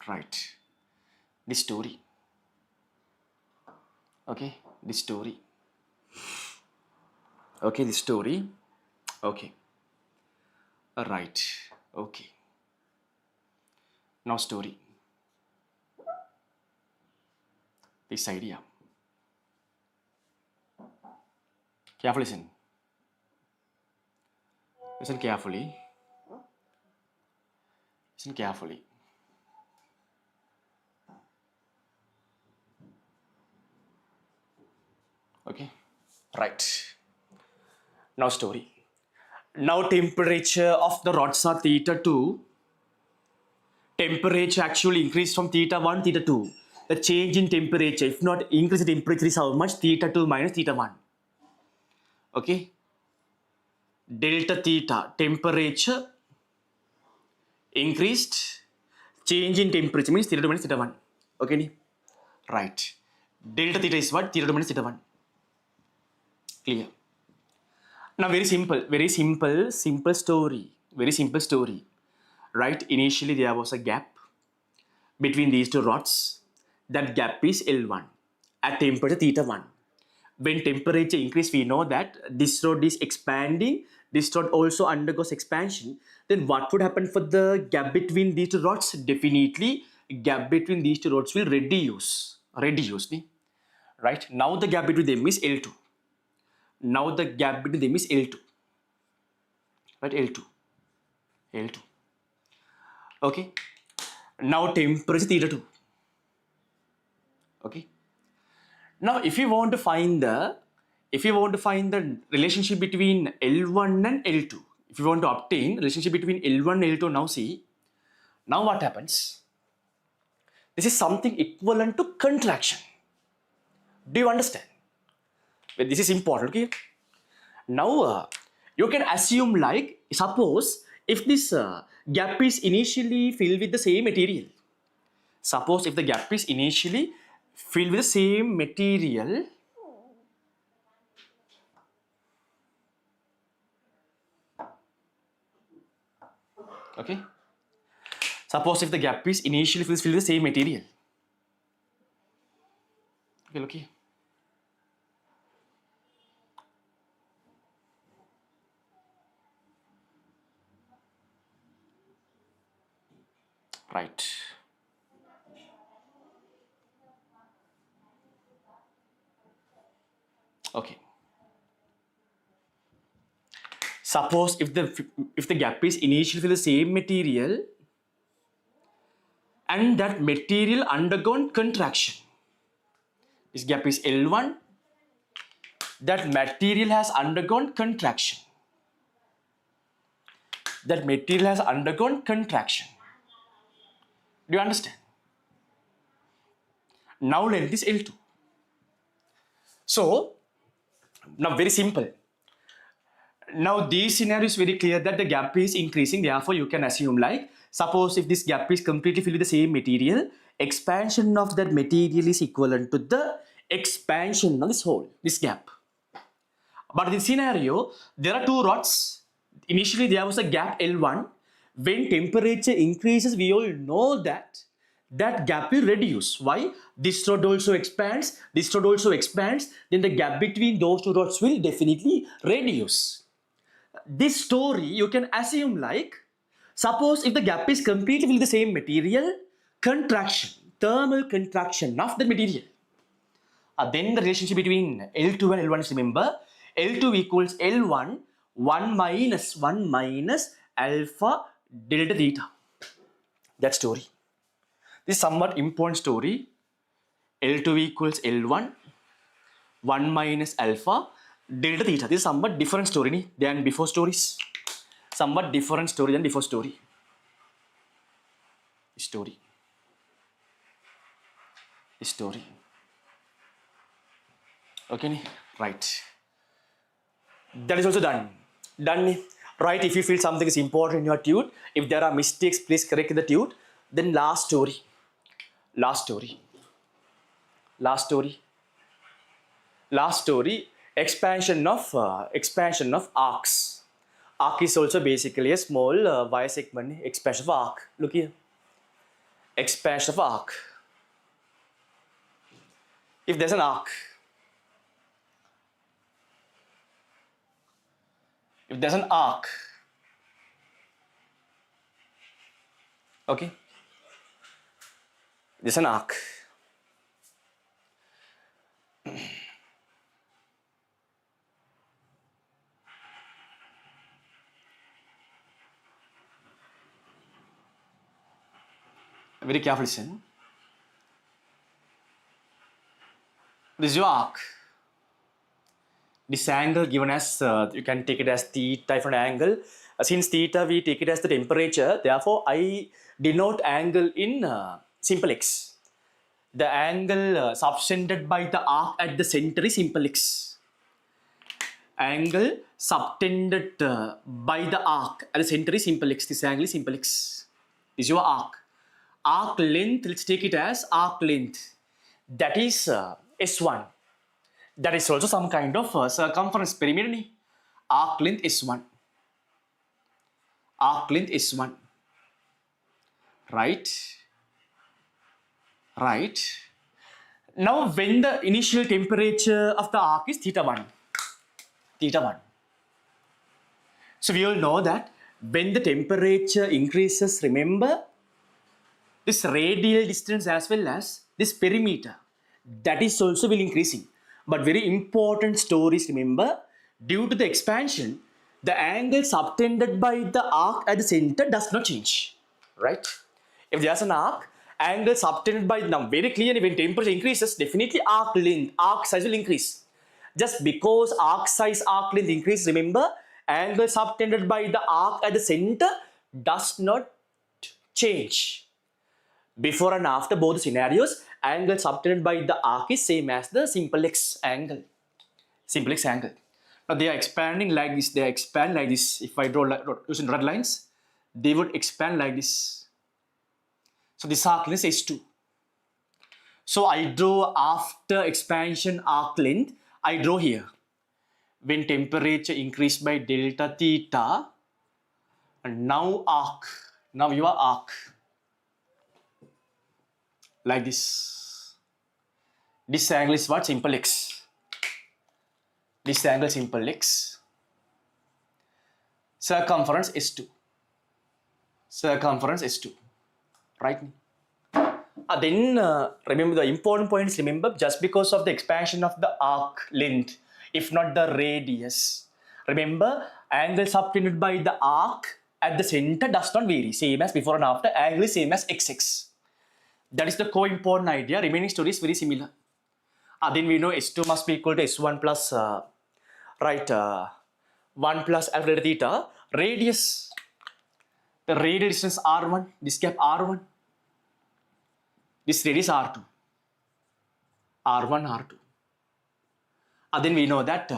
Right. This story. Okay? This story. Okay, this story. Okay. Right. Okay. Now story. This idea. Carefully listen. Listen carefully. Listen carefully. Okay. Right. Now story. Now temperature of the rods are theta 2. Temperature actually increased from theta 1, theta 2. The change in temperature, if not increase the temperature, is how much? Theta 2 minus theta 1. Okay? Delta theta, temperature increased. Change in temperature means theta 2 minus theta 1. Okay? Right. Delta theta is what? Theta 2 minus theta 1. Clear? Now very simple story. Very simple story. Right? Initially there was a gap between these two rods. That gap is L1 at temperature theta 1. When temperature increase, we know that this rod is expanding. This rod also undergoes expansion. Then what would happen for the gap between these two rods? Definitely gap between these two rods will reduce. Right? Now the gap between them is L2. Now the gap between them is L2. Right? L2. Okay. Now temperature theta 2. Okay. Now if you want to find the relationship between L1 and L2, if you want to obtain relationship between L1 and L2, now see. Now what happens? This is something equivalent to contraction. Do you understand? Well, this is important. Okay. Now you can assume, like, suppose if this gap is initially filled with the same material. Suppose if the gap is initially filled with the same material, okay? Suppose if the gap is initially filled with the same material. Okay, look here. Right. Okay. Suppose if the gap is initially filled with the same material and that material undergone contraction. This gap is L1. That material has undergone contraction. That material has undergone contraction. Do you understand? Now length is L2. So, now very simple. Now this scenario is very clear that the gap is increasing. Therefore, you can assume, like, suppose if this gap is completely filled with the same material, expansion of that material is equivalent to the expansion of this gap. But in this scenario, there are two rods. Initially, there was a gap L1. When temperature increases, we all know that that gap will reduce. Why? This rod also expands, this rod also expands, then the gap between those two rods will definitely reduce. This story you can assume like, suppose if the gap is completely with the same material, contraction, thermal contraction of the material. Then the relationship between L2 and L1 is, remember, L2 equals L1, 1 minus alpha delta theta. That story. This is somewhat important story. L2 equals L1, 1 minus alpha delta theta. This is somewhat different story than before stories. Somewhat different story than before story. Story. Okay, right. That is also done. Right, if you feel something is important in your tude, if there are mistakes, please correct the tude. Then last story. Expansion of arcs. Arc is also basically a small wire segment expansion of arc. Look here. Expansion of arc. If there's an arc, okay, there's an arc. Very carefully listen. This is your arc. This angle given as, you can take it as theta for an angle. Since theta we take it as the temperature, therefore I denote angle in simple x. The angle subtended by the arc at the center is simple x. Angle subtended by the arc at the center is simple x. This angle is simple x. This is your arc. Arc length, let's take it as arc length. That is S1. That is also some kind of circumference perimeter. Arc length S1. Right. Now when the initial temperature of the arc is theta 1. So we all know that when the temperature increases, remember, this radial distance as well as this perimeter, that is also will increasing. But very important stories, remember, due to the expansion, the angle subtended by the arc at the center does not change. Right? If there's an arc, angle subtended by, now very clearly when temperature increases, definitely arc size will increase. Just because arc length increase, remember, angle subtended by the arc at the center does not change. Before and after both scenarios, angle subtended by the arc is same as the simple x angle. Now they are expanding like this. If I draw using red lines, they would expand like this. So this arc length is S2. So I draw after expansion arc length, I draw here. When temperature increased by delta theta, and now your arc. Like this. This angle is what? Simple x. This angle is simple x. Circumference S2. Right? Then remember the important points. Remember, just because of the expansion of the arc length, if not the radius, remember, angle subtended by the arc at the center does not vary. Same as before and after. Angle is same as xx. That is the co-important idea. Remaining story is very similar. Then we know S2 must be equal to S1 plus 1 plus alpha delta theta. Radius. The radial distance R1. This gap R1. This radius R2. R2. Then we know that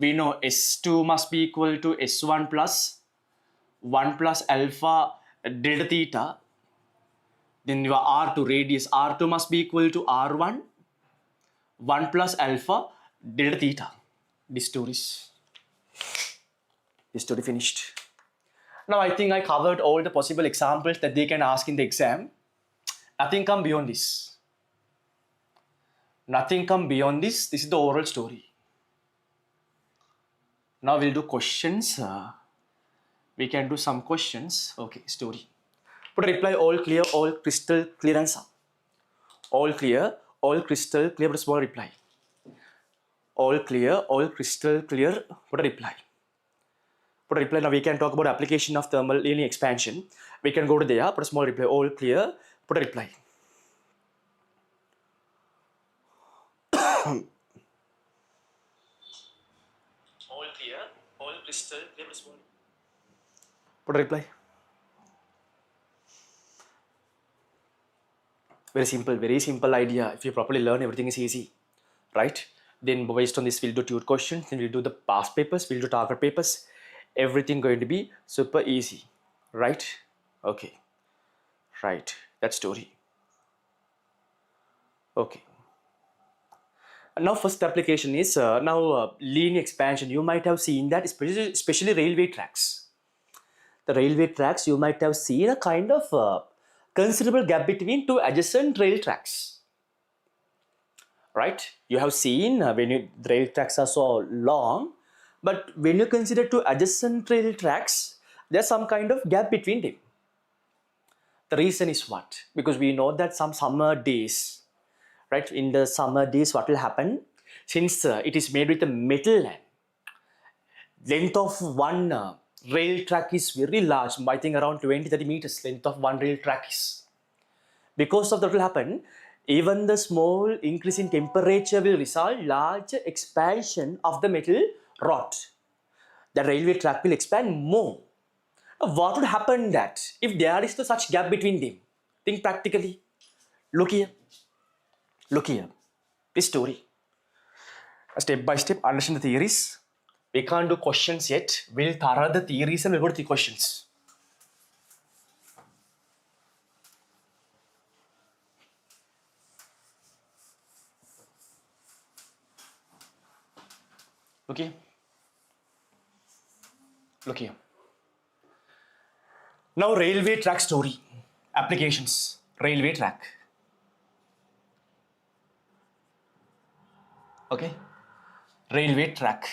we know S2 must be equal to S1 plus 1 plus alpha delta theta. Then your R2 radius, R2 must be equal to R1, 1 plus alpha delta theta. This story finished. Now I think I covered all the possible examples that they can ask in the exam. Nothing come beyond this. Nothing come beyond this. This is the oral story. Now we'll do questions. We can do some questions. Okay, story. Put a reply all clear, all crystal clear answer. All clear, all crystal clear, but a small reply. All clear, all crystal clear, put a reply. Put a reply. Now we can talk about application of thermal linear expansion. We can go to there, put a small reply. All clear, put a reply. All clear, all crystal clear, put a small. Put a reply. Very simple idea. If you properly learn, everything is easy, right? Then based on this, we'll do tutor questions, then we'll do the past papers, we'll do target papers. Everything going to be super easy, right? Okay, right, that story. Okay. And now first application is linear expansion. You might have seen that, especially railway tracks. The railway tracks, you might have seen a kind of considerable gap between two adjacent rail tracks. Right? You have seen the rail tracks are so long, but when you consider two adjacent rail tracks, there's some kind of gap between them. The reason is what? Because we know that some summer days, right? In the summer days, what will happen? Since it is made with a metal and length of one rail track is very large, I think around 20-30 meters length of one rail track is. Because of that will happen, even the small increase in temperature will result large expansion of the metal rod. The railway track will expand more. Now, what would happen that if there is no such gap between them? Think practically. Look here. Look here. This story. Step by step, understand the theories. We can't do questions yet. We'll thorough the theories and we'll go to the questions. Look here. Look here. Now railway track story. Applications. Railway track. Okay. Railway track.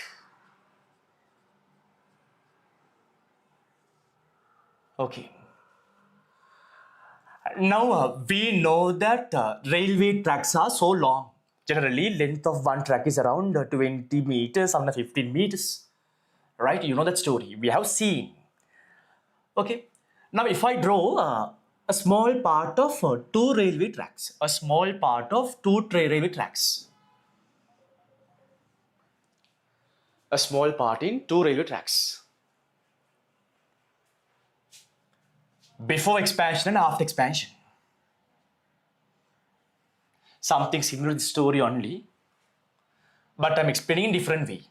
Okay. Now we know that railway tracks are so long. Generally, length of one track is around 20 meters, under 15 meters. Right? You know that story. We have seen. Okay. Now, if I draw a small part of two railway tracks, a small part of two railway tracks, a small part in two railway tracks. Before expansion and after expansion. Something similar to the story only, but I'm explaining in different way.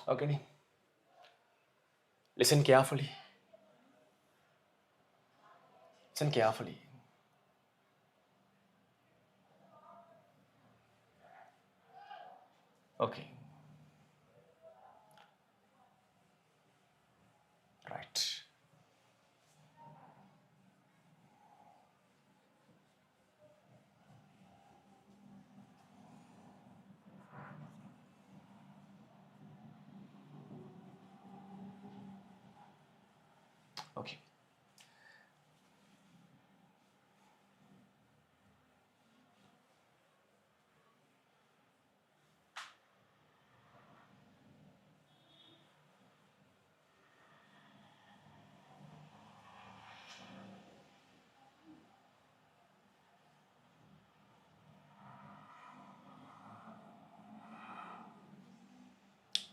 Okay. Listen carefully. Listen carefully. Okay. Right. Okay.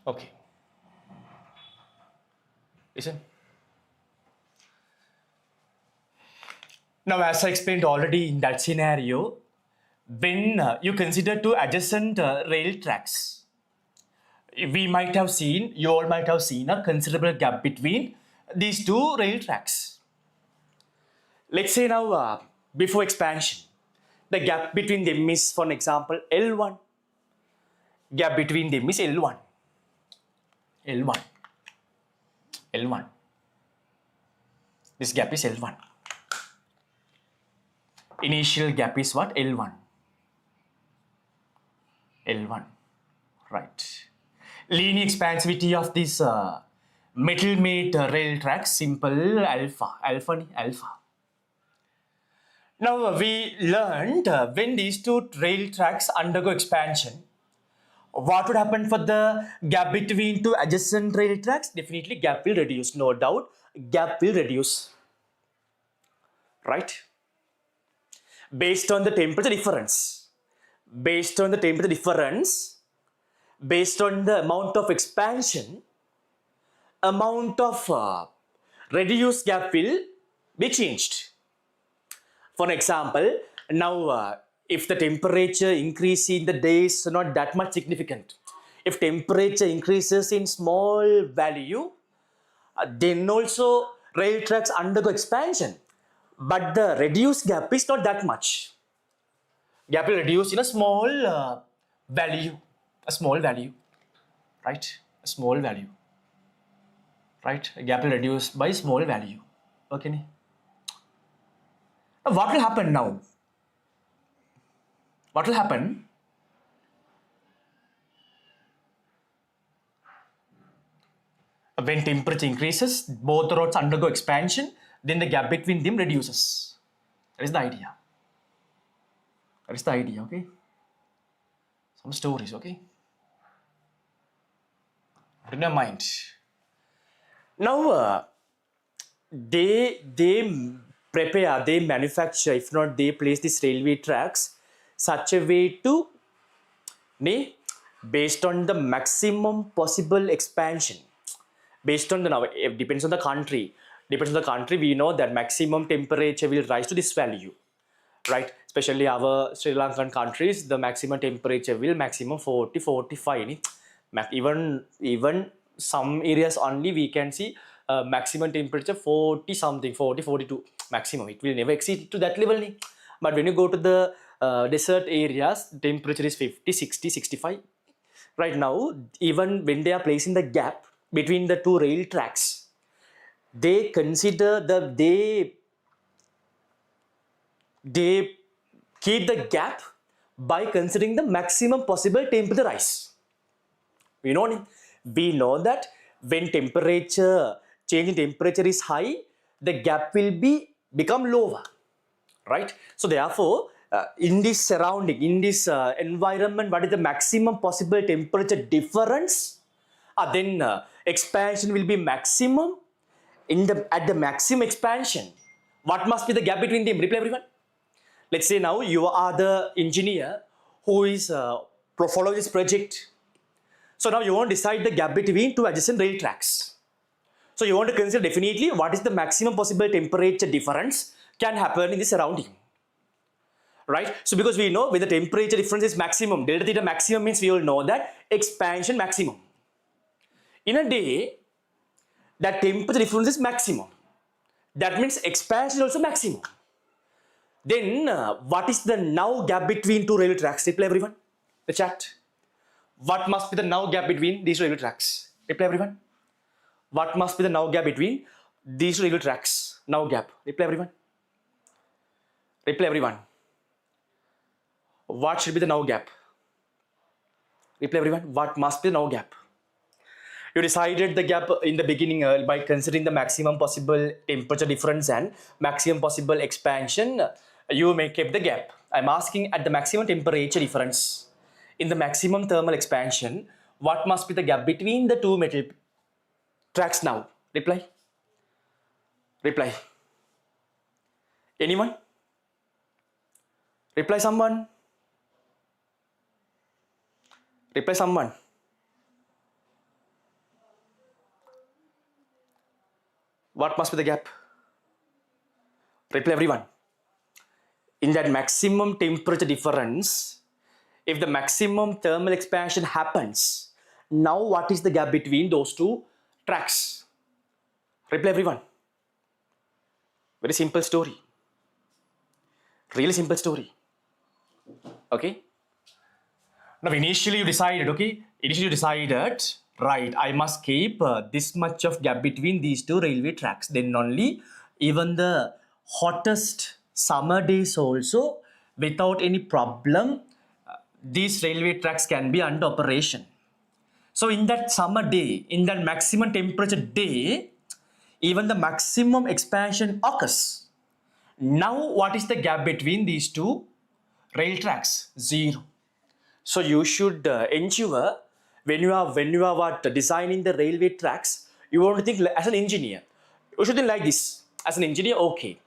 Okay. Listen. Now, as I explained already in that scenario, when you consider two adjacent rail tracks, you all might have seen a considerable gap between these two rail tracks. Let's say now before expansion. The gap between them is, for example, L1. Gap between them is L1. L1. L1. This gap is L1. Initial gap is what? L1. L1. Right. Linear expansivity of this metal-made rail tracks, simple alpha. Alpha. Now we learned when these two rail tracks undergo expansion, what would happen for the gap between two adjacent rail tracks? Definitely gap will reduce, no doubt, gap will reduce, right? Based on the temperature difference, based on the amount of expansion, amount of reduced gap will be changed. For example, now if the temperature increase in the day is not that much significant, if temperature increases in small value, then also rail tracks undergo expansion, but the reduced gap is not that much. Gap will reduce in a small value, right? A small value, right? Gap will reduce by small value. Okay. Now, what will happen now? What will happen? When temperature increases, both rods undergo expansion, then the gap between them reduces. That is the idea. Okay? Some stories, okay? Put in your mind. Now, they manufacture, if not they place these railway tracks such a way to, based on the maximum possible expansion, based on now it depends on the country, we know that maximum temperature will rise to this value, right? Especially our Sri Lankan countries, the maximum temperature will maximum 40, 45. Even some areas only we can see maximum temperature 40 something, 40, 42 maximum. It will never exceed to that level. But when you go to the desert areas, temperature is 50, 60, 65. Right now, even when they are placing the gap between the two rail tracks, they consider they keep the gap by considering the maximum possible temperature rise. We know that when change in temperature is high, the gap will become lower, right? So therefore, in this surrounding, in this environment, what is the maximum possible temperature difference? Then expansion will be maximum. At the maximum expansion, what must be the gap between them? Reply everyone. Let's say now you are the engineer who is following this project. So now you want to decide the gap between two adjacent rail tracks. So you want to consider definitely what is the maximum possible temperature difference can happen in the surrounding. Right? So because we know when the temperature difference is maximum, delta theta maximum means we all know that expansion maximum. In a day, that temperature difference is maximum. That means expansion is also maximum. Then what is the now gap between two railway tracks? Reply everyone. The chat. What must be the now gap between these railway tracks? Reply everyone. What must be the now gap between these railway tracks? Now gap. Reply everyone. Reply everyone. What should be the now gap? Reply everyone. What must be the now gap? You decided the gap in the beginning by considering the maximum possible temperature difference and maximum possible expansion. You may keep the gap. I'm asking at the maximum temperature difference, in the maximum thermal expansion, what must be the gap between the two metal tracks now? Reply. Reply. Anyone? Reply someone. Reply someone. What must be the gap? Reply everyone. In that maximum temperature difference, if the maximum thermal expansion happens, now what is the gap between those two tracks? Reply everyone. Very simple story. Really simple story. Okay. Now initially you decided, right, I must keep this much of gap between these two railway tracks. Then only even the hottest summer days also, without any problem, these railway tracks can be under operation. So in that summer day, in that maximum temperature day, even the maximum expansion occurs. Now what is the gap between these two rail tracks? Zero. So you should ensure when you are designing the railway tracks, you want to think as an engineer. You should think like this. As an engineer, okay,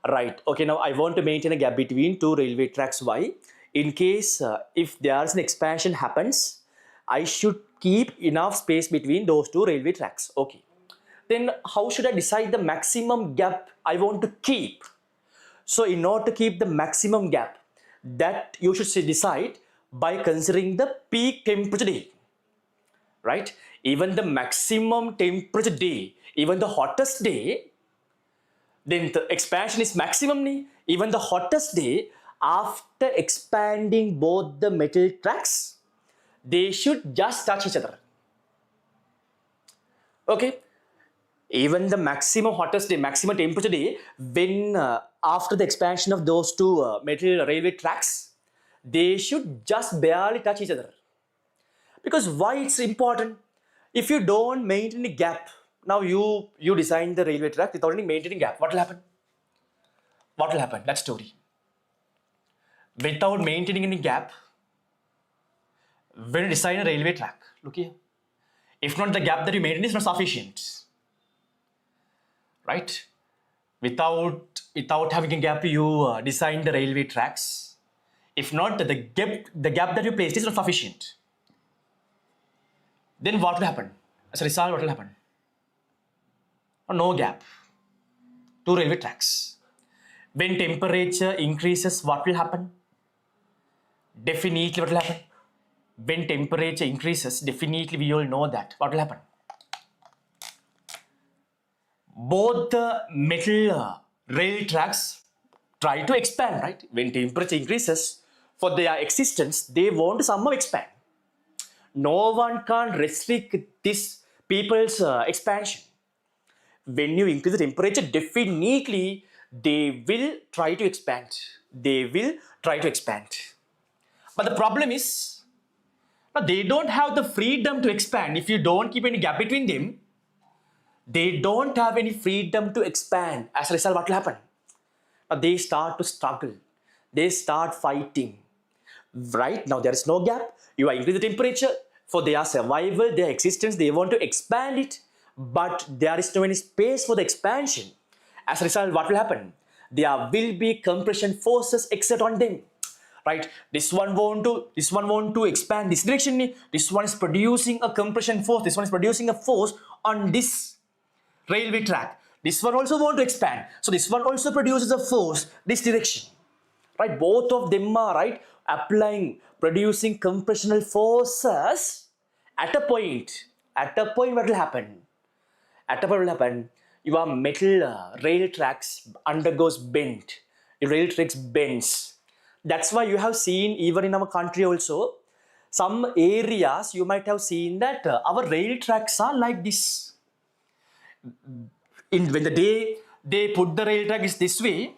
right. Okay, now I want to maintain a gap between two railway tracks. Why? In case if there's an expansion happens, I should keep enough space between those two railway tracks. Okay. Then how should I decide the maximum gap I want to keep? So in order to keep the maximum gap, that you should decide by considering the peak temperature day, right? Even the maximum temperature day, even the hottest day, then the expansion is maximum. Even the hottest day, after expanding both the metal tracks, they should just touch each other. Okay, even the maximum hottest day, maximum temperature day, when after the expansion of those two metal railway tracks, they should just barely touch each other. Because why it's important? If you don't maintain a gap, now you design the railway track without any maintaining gap, what will happen? What will happen? That story. Without maintaining any gap, when you design a railway track, look here. If not, the gap that you maintain is not sufficient, right? Without having a gap, you design the railway tracks. If not, the gap that you placed is not sufficient. Then what will happen? As a result, what will happen? No gap. Two railway tracks. When temperature increases, what will happen? Definitely what will happen? When temperature increases, definitely we all know that. What will happen? Both the metal rail tracks try to expand, right? When temperature increases, for their existence, they want to somehow expand. No one can restrict this people's expansion. When you increase the temperature, definitely they will try to expand. They will try to expand. But the problem is, they don't have the freedom to expand. If you don't keep any gap between them, they don't have any freedom to expand. As a result, what will happen? They start to struggle. They start fighting. Right now, there is no gap. You are increasing the temperature for their survival, their existence. They want to expand it, but there is no any space for the expansion. As a result, what will happen? There will be compression forces exert on them. Right? This one want to expand this direction. This one is producing a compression force. This one is producing a force on this railway track. This one also want to expand. So this one also produces a force this direction. Right? Both of them are producing compressional forces. At a point, what will happen? Your metal rail tracks undergoes bend. The rail tracks bends. That's why you have seen, even in our country also, some areas you might have seen that our rail tracks are like this. When the day they put the rail track is this way,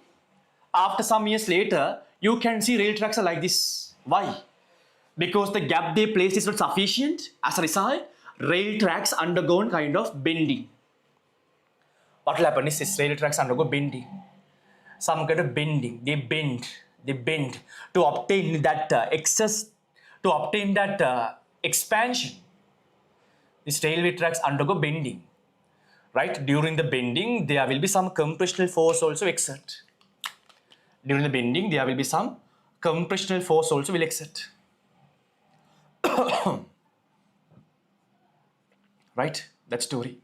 after some years later, you can see rail tracks are like this. Why? Because the gap they placed is not sufficient. As a result, rail tracks undergo kind of bending. What will happen is rail tracks undergo bending. Some kind of bending. They bend to obtain that expansion. These railway tracks undergo bending. Right? During the bending, there will be some compressional force also exert. During the bending, there will be some compressional force also will exert. Right? That story.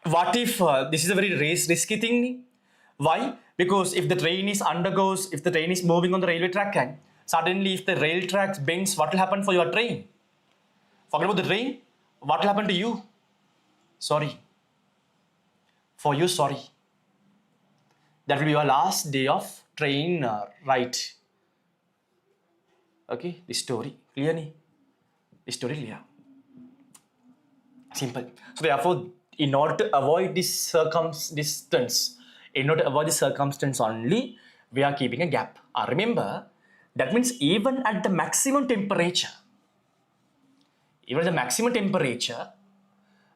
What if this is a very risky thing? Why? Because if the train is moving on the railway track, and suddenly if the rail tracks bends, what will happen for your train? Forget about the train. What will happen to you? Sorry. For you, sorry. That will be your last day of train ride. Okay, this story clear ni? This story clear. Simple. So therefore, in order to avoid this circumstance, only, we are keeping a gap. Remember, that means even at the maximum temperature,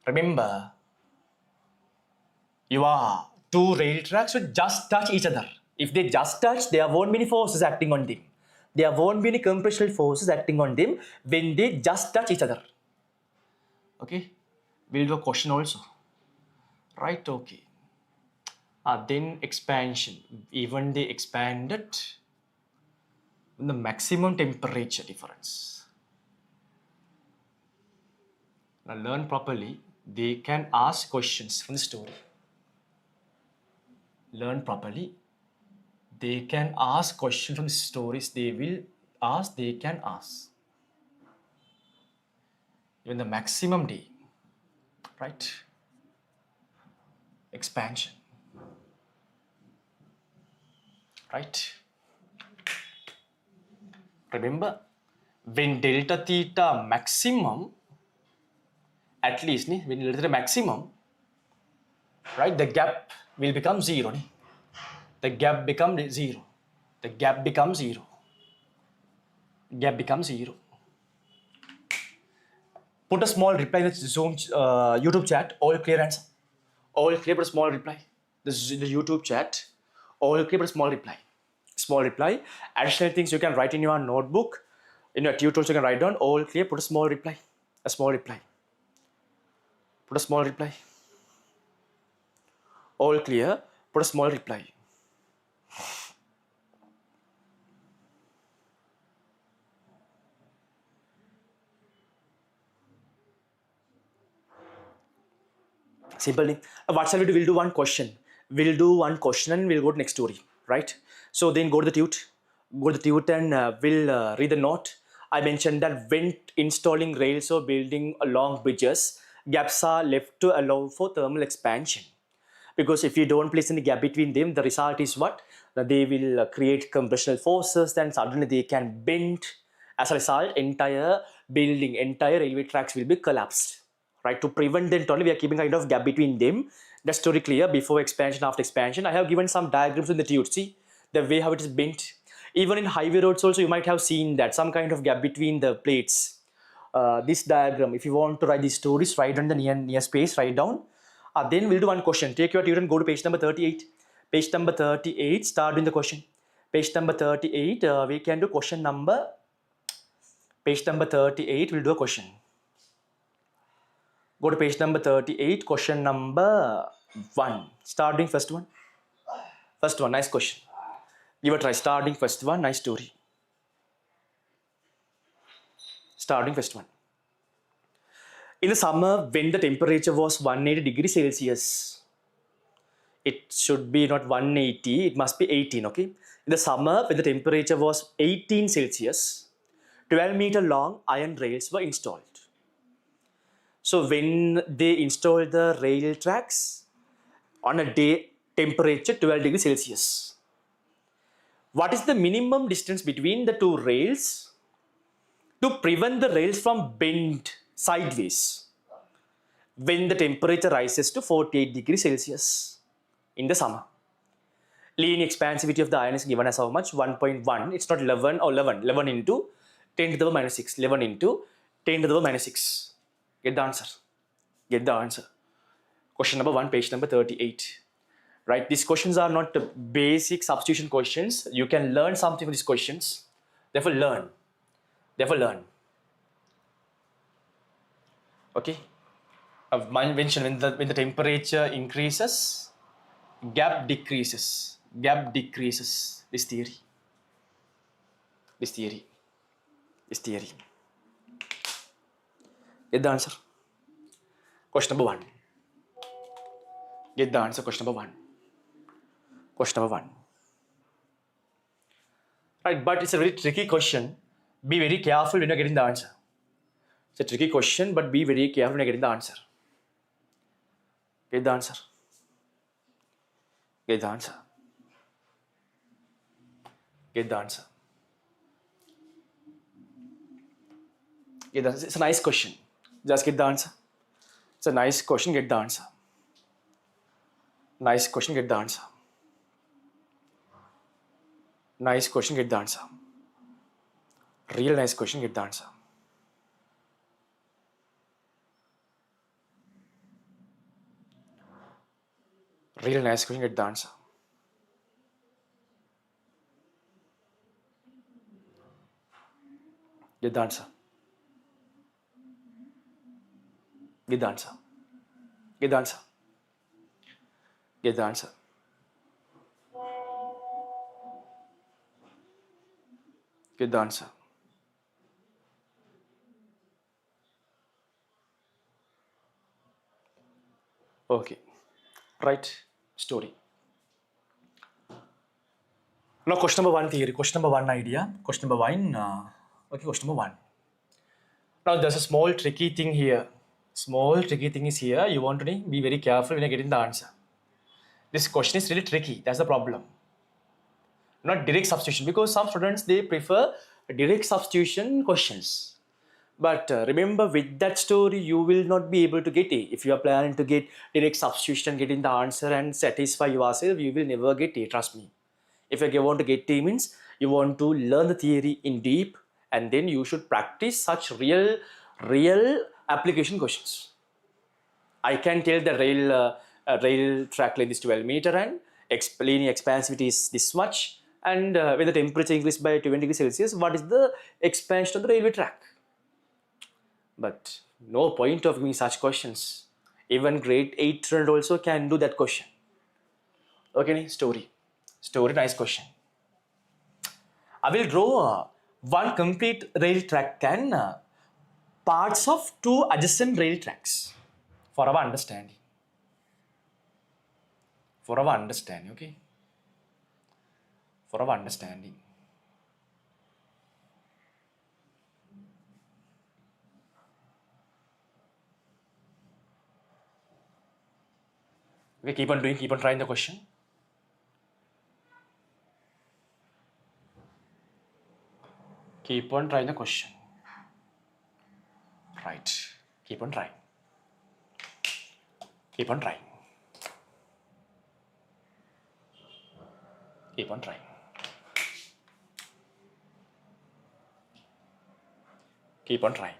remember, your two rail tracks will just touch each other. If they just touch, there won't be any forces acting on them. There won't be any compressional forces acting on them when they just touch each other. Okay, we'll do a question also. Right, okay. Then expansion. Even they expanded the maximum temperature difference. Now learn properly. They can ask questions from the story. Learn properly. They can ask questions from the stories. They will ask, they can ask. Even the maximum day, right? Expansion, right? Remember, when delta theta maximum, at least, when delta theta maximum, right, the gap will become zero. The gap becomes zero. The gap becomes zero. Gap becomes zero. Put a small reply in the Zoom YouTube chat. All clear answer. All clear, but a small reply. The YouTube chat. All clear, but a small reply. Small reply. Additional things you can write in your notebook. In your tutorials you can write down. All clear. Put a small reply. A small reply. Put a small reply. All clear. Put a small reply. Simple. What shall we do? We'll do one question. We'll do one question and we'll go to next story. Right? So then go to the tute. Go to the tute and we'll read the note. I mentioned that when installing rails or building along bridges, gaps are left to allow for thermal expansion. Because if you don't place any gap between them, the result is what? That they will create compressional forces, then suddenly they can bend. As a result, entire building, entire railway tracks will be collapsed. Right? To prevent them, only we are keeping a kind of gap between them. The story clear before expansion, after expansion. I have given some diagrams in the tube. See the way how it is bent. Even in highway roads also, you might have seen that some kind of gap between the plates. This diagram, if you want to write these stories, write down the near space, write down. Then we'll do one question. Take your tutor and go to page number 38. Page number 38, start doing the question. Page number 38, we can do question number. Page number 38, we'll do a question. Go to page number 38, question number 1. Start doing first one. First one, nice question. Give a try. Starting first one, nice story. Starting first one. In the summer, when the temperature was 180 degrees Celsius, it should be not 180, it must be 18, okay? In the summer, when the temperature was 18 Celsius, 12-meter long iron rails were installed. So when they installed the rail tracks on a day temperature 12 degrees Celsius, what is the minimum distance between the two rails to prevent the rails from bend sideways when the temperature rises to 48 degrees Celsius in the summer? Linear expansivity of the iron is given as how much? 1.1. It's not 11 or 11. 11 into 10 to the power minus 6. 11 into 10 to the power minus 6. Get the answer. Get the answer. Question number 1, page number 38. Right? These questions are not basic substitution questions. You can learn something from these questions. Therefore, learn. Therefore, learn. Okay? I've mentioned when the temperature increases, gap decreases. Gap decreases. This theory. This theory. This theory. Get the answer. Question number 1. Get the answer. Question number 1. Question number 1. Right, but it's a very tricky question. Be very careful when you're getting the answer. It's a tricky question, but be very careful when you're getting the answer. Get the answer. Get the answer. Get the answer. Get the answer. It's a nice question. Just get the answer. It's a nice question. Get the answer. Nice question. Get the answer. Nice question. Get the answer. Real nice question. Get the answer. Real nice question. Get the answer. Get the answer. Get the answer. Get the answer. Get the answer. Get the answer. Okay. Right. Story. Now, question number one theory. Question number one idea. Question number one. Okay, question number one. Now, there's a small tricky thing here. Small tricky thing is here. You want to be very careful when you're getting the answer. This question is really tricky. That's the problem. Not direct substitution, because some students, they prefer direct substitution questions. But remember, with that story, you will not be able to get A. If you are planning to get direct substitution, getting the answer and satisfy yourself, you will never get A, trust me. If you want to get A means, you want to learn the theory in deep, and then you should practice such real application questions. I can tell the rail track length is 12 meter and linear expansivity is this much, and when the temperature increased by 20 degrees Celsius, what is the expansion of the railway track? But no point of giving such questions. Even grade 8 student also can do that question. Okay, story. Story, nice question. I will draw one complete rail track and parts of two adjacent rail tracks for our understanding. For our understanding, okay? For our understanding. Okay, keep on doing, keep on trying the question. Keep on trying the question. Right. Keep on trying. Keep on trying. Keep on trying. Keep on trying.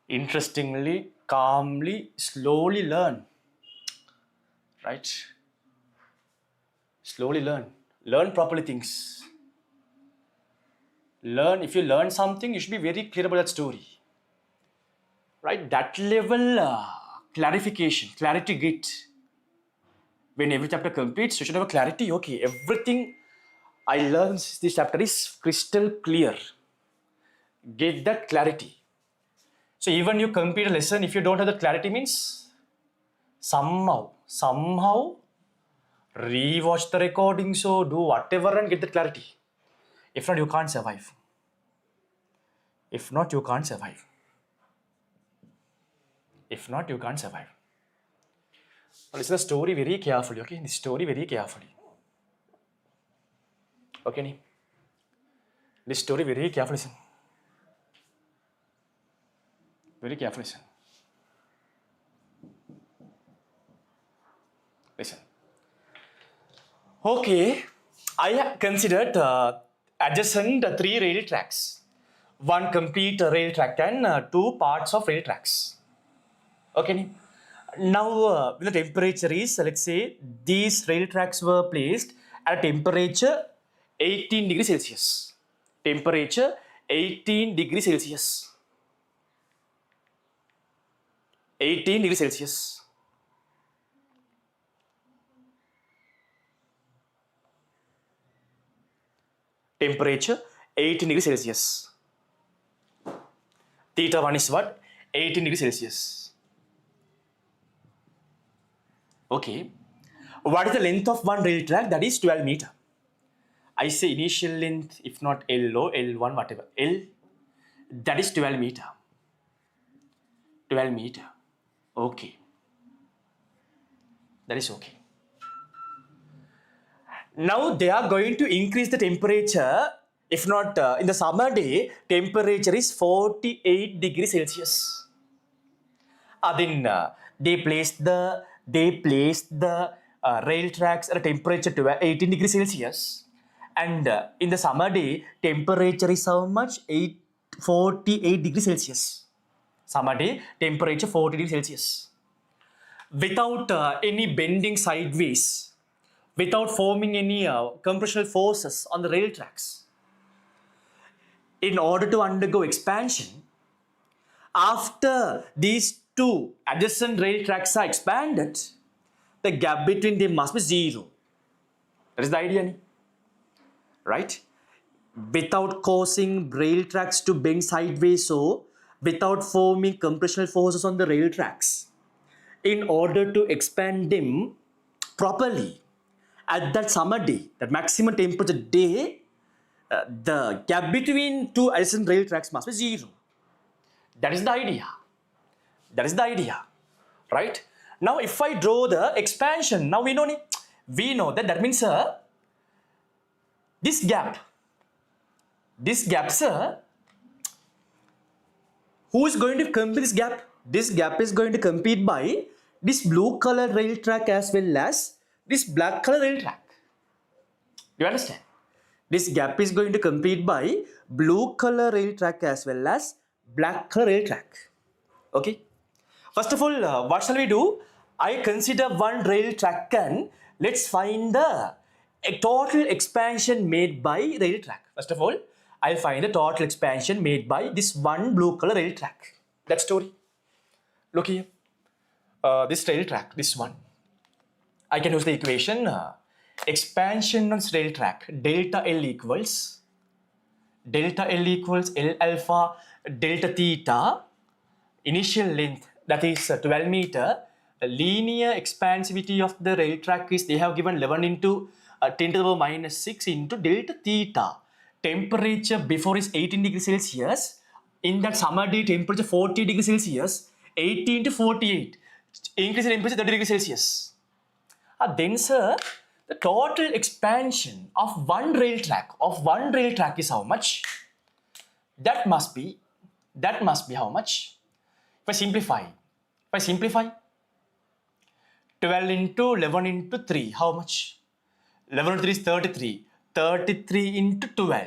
Interestingly, calmly, slowly learn. Right? Slowly learn. Learn properly things. Learn. If you learn something, you should be very clear about that story. Right? That level clarification, clarity get. When every chapter completes, you should have a clarity. Okay, everything I learned this chapter is crystal clear. Get that clarity. So even you complete a lesson, if you don't have the clarity, means somehow rewatch the recording, so do whatever and get the clarity. If not, you can't survive. If not, you can't survive. If not, you can't survive. Now listen to the story very carefully, okay? This story very carefully. Okay? This story very carefully listen. Very carefully listen. Listen. Okay, I have considered adjacent 3 rail tracks. One complete rail track and 2 parts of rail tracks. Okay. Now, when the temperature is, let's say, these rail tracks were placed at temperature 18 degrees Celsius. Temperature 18 degrees Celsius. 18 degrees Celsius. Temperature 18 degrees Celsius. Theta 1 is what? 18 degrees Celsius. Okay. What is the length of one rail track? That is 12 meter. I say initial length, if not L0, L1, whatever. L That is 12 meter. 12 meter. Okay. That is okay. Now they are going to increase the temperature. If not in the summer day, temperature is 48 degrees Celsius. Then they placed the rail tracks at a temperature to 18 degrees Celsius, and in the summer day temperature is how much? 48 degrees Celsius. Summer day temperature 40 degrees Celsius. Without any bending sideways, without forming any compressional forces on the rail tracks. In order to undergo expansion, after these two adjacent rail tracks are expanded, the gap between them must be 0. That is the idea, right? Without causing rail tracks to bend sideways, so without forming compressional forces on the rail tracks, in order to expand them properly at that summer day, that maximum temperature day, the gap between two adjacent rail tracks must be 0. That is the idea. That is the idea, right? Now, if I draw the expansion, now we know that means this gap, sir, who is going to compete this gap? This gap is going to compete by this blue color rail track as well as this black color rail track. Do you understand? This gap is going to compete by blue color rail track as well as black color rail track. Okay. First of all, what shall we do? I consider one rail track and let's find the total expansion made by rail track. First of all, I'll find the total expansion made by this one blue color rail track. That story. Look here. This rail track, this one. I can use the equation. Expansion on rail track, delta L equals L alpha delta theta, initial length, that is 12 meter. The linear expansivity of the rail track is, they have given 11 into 10 to the power minus 6 into delta theta. Temperature before is 18 degrees Celsius. In that summer day, temperature 40 degrees Celsius. 18 to 48. Increase in temperature 30 degrees Celsius. Then, sir, the total expansion of one rail track is how much? That must be how much? If I simplify, 12 into 11 into 3, how much? 11 into 3 is 33. 33 into 12.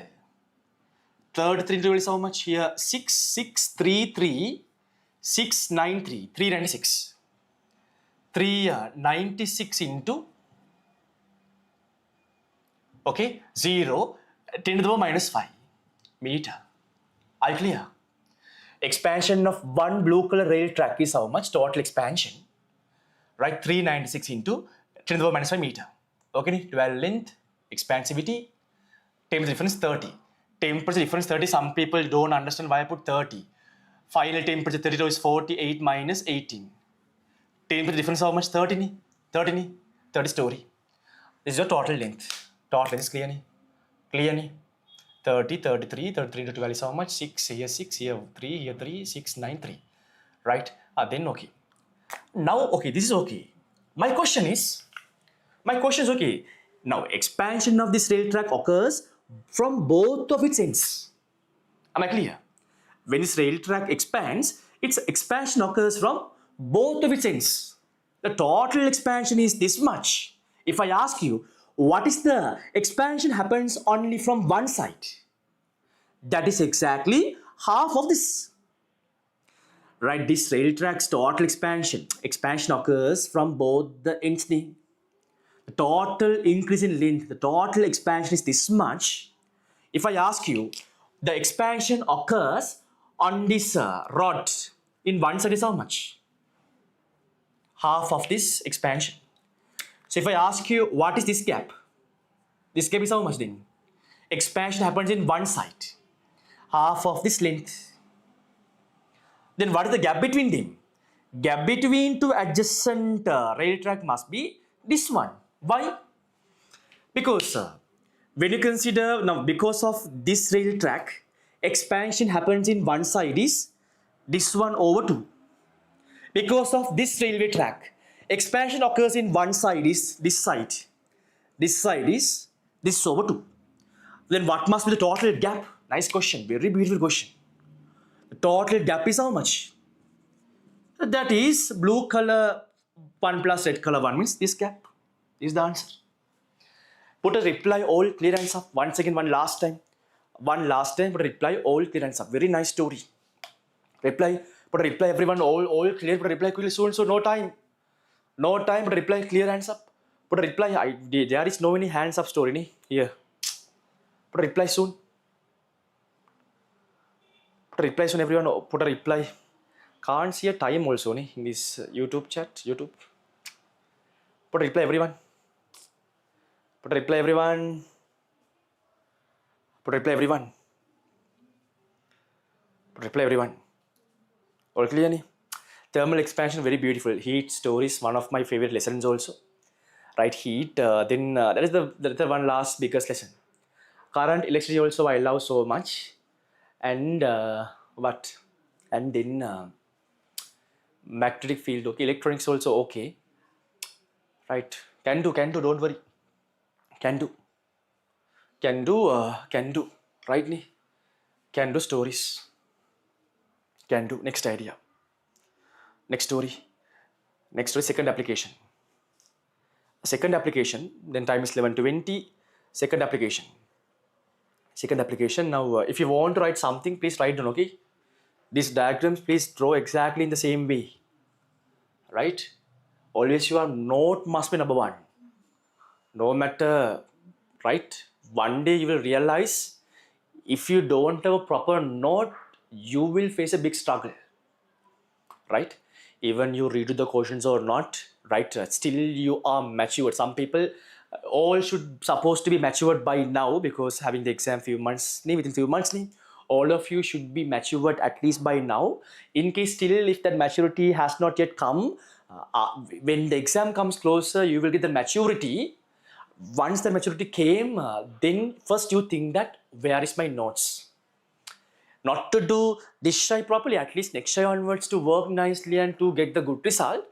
33 into 12 is how much here? 6633, 693, 396. 396 into, okay, 0, 10 to the power minus 5 meter. Are you clear? Expansion of one blue color rail track is how much? Total expansion. Right? 396 into 10 to the power minus 5 meter. Okay, 12 length, expansivity, temperature difference 30. Temperature difference 30, some people don't understand why I put 30. Final temperature 32 is 48 minus 18. Temperature difference how much? 30 story. This is your total length. Total length is clear ni? 30, 33 into 12 is how much? 6, here 6, here 3, here 3, 6, 9, 3. Right? Then okay. Now, okay, this is okay. My question is okay. Now, expansion of this rail track occurs from both of its ends. Am I clear? When this rail track expands, its expansion occurs from both of its ends. The total expansion is this much. If I ask you, what is the expansion happens only from one side? That is exactly half of this. Right, this rail track's total expansion occurs from both the ends. The total increase in length, the total expansion is this much. If I ask you, the expansion occurs on this rod in one side is how much? Half of this expansion. So if I ask you, what is this gap? This gap is how much then? Expansion happens in one side. Half of this length. Then what is the gap between them? Gap between two adjacent rail track must be this one. Why? Because when you consider, now because of this rail track, expansion happens in one side is this one over 2. Because of this railway track, expansion occurs in one side is this side. This side is this over 2. Then what must be the total gap? Nice question. Very beautiful question. The total gap is how much? That is blue color 1 plus red color 1 means this gap. This is the answer. Put a reply all clear and up. Once again, one last time. One last time, put a reply all clear and up. Very nice story. Reply, put a reply everyone all clear, put a reply quickly soon, so no time. No time, put a reply clear hands up. Put a reply, there is no any hands up story ni here. Put a reply soon. Put a reply soon everyone, put a reply. Can't see a time also ni in this YouTube chat, YouTube. Put a reply everyone. Put a reply everyone. Put a reply everyone. Put a reply everyone. All clear ni? Thermal expansion very beautiful. Heat stories one of my favorite lessons also. Right, heat. Then that is the one last biggest lesson. Current electricity also I love so much. And what? And then magnetic field. Okay, electronics also okay. Right, can do. Don't worry. Can do. Right ni? Can do stories. Can do. Next idea. Next story. Second application. Second application, then time is 11:20. Second application. Now, if you want to write something, please write down, okay? These diagrams, please draw exactly in the same way. Right? Always your note must be number one. No matter, right? One day you will realize if you don't have a proper note, you will face a big struggle. Right? Even you read the questions or not, right? Still you are matured. Some people all should supposed to be matured by now because having the exam within few months, all of you should be matured at least by now. In case still if that maturity has not yet come, when the exam comes closer, you will get the maturity. Once the maturity came, then first you think that where is my notes? Not to do this shy properly, at least next shy onwards to work nicely and to get the good result.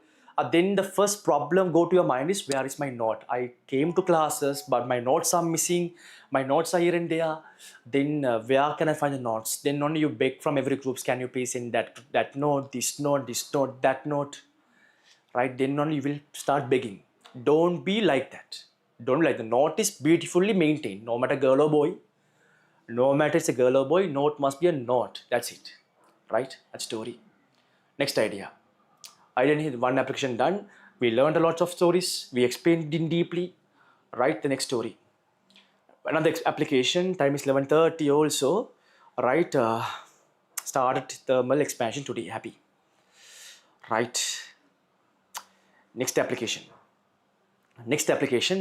Then the first problem go to your mind is where is my note? I came to classes, but my notes are missing. My notes are here and there. Then where can I find the notes? Then only you beg from every groups. Can you please send that note, this note, that note? Right? Then only you will start begging. Don't be like that. Don't be like the note is beautifully maintained, no matter girl or boy. No matter it's a girl or boy, note must be a note. That's it. Right? That's story. Next idea. Idea one application done. We learned a lot of stories. We explained in deeply. Right? The next story. Another application. Time is 11:30 also. Right? Started thermal expansion today. Happy. Right? Next application.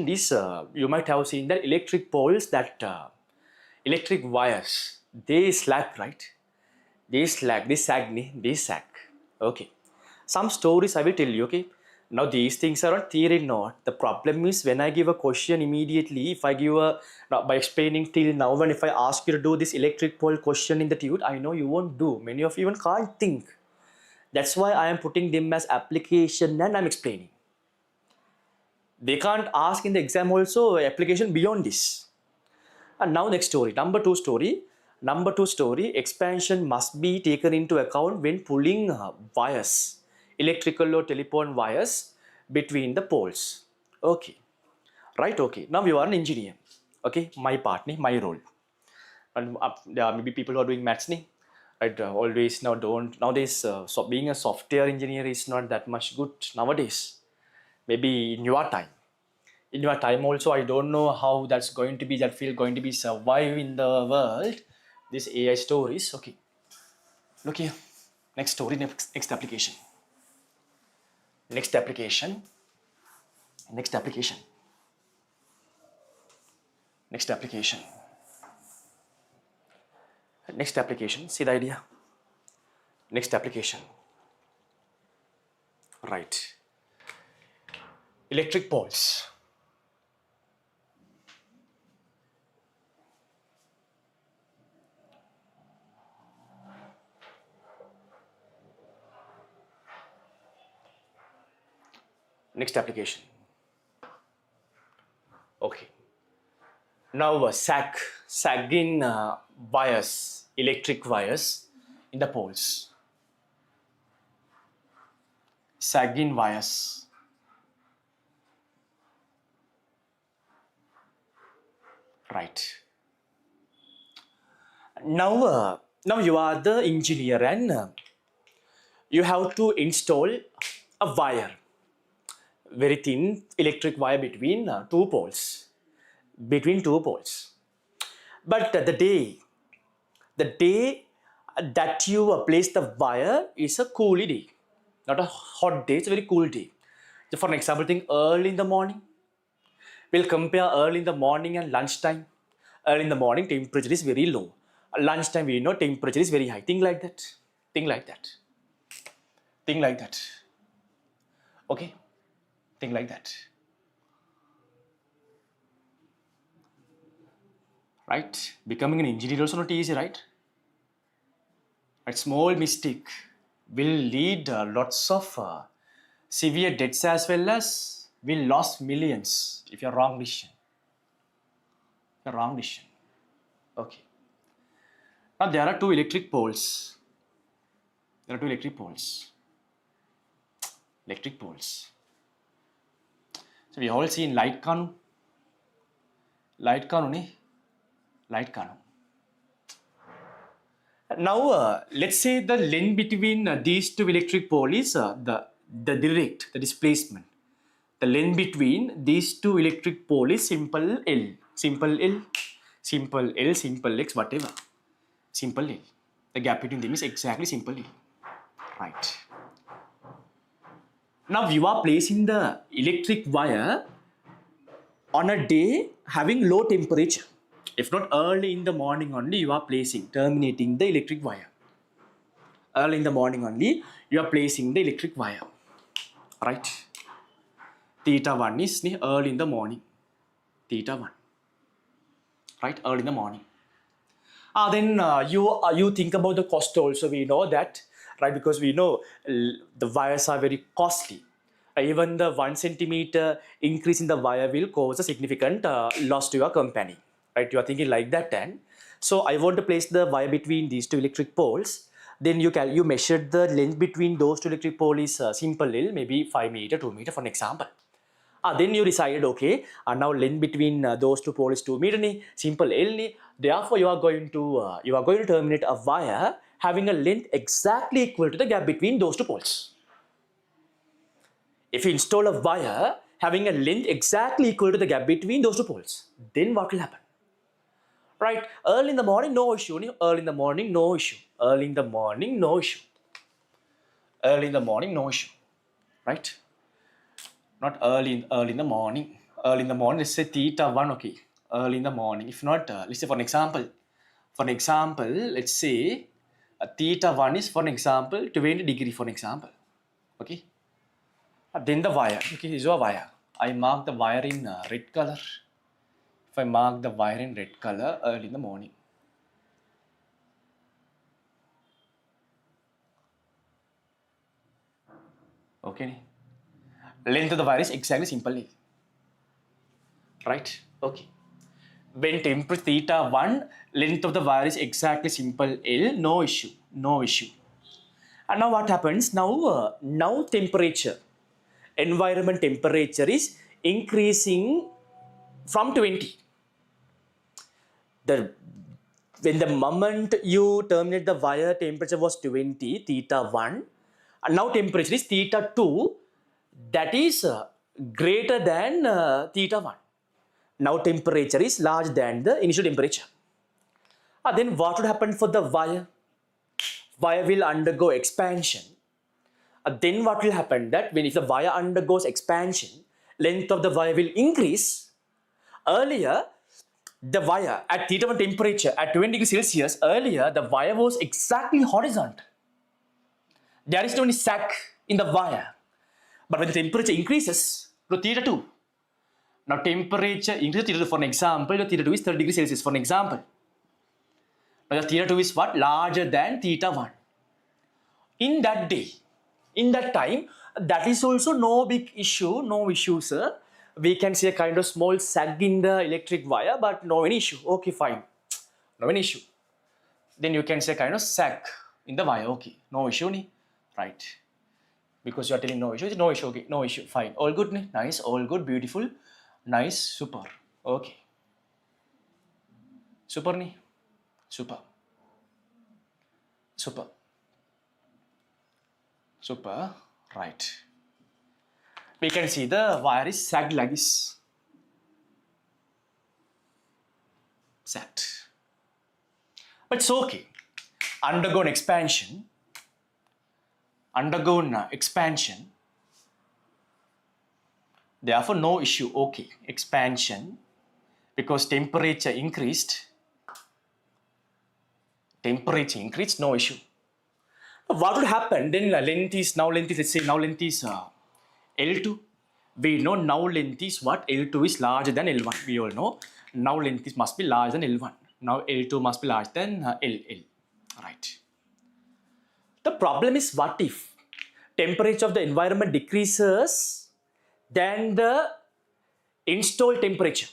This you might have seen that electric poles that electric wires, they slack, right? They sag. Okay. Some stories I will tell you, okay? Now these things are on theory note. The problem is when I give a question immediately, if I give now by explaining till now, and if I ask you to do this electric pole question in the tute, I know you won't do. Many of you even can't think. That's why I am putting them as application and I'm explaining. They can't ask in the exam also application beyond this. And now next story, number two story, expansion must be taken into account when pulling wires, electrical or telephone wires between the poles. Okay, right, okay. Now you are an engineer. Okay, my part, my role. And there are maybe people who are doing maths, right? Always nowadays, so being a software engineer is not that much good nowadays. Maybe in your time also, I don't know how that field going to be survive in the world, this AI stories. Okay, look here, next story, next application. Next application, see the idea. Next application, right? Electric poles. Next application. Okay. Now sagging wires, electric wires in the poles. Sagging wires. Right. Now you are the engineer and you have to install a wire, very thin electric wire between two poles. But the day that you place the wire is a cool day, not a hot day. It's a very cool day. So for an example, think early in the morning. We'll compare early in the morning and lunchtime. Early in the morning, temperature is very low. Lunchtime, we know temperature is very high. Think like that. Think like that. Think like that. Okay? Think like that. Right? Becoming an engineer also not easy, right? A small mistake will lead lots of severe deaths as well as will lose millions if you're wrong decision. The wrong decision. Okay. Now there are two electric poles. Electric poles. So we all see in light canoe. Light canoe. Now let's say the length between these two electric poles is the displacement. The length between these two electric poles is simple L, simple X, whatever. Simple L. The gap between them is exactly simple L. Right. Now you are placing the electric wire on a day having low temperature. If not early in the morning only, you are terminating the electric wire. Early in the morning only, you are placing the electric wire. Right. Theta 1 is early in the morning. Theta 1. Right, early in the morning. Then you think about the cost also. We know that, right? Because we know the wires are very costly. Even the 1 centimeter increase in the wire will cause a significant loss to your company. Right? You are thinking like that, and so I want to place the wire between these two electric poles. Then you measured the length between those two electric poles is simple L, maybe 5 meter, 2 meter for an example. Then you decided, okay, now length between those two poles is 2 meter, simple L. Therefore, you are going to terminate a wire having a length exactly equal to the gap between those two poles. If you install a wire having a length exactly equal to the gap between those two poles, then what will happen? Right, early in the morning, no issue. Early in the morning, no issue. Early in the morning, no issue. Early in the morning, no issue. Right? Not early in the morning. Early in the morning, let's say theta 1, okay. Early in the morning. If not, let's say for an example, let's say theta 1 is for an example 20 degree for an example. Okay. Then the wire. Okay, this is a wire. I mark the wire in red color. If I mark the wire in red color, early in the morning. Okay. Length of the wire is exactly simple L. Right? Okay. When temperature theta 1, length of the wire is exactly simple L, no issue. And now what happens? Now temperature, environment temperature is increasing from 20. When the moment you terminate the wire, temperature was 20, theta 1, and now temperature is theta 2, that is greater than theta 1. Now temperature is larger than the initial temperature. Then what would happen for the wire? Wire will undergo expansion. Then what will happen that if the wire undergoes expansion, length of the wire will increase. Earlier, the wire at theta 1 temperature at 20 degrees Celsius, earlier the wire was exactly horizontal. There is no any sag in the wire. But when the temperature increases to theta 2, now temperature increases to theta 2. For an example, the theta 2 is 30 degrees Celsius. For an example, now the theta 2 is what? Larger than theta 1. In that time, That is also no big issue, no issue, sir. We can see a kind of small sag in the electric wire, but no any issue. Okay, fine. No any issue. Then you can say kind of sag in the wire. Okay, no issue, ni? Right. Because you are telling no issue, it's no issue, okay, no issue, fine. All good, ni? Nice, all good, beautiful, nice, super. Okay. Super, ni? Super. Super. Super. Right. We can see the wire is sagged like this. Sagged. But it's okay. Undergone expansion. Therefore, no issue. Okay. Expansion. Because temperature increased. No issue. What would happen then? Length is, let's say now length is L2. We know now length is what? L2 is larger than L1. We all know now length is must be larger than L1. Now L2 must be larger than LL. Right. The problem is, what if temperature of the environment decreases than the installed temperature?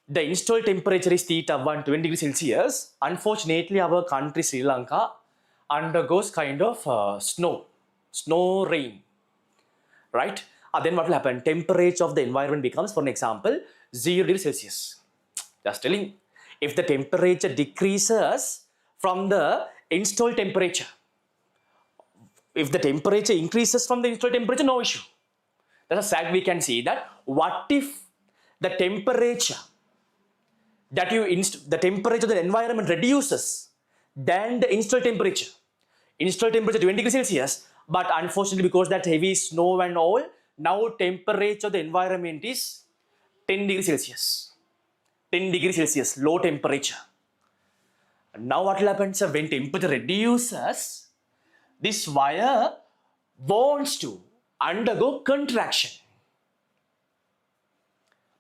The installed temperature is theta 120 degrees Celsius. Unfortunately, our country Sri Lanka undergoes kind of snow rain, right? Then what will happen? Temperature of the environment becomes, for an example, 0 degrees Celsius. Just telling, if the temperature decreases from the installed temperature, if the temperature increases from the installed temperature, no issue. That's a sag we can see that. What if the temperature that the temperature of the environment reduces than the installed temperature? Installed temperature 20 degrees Celsius, but unfortunately because that heavy snow and all, now temperature of the environment is 10 degrees Celsius. 10 degrees Celsius, low temperature. Now what will happen, sir? When temperature reduces, this wire wants to undergo contraction.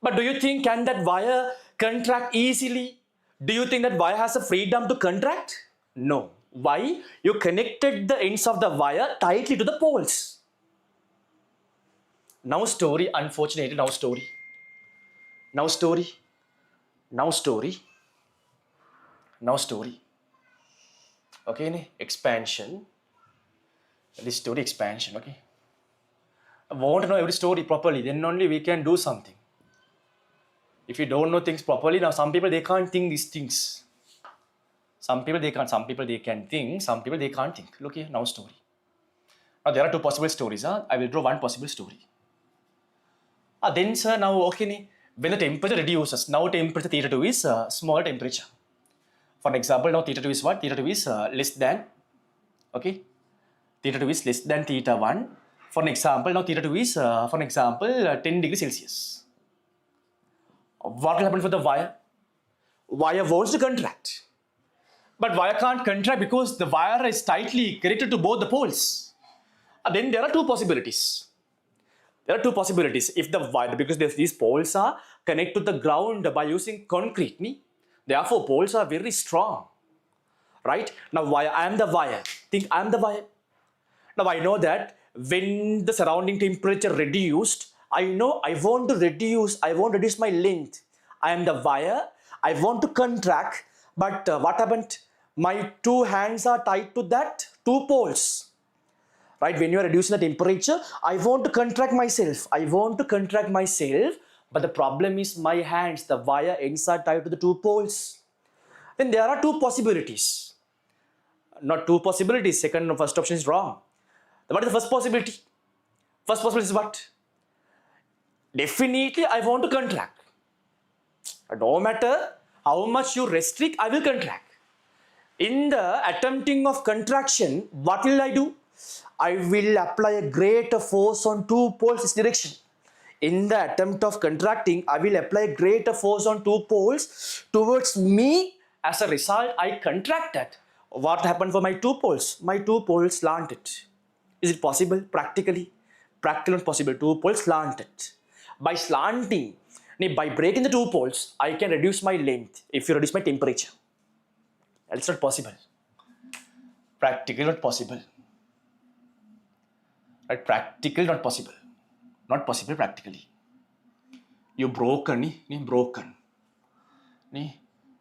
But do you think can that wire contract easily? Do you think that wire has a freedom to contract? No. Why? You connected the ends of the wire tightly to the poles. Now story, unfortunately, now story. Okay, expansion. This story expansion, okay. I want to know every story properly, then only we can do something. If you don't know things properly, now some people they can't think these things. Some people they can think, some people they can't think. Look here, now story. Now there are two possible stories. I will draw one possible story. Then sir, now okay, when the temperature reduces, now temperature theta 2 is small temperature. For example, now theta 2 is what? Theta 2 is less than, okay? Theta 2 is less than theta 1. For an example, now theta 2 is, 10 degrees Celsius. What will happen for the wire? Wire wants to contract. But wire can't contract because the wire is tightly connected to both the poles. Then there are two possibilities. If the wire, because these poles are connected to the ground by using concrete, therefore poles are very strong. Right? Now wire, I am the wire. Think I am the wire. Now I know that when the surrounding temperature reduced, I know I want to reduce my length. I am the wire. I want to contract, but what happened? My two hands are tied to that two poles. Right? When you are reducing the temperature, I want to contract myself. But the problem is my hands, the wire ends are tied to the two poles. Then there are two possibilities. Not two possibilities. Second or first option is wrong. What is the first possibility? First possibility is what? Definitely I want to contract. No matter how much you restrict, I will contract. In the attempting of contraction, what will I do? I will apply a greater force on two poles this direction. In the attempt of contracting, I will apply a greater force on two poles towards me. As a result, I contracted. What happened for my two poles? My two poles slanted. Is it possible? Practically not possible. Two poles slanted. By slanting, by breaking the two poles, I can reduce my length if you reduce my temperature. That's not possible. Practically not possible. Right? Practical, not possible. Not possible practically. You broken, broken.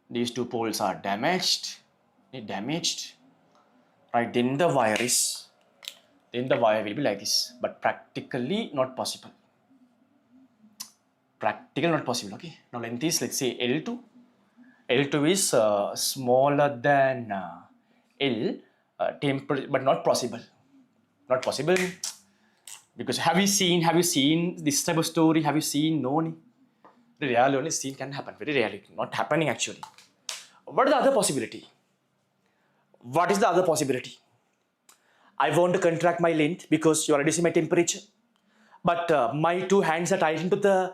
These two poles are damaged. Damaged. Right? Then the wire will be like this. But practically not possible. Practical, not possible. Okay. Now length is, let's say, L2. L2 is smaller than L, but not possible. Not possible. Because have you seen this type of story? Have you seen? No. Very rarely only seen can happen. Very rarely. Not happening actually. What is the other possibility? What is the other possibility? I want to contract my length because you are reducing my temperature. But my two hands are tied into the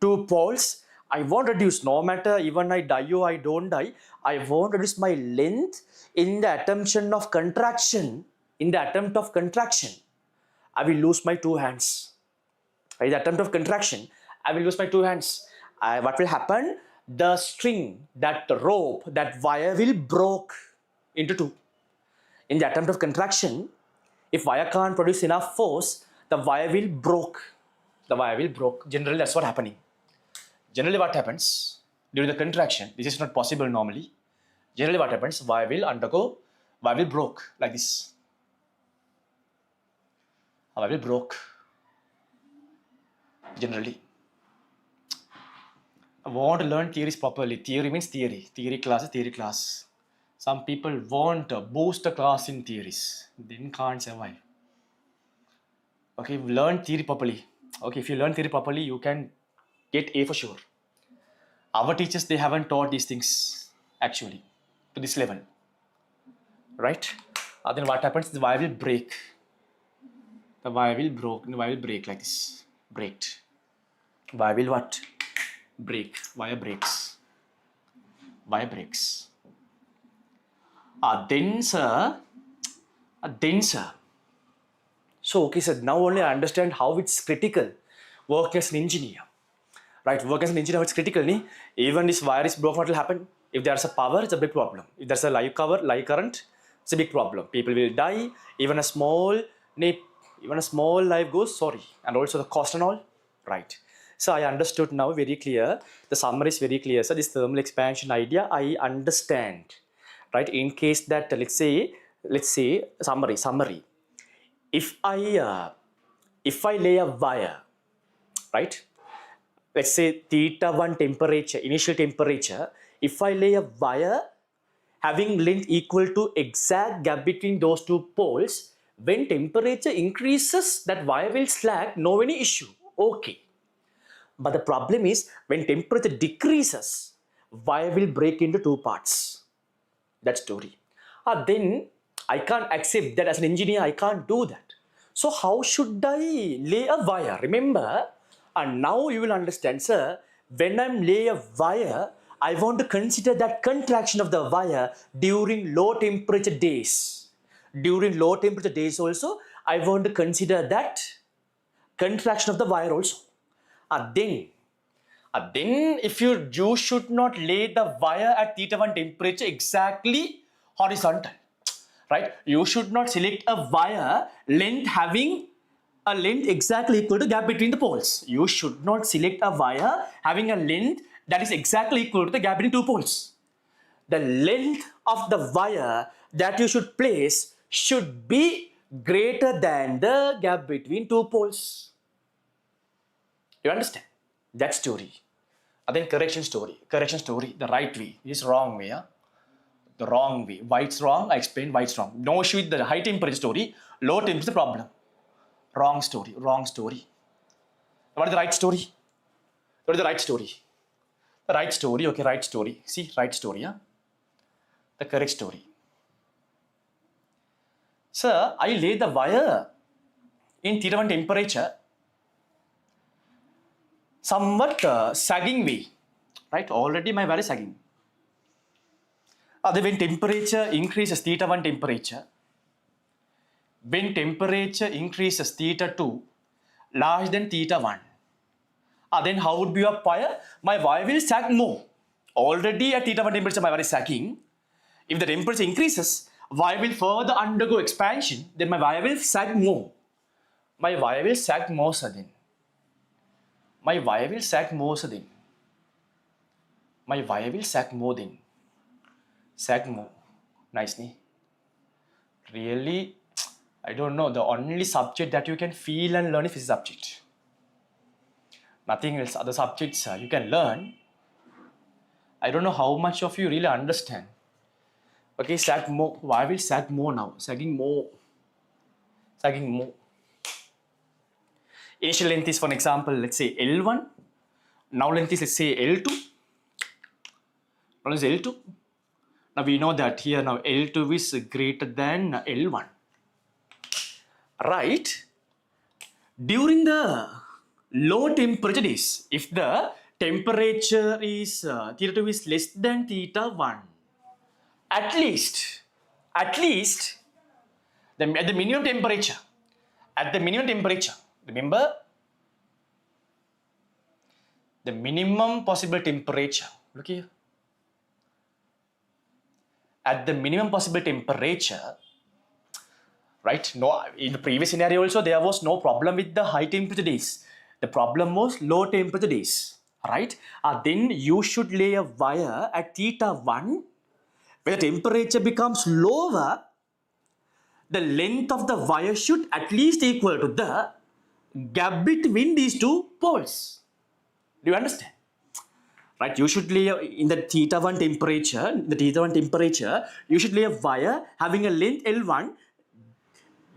two poles. I won't reduce, no matter even I die or I don't die, I won't reduce my length in the attempt of contraction. I will lose my two hands. In the attempt of contraction, I will lose my two hands. What will happen? The string, that rope, that wire will break into two. In the attempt of contraction, if wire can't produce enough force, the wire will break. Generally, that's what happening. Generally, what happens during the contraction? This is not possible normally. Generally, what happens? Wire will break like this. Wire will break. Generally, I want to learn theories properly. Theory means theory. Theory class. Some people want to boost the class in theories. Then can't survive. Okay, learn theory properly. Okay, if you learn theory properly, you can get A for sure. Our teachers, they haven't taught these things actually to this level. Right? Then what happens? The wire will break. The wire will break like this. Breaked. Wire will what? Break. Wire breaks. Then sir. So okay sir, now only I understand how it's critical. Work as an engineer. Right, work as an engineer, it's critical. Even this wire is broken, what will happen? If there's a power, it's a big problem. If there's a live current, it's a big problem. People will die. Even a small life goes, and also the cost and all. Right. So I understood now very clear. The summary is very clear. So this thermal expansion idea, I understand. Right. In case that let's say summary. If I lay a wire, right? Let's say θ1 temperature, initial temperature. If I lay a wire having length equal to exact gap between those two poles, when temperature increases, that wire will slack, no any issue. Okay. But the problem is when temperature decreases, wire will break into two parts. That story. Then I can't accept that as an engineer, I can't do that. So how should I lay a wire? Remember, and now you will understand, sir, when I'm laying a wire, I want to consider that contraction of the wire during low temperature days. During low temperature days also, I want to consider that contraction of the wire also. Then if you should not lay the wire at θ1 temperature exactly horizontal. Right? You should not select a wire length having a length exactly equal to gap between the poles. You should not select a wire having a length that is exactly equal to the gap between two poles. The length of the wire that you should place should be greater than the gap between two poles. You understand? That story. Then correction story. The right way. This is wrong way. The wrong way. Why it's wrong? I explained why it's wrong. No issue with the high temperature story. Low temperature problem. Wrong story. What is the right story? The right story. See, right story. The correct story. Sir, I lay the wire in θ1 temperature somewhat sagging way. Right? Already my wire is sagging. When temperature increases, θ1 temperature, when temperature increases θ2 larger than θ1, then how would be your wire? My wire will sag more. Already at θ1 temperature, my wire is sagging. If the temperature increases, Y will further undergo expansion, then my Y will sag more. My Y will sag more then. My Y will sag more then. My Y will sag more then. Sag more. Nice, ne? Really, I don't know. The only subject that you can feel and learn is physics subject. Nothing else. Other subjects you can learn. I don't know how much of you really understand. Okay, sag more. Why will sag more now? Sagging more. Sagging more. Initial length is, for example, let's say L1. Now length is, let's say L2. Now is L2. Now we know that here now L2 is greater than L1. Right? During the low temperature days, if the temperature is theta 2 is less than theta 1, at least at the minimum temperature, remember the minimum possible temperature, look here, at the minimum possible temperature, right? No, in the previous scenario also there was no problem with the high temperature days. The problem was low temperature days, right? Then you should lay a wire at theta 1 where the temperature becomes lower. The length of the wire should at least equal to the gap between these two poles. Do you understand? Right, you should lay in the theta 1 temperature, you should lay a wire having a length L1.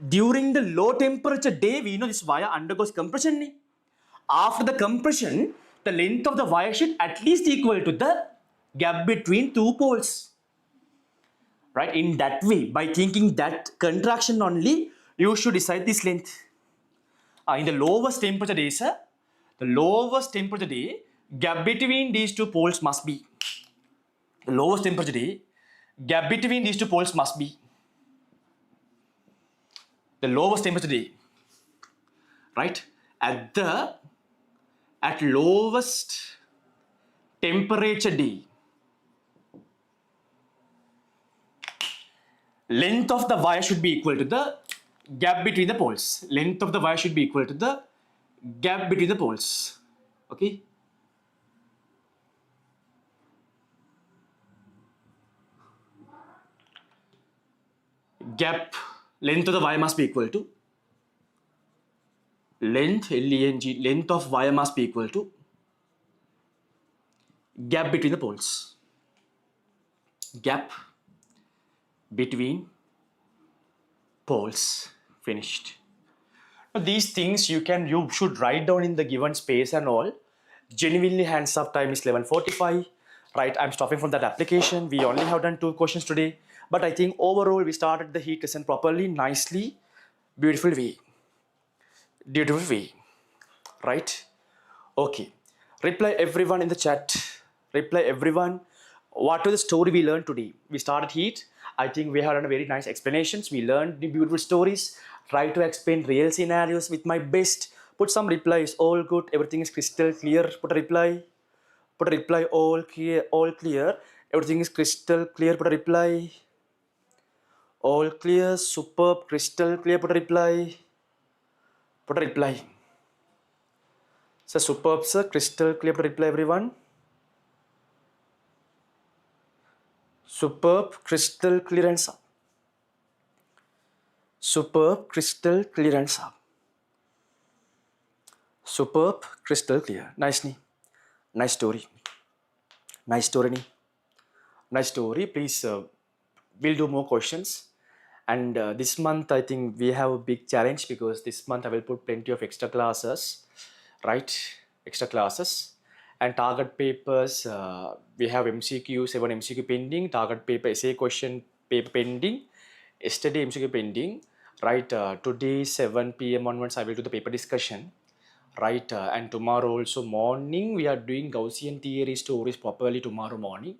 During the low temperature day, we know this wire undergoes compression. After the compression, the length of the wire should at least equal to the gap between two poles. Right, in that way, by thinking that contraction only, you should decide this length. In the lowest temperature days, gap between these two poles must be. The lowest temperature day, gap between these two poles must be. The lowest temperature day, right? At lowest temperature day, length of the wire should be equal to the gap between the poles. Length of the wire should be equal to the gap between the poles. Okay. Gap, length of the wire must be equal to length of wire must be equal to gap between the poles. Gap between poles. Finished. Now, these things you should write down in the given space and all. Genuinely, hands up, time is 11:45. Right, I'm stopping from that application. We only have done 2 questions today, but I think overall we started the heat lesson properly, nicely, beautiful way. Right? Okay. Reply everyone in the chat. Reply everyone. What was the story we learned today? We started heat. I think we have done very nice explanations. We learned the beautiful stories. Try to explain real scenarios with my best. Put some replies. All good. Everything is crystal clear. Put a reply. All clear. Everything is crystal clear. Put a reply. All clear. Superb. Crystal clear. Put a reply. So superb, sir. Crystal clear. Put a reply, everyone. Superb, crystal clear and sharp. Superb, crystal clear and sharp. Superb, crystal clear. Nice, ni. Nice story. Nice story, ni. Nice story. Please, we'll do more questions. And this month, I think we have a big challenge because this month I will put plenty of extra classes, right? Extra classes. And target papers, we have MCQ, 7 MCQ pending, target paper essay question paper pending, yesterday MCQ pending, right? Today 7 p.m. onwards I will do the paper discussion, right? And tomorrow also morning we are doing Gaussian theory stories properly tomorrow morning,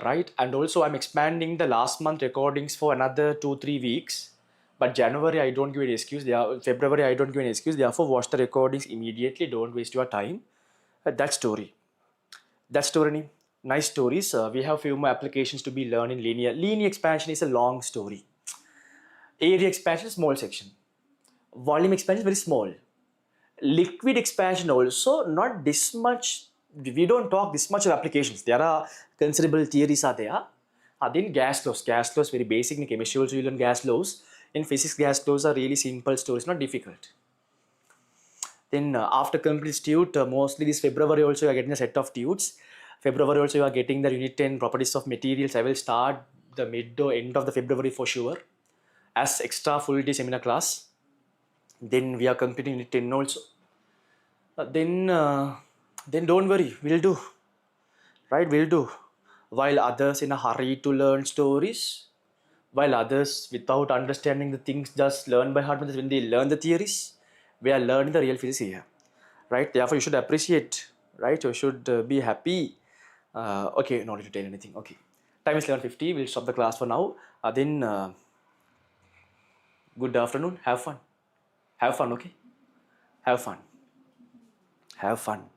right? And also I'm expanding the last month recordings for another 2-3 weeks. But January I don't give an excuse, February I don't give an excuse, therefore watch the recordings immediately, don't waste your time. That story. nice stories. We have few more applications to be learned in linear. Linear expansion is a long story. Area expansion, small section. Volume expansion, very small. Liquid expansion also, not this much. We don't talk this much of applications. There are considerable theories are there. Then gas laws. Gas laws very basic in chemistry also you learn gas laws. In physics, gas laws are really simple stories, not difficult. Then after complete tute, mostly this February also you are getting a set of tutes. February also you are getting the unit 10 properties of materials. I will start the mid or end of the February for sure as extra full day seminar class. Then we are completing unit 10 also. Then don't worry, we'll do. Right, we'll do. While others in a hurry to learn stories, while others without understanding the things just learn by heart, when they learn the theories, we are learning the real physics here. Right, therefore you should appreciate, right, you should be happy. Okay, not to tell anything. Okay, time is 11:50. We'll stop the class for now. Then good afternoon, have fun, okay, have fun, have fun.